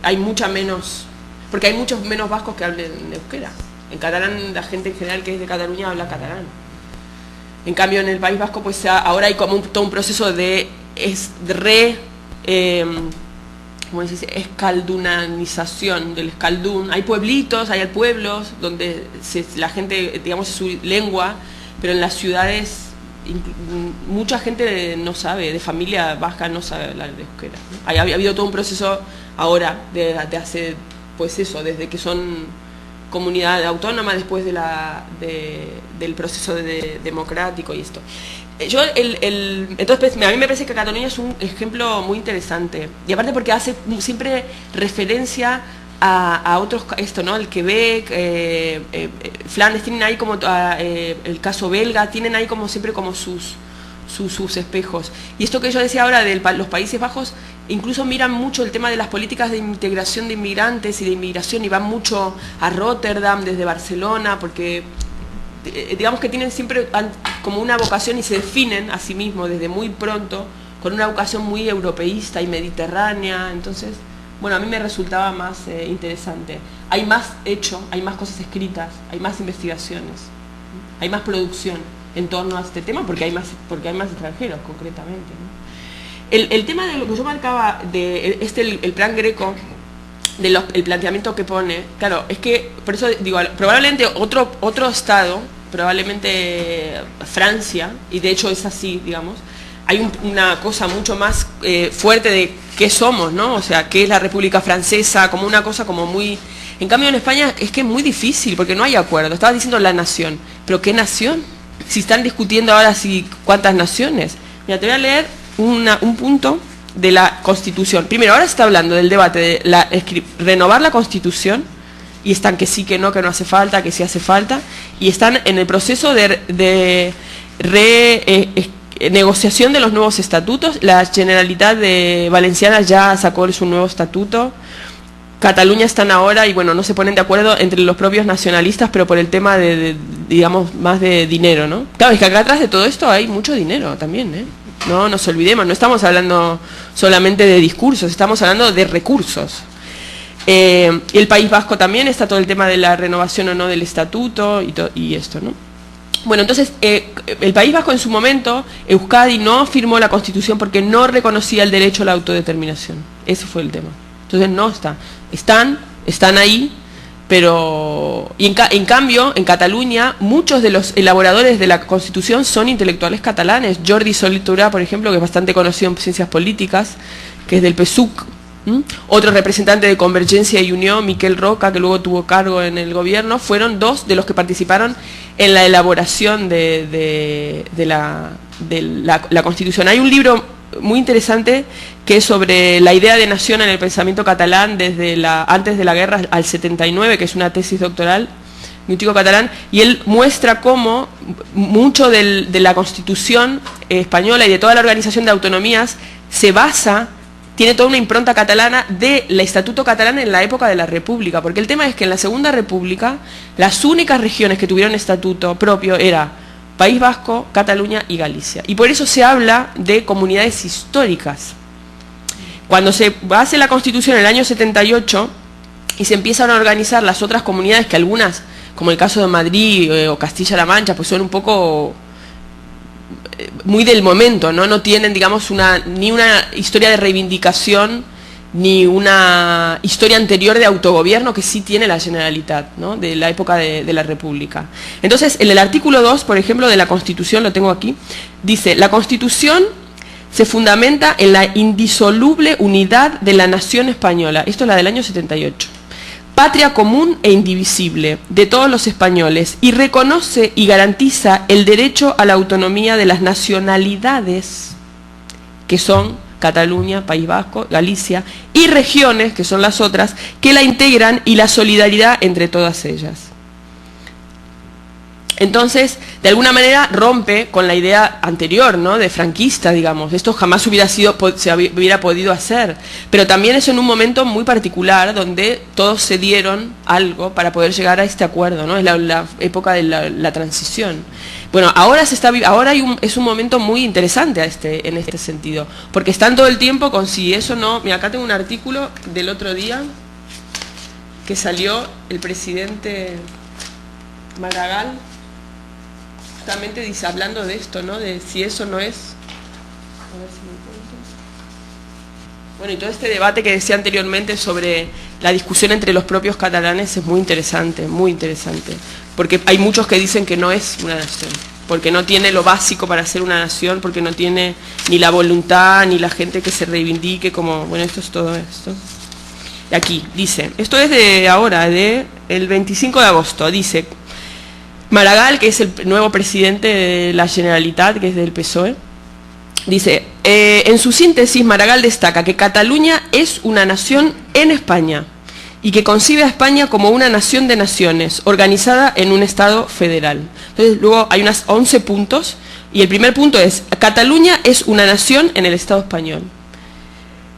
Speaker 2: Hay mucha menos, porque hay muchos menos vascos que hablen euskera. En catalán, la gente en general que es de Cataluña habla catalán. En cambio, en el País Vasco, pues ahora hay como todo un proceso de como se dice, escaldunanización del escaldún. Hay pueblitos, hay pueblos donde la gente, digamos, es su lengua, pero en las ciudades mucha gente no sabe, de familia vasca no sabe hablar de euskera, ¿no? Ha habido todo un proceso ahora de hace, pues eso, desde que son comunidad autónoma, después del proceso democrático y esto. Entonces, a mí me parece que Cataluña es un ejemplo muy interesante, y aparte porque hace siempre referencia a otros, esto, ¿no? El Quebec, Flandes, tienen ahí como el caso belga, tienen ahí como siempre como sus espejos. Y esto que yo decía ahora de los Países Bajos, incluso miran mucho el tema de las políticas de integración de inmigrantes y de inmigración, y van mucho a Rotterdam desde Barcelona, porque digamos que tienen siempre como una vocación y se definen a sí mismos desde muy pronto con una vocación muy europeísta y mediterránea. Entonces, bueno, a mí me resultaba más interesante. Hay más hecho, hay más cosas escritas, hay más investigaciones, hay más producción en torno a este tema porque hay más extranjeros concretamente, ¿no? El tema de lo que yo marcaba de el plan Greco, el planteamiento que pone, claro, es que, por eso digo, probablemente otro estado, probablemente Francia, y de hecho es así, digamos, hay una cosa mucho más fuerte de qué somos, ¿no? O sea, qué es la República Francesa, como una cosa como muy... En cambio en España es que es muy difícil, porque no hay acuerdo. Estabas diciendo la nación, ¿pero qué nación? Si están discutiendo ahora cuántas naciones. Mira, te voy a leer un punto de la Constitución. Primero, ahora se está hablando del debate de renovar la Constitución, y están que sí, que no hace falta, que sí hace falta, y están en el proceso de negociación de los nuevos estatutos. La Generalitat de Valenciana ya sacó su nuevo estatuto. Cataluña están ahora, y bueno, no se ponen de acuerdo entre los propios nacionalistas, pero por el tema digamos, más de dinero, ¿no? Claro, es que acá atrás de todo esto hay mucho dinero también, ¿eh? No nos olvidemos, no estamos hablando solamente de discursos, estamos hablando de recursos. Y el País Vasco también está todo el tema de la renovación o no del estatuto y esto, ¿no? Bueno, entonces, el País Vasco en su momento, Euskadi no firmó la Constitución porque no reconocía el derecho a la autodeterminación. Ese fue el tema. Entonces no está. Están ahí, pero... Y en cambio, en Cataluña, muchos de los elaboradores de la Constitución son intelectuales catalanes. Jordi Solé-Tura, por ejemplo, que es bastante conocido en ciencias políticas, que es del PSUC. Otro representante de Convergencia y Unión, Miquel Roca, que luego tuvo cargo en el gobierno, fueron dos de los que participaron en la elaboración de la Constitución. Hay un libro muy interesante que es sobre la idea de nación en el pensamiento catalán desde antes de la guerra al 79, que es una tesis doctoral de un chico catalán, y él muestra cómo mucho de la Constitución española y de toda la organización de autonomías tiene toda una impronta catalana del Estatuto catalán en la época de la República, porque el tema es que en la Segunda República las únicas regiones que tuvieron estatuto propio era País Vasco, Cataluña y Galicia, y por eso se habla de comunidades históricas. Cuando se hace la Constitución en el año 78 y se empiezan a organizar las otras comunidades, que algunas, como el caso de Madrid o Castilla-La Mancha, pues son un poco... muy del momento, no tienen, digamos, ni una historia de reivindicación ni una historia anterior de autogobierno que sí tiene la Generalitat, ¿no? De la época de la República. Entonces, en el artículo 2, por ejemplo, de la Constitución, lo tengo aquí, dice: la Constitución se fundamenta en la indisoluble unidad de la nación española. Esto es la del año 78. Patria común e indivisible de todos los españoles, y reconoce y garantiza el derecho a la autonomía de las nacionalidades, que son Cataluña, País Vasco, Galicia, y regiones, que son las otras, que la integran, y la solidaridad entre todas ellas. Entonces, de alguna manera rompe con la idea anterior, ¿no?, de franquista, digamos. Esto jamás se hubiera podido hacer. Pero también es en un momento muy particular donde todos se dieron algo para poder llegar a este acuerdo, ¿no? Es la época de la transición. Bueno, ahora es un momento muy interesante en este sentido, porque están todo el tiempo con si eso no... Mira, acá tengo un artículo del otro día que salió el presidente Maragall, justamente dice, hablando de esto, ¿no? De si eso no es... A ver si me encuentro. Bueno, y todo este debate que decía anteriormente sobre la discusión entre los propios catalanes es muy interesante, porque hay muchos que dicen que no es una nación, porque no tiene lo básico para ser una nación, porque no tiene ni la voluntad, ni la gente que se reivindique como, bueno, esto es todo esto. Y aquí, dice, esto es de ahora, de el 25 de agosto, dice, Maragall, que es el nuevo presidente de la Generalitat, que es del PSOE, dice, en su síntesis, Maragall destaca que Cataluña es una nación en España y que concibe a España como una nación de naciones, organizada en un Estado federal. Entonces, luego hay unos 11 puntos, y el primer punto es, Cataluña es una nación en el Estado español.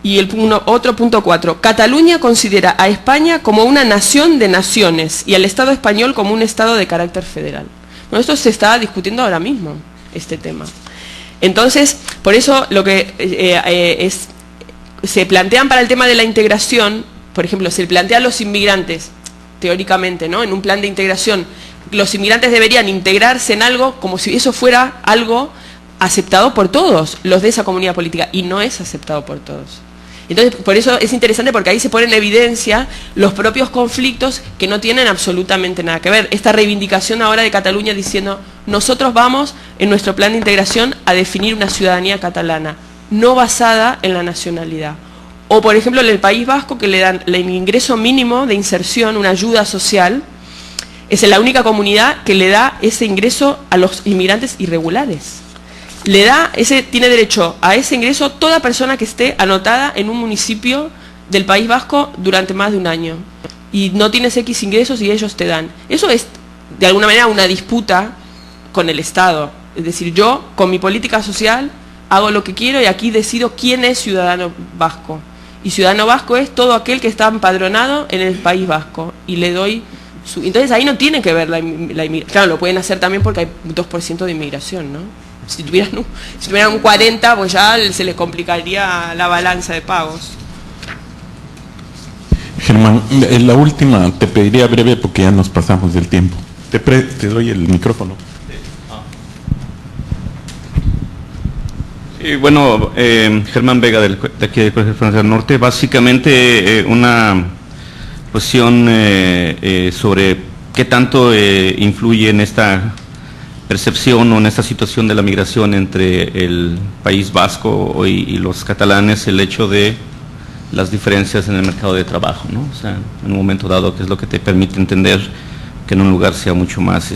Speaker 2: Y otro punto 4, Cataluña considera a España como una nación de naciones y al Estado español como un Estado de carácter federal. Bueno, esto se está discutiendo ahora mismo, este tema. Entonces, por eso lo que se plantean para el tema de la integración, por ejemplo, se plantea a los inmigrantes, teóricamente, ¿no? En un plan de integración, los inmigrantes deberían integrarse en algo como si eso fuera algo aceptado por todos los de esa comunidad política, y no es aceptado por todos. Entonces, por eso es interesante, porque ahí se ponen en evidencia los propios conflictos que no tienen absolutamente nada que ver. Esta reivindicación ahora de Cataluña diciendo, nosotros vamos en nuestro plan de integración a definir una ciudadanía catalana, no basada en la nacionalidad. O, por ejemplo, en el País Vasco, que le dan el ingreso mínimo de inserción, una ayuda social, es la única comunidad que le da ese ingreso a los inmigrantes irregulares. Tiene derecho a ese ingreso toda persona que esté anotada en un municipio del País Vasco durante más de un año. Y no tienes X ingresos y ellos te dan. Eso es, de alguna manera, una disputa con el Estado. Es decir, yo, con mi política social, hago lo que quiero y aquí decido quién es ciudadano vasco. Y ciudadano vasco es todo aquel que está empadronado en el País Vasco. Y le doy su... Entonces ahí no tiene que ver la inmigración. Claro, lo pueden hacer también porque hay un 2% de inmigración, ¿no? Si tuvieran un 40, pues ya se les complicaría la balanza de pagos.
Speaker 1: Germán, la última te pediría breve porque ya nos pasamos del tiempo. Te doy el micrófono.
Speaker 13: Sí, bueno, Germán Vega de aquí del Colegio Frontera Norte. Básicamente una cuestión sobre qué tanto influye en esta percepción o en esta situación de la migración entre el País Vasco y los catalanes, el hecho de las diferencias en el mercado de trabajo, ¿no? O sea, en un momento dado, que es lo que te permite entender que en un lugar sea mucho más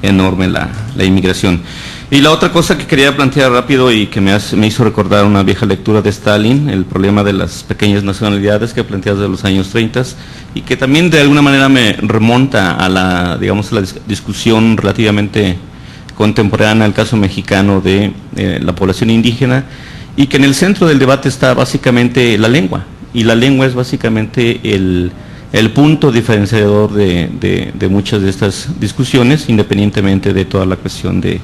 Speaker 13: enorme la inmigración. Y la otra cosa que quería plantear rápido y que me hizo recordar una vieja lectura de Stalin, el problema de las pequeñas nacionalidades que planteas de los años 30 y que también de alguna manera me remonta a la discusión relativamente contemporánea, el caso mexicano de la población indígena, y que en el centro del debate está básicamente la lengua, y la lengua es básicamente el punto diferenciador de muchas de estas discusiones, independientemente de toda la cuestión de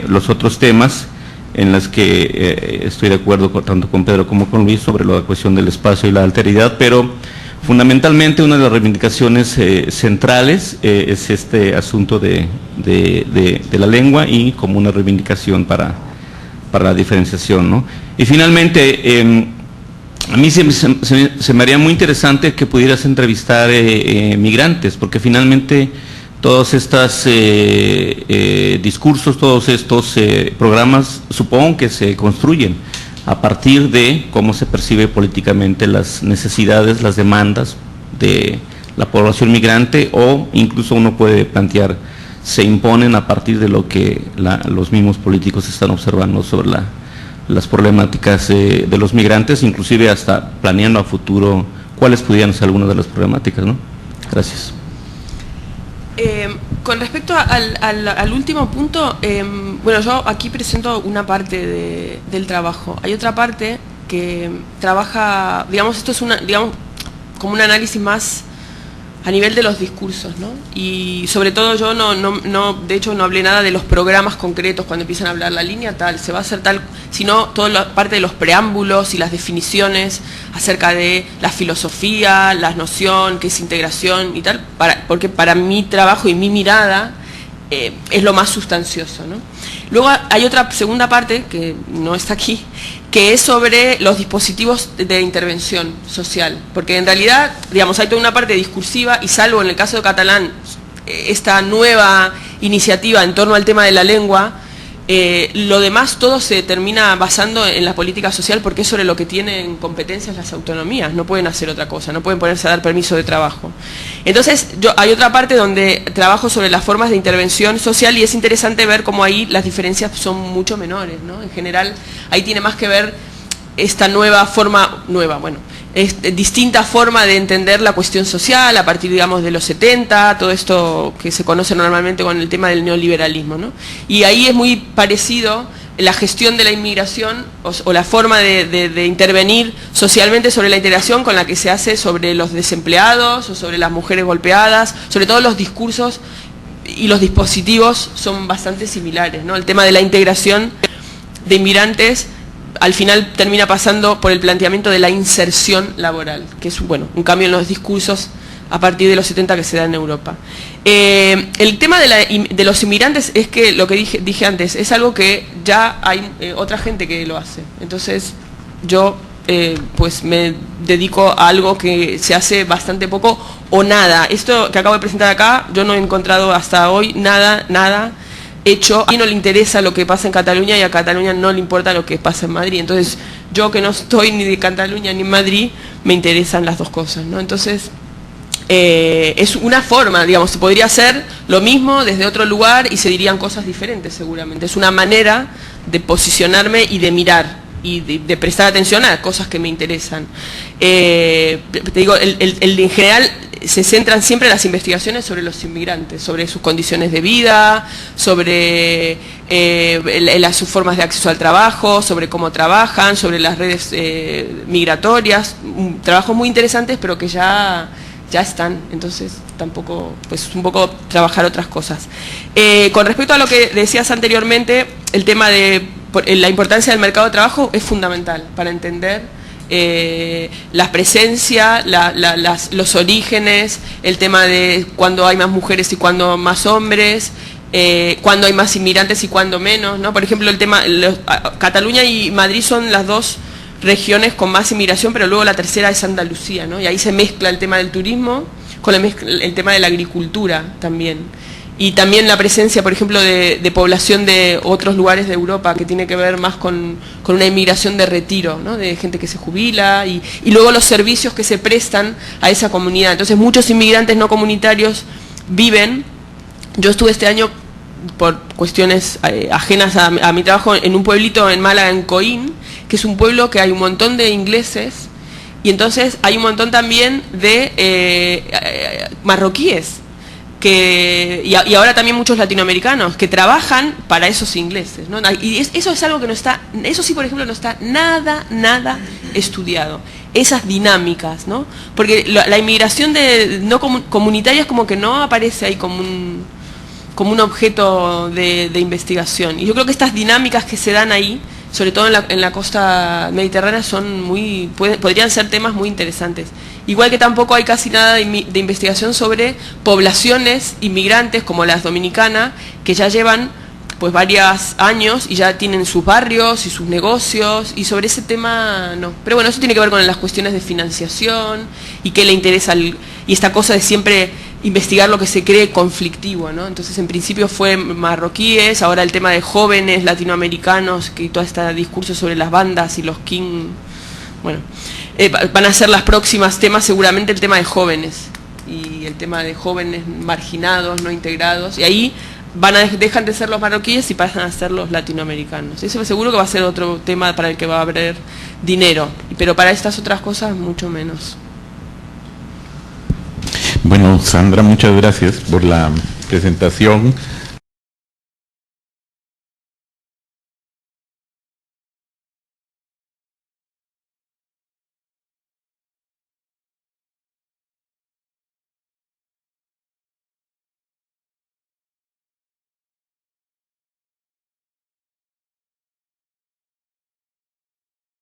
Speaker 13: los otros temas en las que estoy de acuerdo tanto con Pedro como con Luis sobre la cuestión del espacio y la alteridad, pero fundamentalmente una de las reivindicaciones centrales es este asunto de la lengua y como una reivindicación para la diferenciación, ¿no? Y finalmente, a mí se me haría muy interesante que pudieras entrevistar migrantes, porque finalmente todos estos discursos, todos estos programas, supongo que se construyen a partir de cómo se percibe políticamente las necesidades, las demandas de la población migrante, o incluso uno puede plantear, se imponen a partir de lo que los mismos políticos están observando sobre las problemáticas de los migrantes, inclusive hasta planeando a futuro cuáles pudieran ser algunas de las problemáticas, ¿no? Gracias.
Speaker 2: Con respecto al último punto, bueno, yo aquí presento una parte del trabajo. Hay otra parte que trabaja, digamos, esto es como un análisis más a nivel de los discursos, ¿no? Y sobre todo yo de hecho no hablé nada de los programas concretos cuando empiezan a hablar la línea tal, se va a hacer tal, sino toda la parte de los preámbulos y las definiciones acerca de la filosofía, la noción, qué es integración y tal, porque para mi trabajo y mi mirada es lo más sustancioso, ¿no? Luego hay otra segunda parte, que no está aquí, que es sobre los dispositivos de intervención social, porque en realidad, digamos, hay toda una parte discursiva, y salvo en el caso de catalán, esta nueva iniciativa en torno al tema de la lengua, lo demás todo se termina basando en la política social, porque es sobre lo que tienen competencias las autonomías, no pueden hacer otra cosa, no pueden ponerse a dar permiso de trabajo. Entonces, hay otra parte donde trabajo sobre las formas de intervención social, y es interesante ver cómo ahí las diferencias son mucho menores, ¿no? En general, ahí tiene más que ver esta distinta forma de entender la cuestión social a partir, digamos, de los 70, todo esto que se conoce normalmente con el tema del neoliberalismo, ¿no? Y ahí es muy parecido la gestión de la inmigración o la forma de intervenir socialmente sobre la integración con la que se hace sobre los desempleados o sobre las mujeres golpeadas, sobre todo los discursos y los dispositivos son bastante similares, ¿no? El tema de la integración de inmigrantes al final termina pasando por el planteamiento de la inserción laboral, que es un cambio en los discursos a partir de los 70 que se da en Europa. El tema de los inmigrantes es que, lo que dije antes, es algo que ya hay otra gente que lo hace. Entonces yo pues me dedico a algo que se hace bastante poco o nada. Esto que acabo de presentar acá, yo no he encontrado hasta hoy nada hecho. A mí no le interesa lo que pasa en Cataluña y a Cataluña no le importa lo que pasa en Madrid. Entonces, yo que no estoy ni de Cataluña ni en Madrid, me interesan las dos cosas, ¿no? Entonces, es una forma, digamos, se podría hacer lo mismo desde otro lugar y se dirían cosas diferentes seguramente. Es una manera de posicionarme y de mirar y de prestar atención a cosas que me interesan. Te digo, en general se centran siempre las investigaciones sobre los inmigrantes, sobre sus condiciones de vida, sobre sus formas de acceso al trabajo, sobre cómo trabajan, sobre las redes migratorias, trabajos muy interesantes pero que ya están, entonces tampoco, pues un poco trabajar otras cosas. Con respecto a lo que decías anteriormente, el tema de la importancia del mercado de trabajo es fundamental para entender la presencia, los orígenes, el tema de cuándo hay más mujeres y cuándo más hombres, cuándo hay más inmigrantes y cuándo menos, ¿no? Por ejemplo, el tema, Cataluña y Madrid son las dos regiones con más inmigración, pero luego la tercera es Andalucía, ¿no? Y ahí se mezcla el tema del turismo con el tema de la agricultura también. Y también la presencia, por ejemplo, de población de otros lugares de Europa, que tiene que ver más con una inmigración de retiro, ¿no? De gente que se jubila y luego los servicios que se prestan a esa comunidad. Entonces muchos inmigrantes no comunitarios viven. Yo estuve este año, por cuestiones ajenas a mi trabajo, en un pueblito en Málaga, en Coín, que es un pueblo que hay un montón de ingleses y entonces hay un montón también de marroquíes. Y ahora también muchos latinoamericanos que trabajan para esos ingleses, ¿no? Y eso es algo que no está, eso sí, por ejemplo, no está nada estudiado, esas dinámicas, ¿no? Porque la inmigración no comunitaria es como que no aparece ahí como un objeto de investigación. Y yo creo que estas dinámicas que se dan ahí, sobre todo en la costa mediterránea, podrían ser temas muy interesantes. Igual que tampoco hay casi nada de investigación sobre poblaciones inmigrantes como las dominicanas, que ya llevan pues varios años y ya tienen sus barrios y sus negocios, y sobre ese tema no. Pero bueno, eso tiene que ver con las cuestiones de financiación y qué le interesa, y esta cosa de siempre investigar lo que se cree conflictivo, ¿no? Entonces en principio fue marroquíes, ahora el tema de jóvenes latinoamericanos, que todo este discurso sobre las bandas y los king, bueno, van a ser las próximas temas, seguramente el tema de jóvenes y el tema de jóvenes marginados, no integrados, y ahí dejan de ser los marroquíes y pasan a ser los latinoamericanos. Eso seguro que va a ser otro tema para el que va a haber dinero, pero para estas otras cosas mucho menos.
Speaker 1: Bueno, Sandra, muchas gracias por la presentación.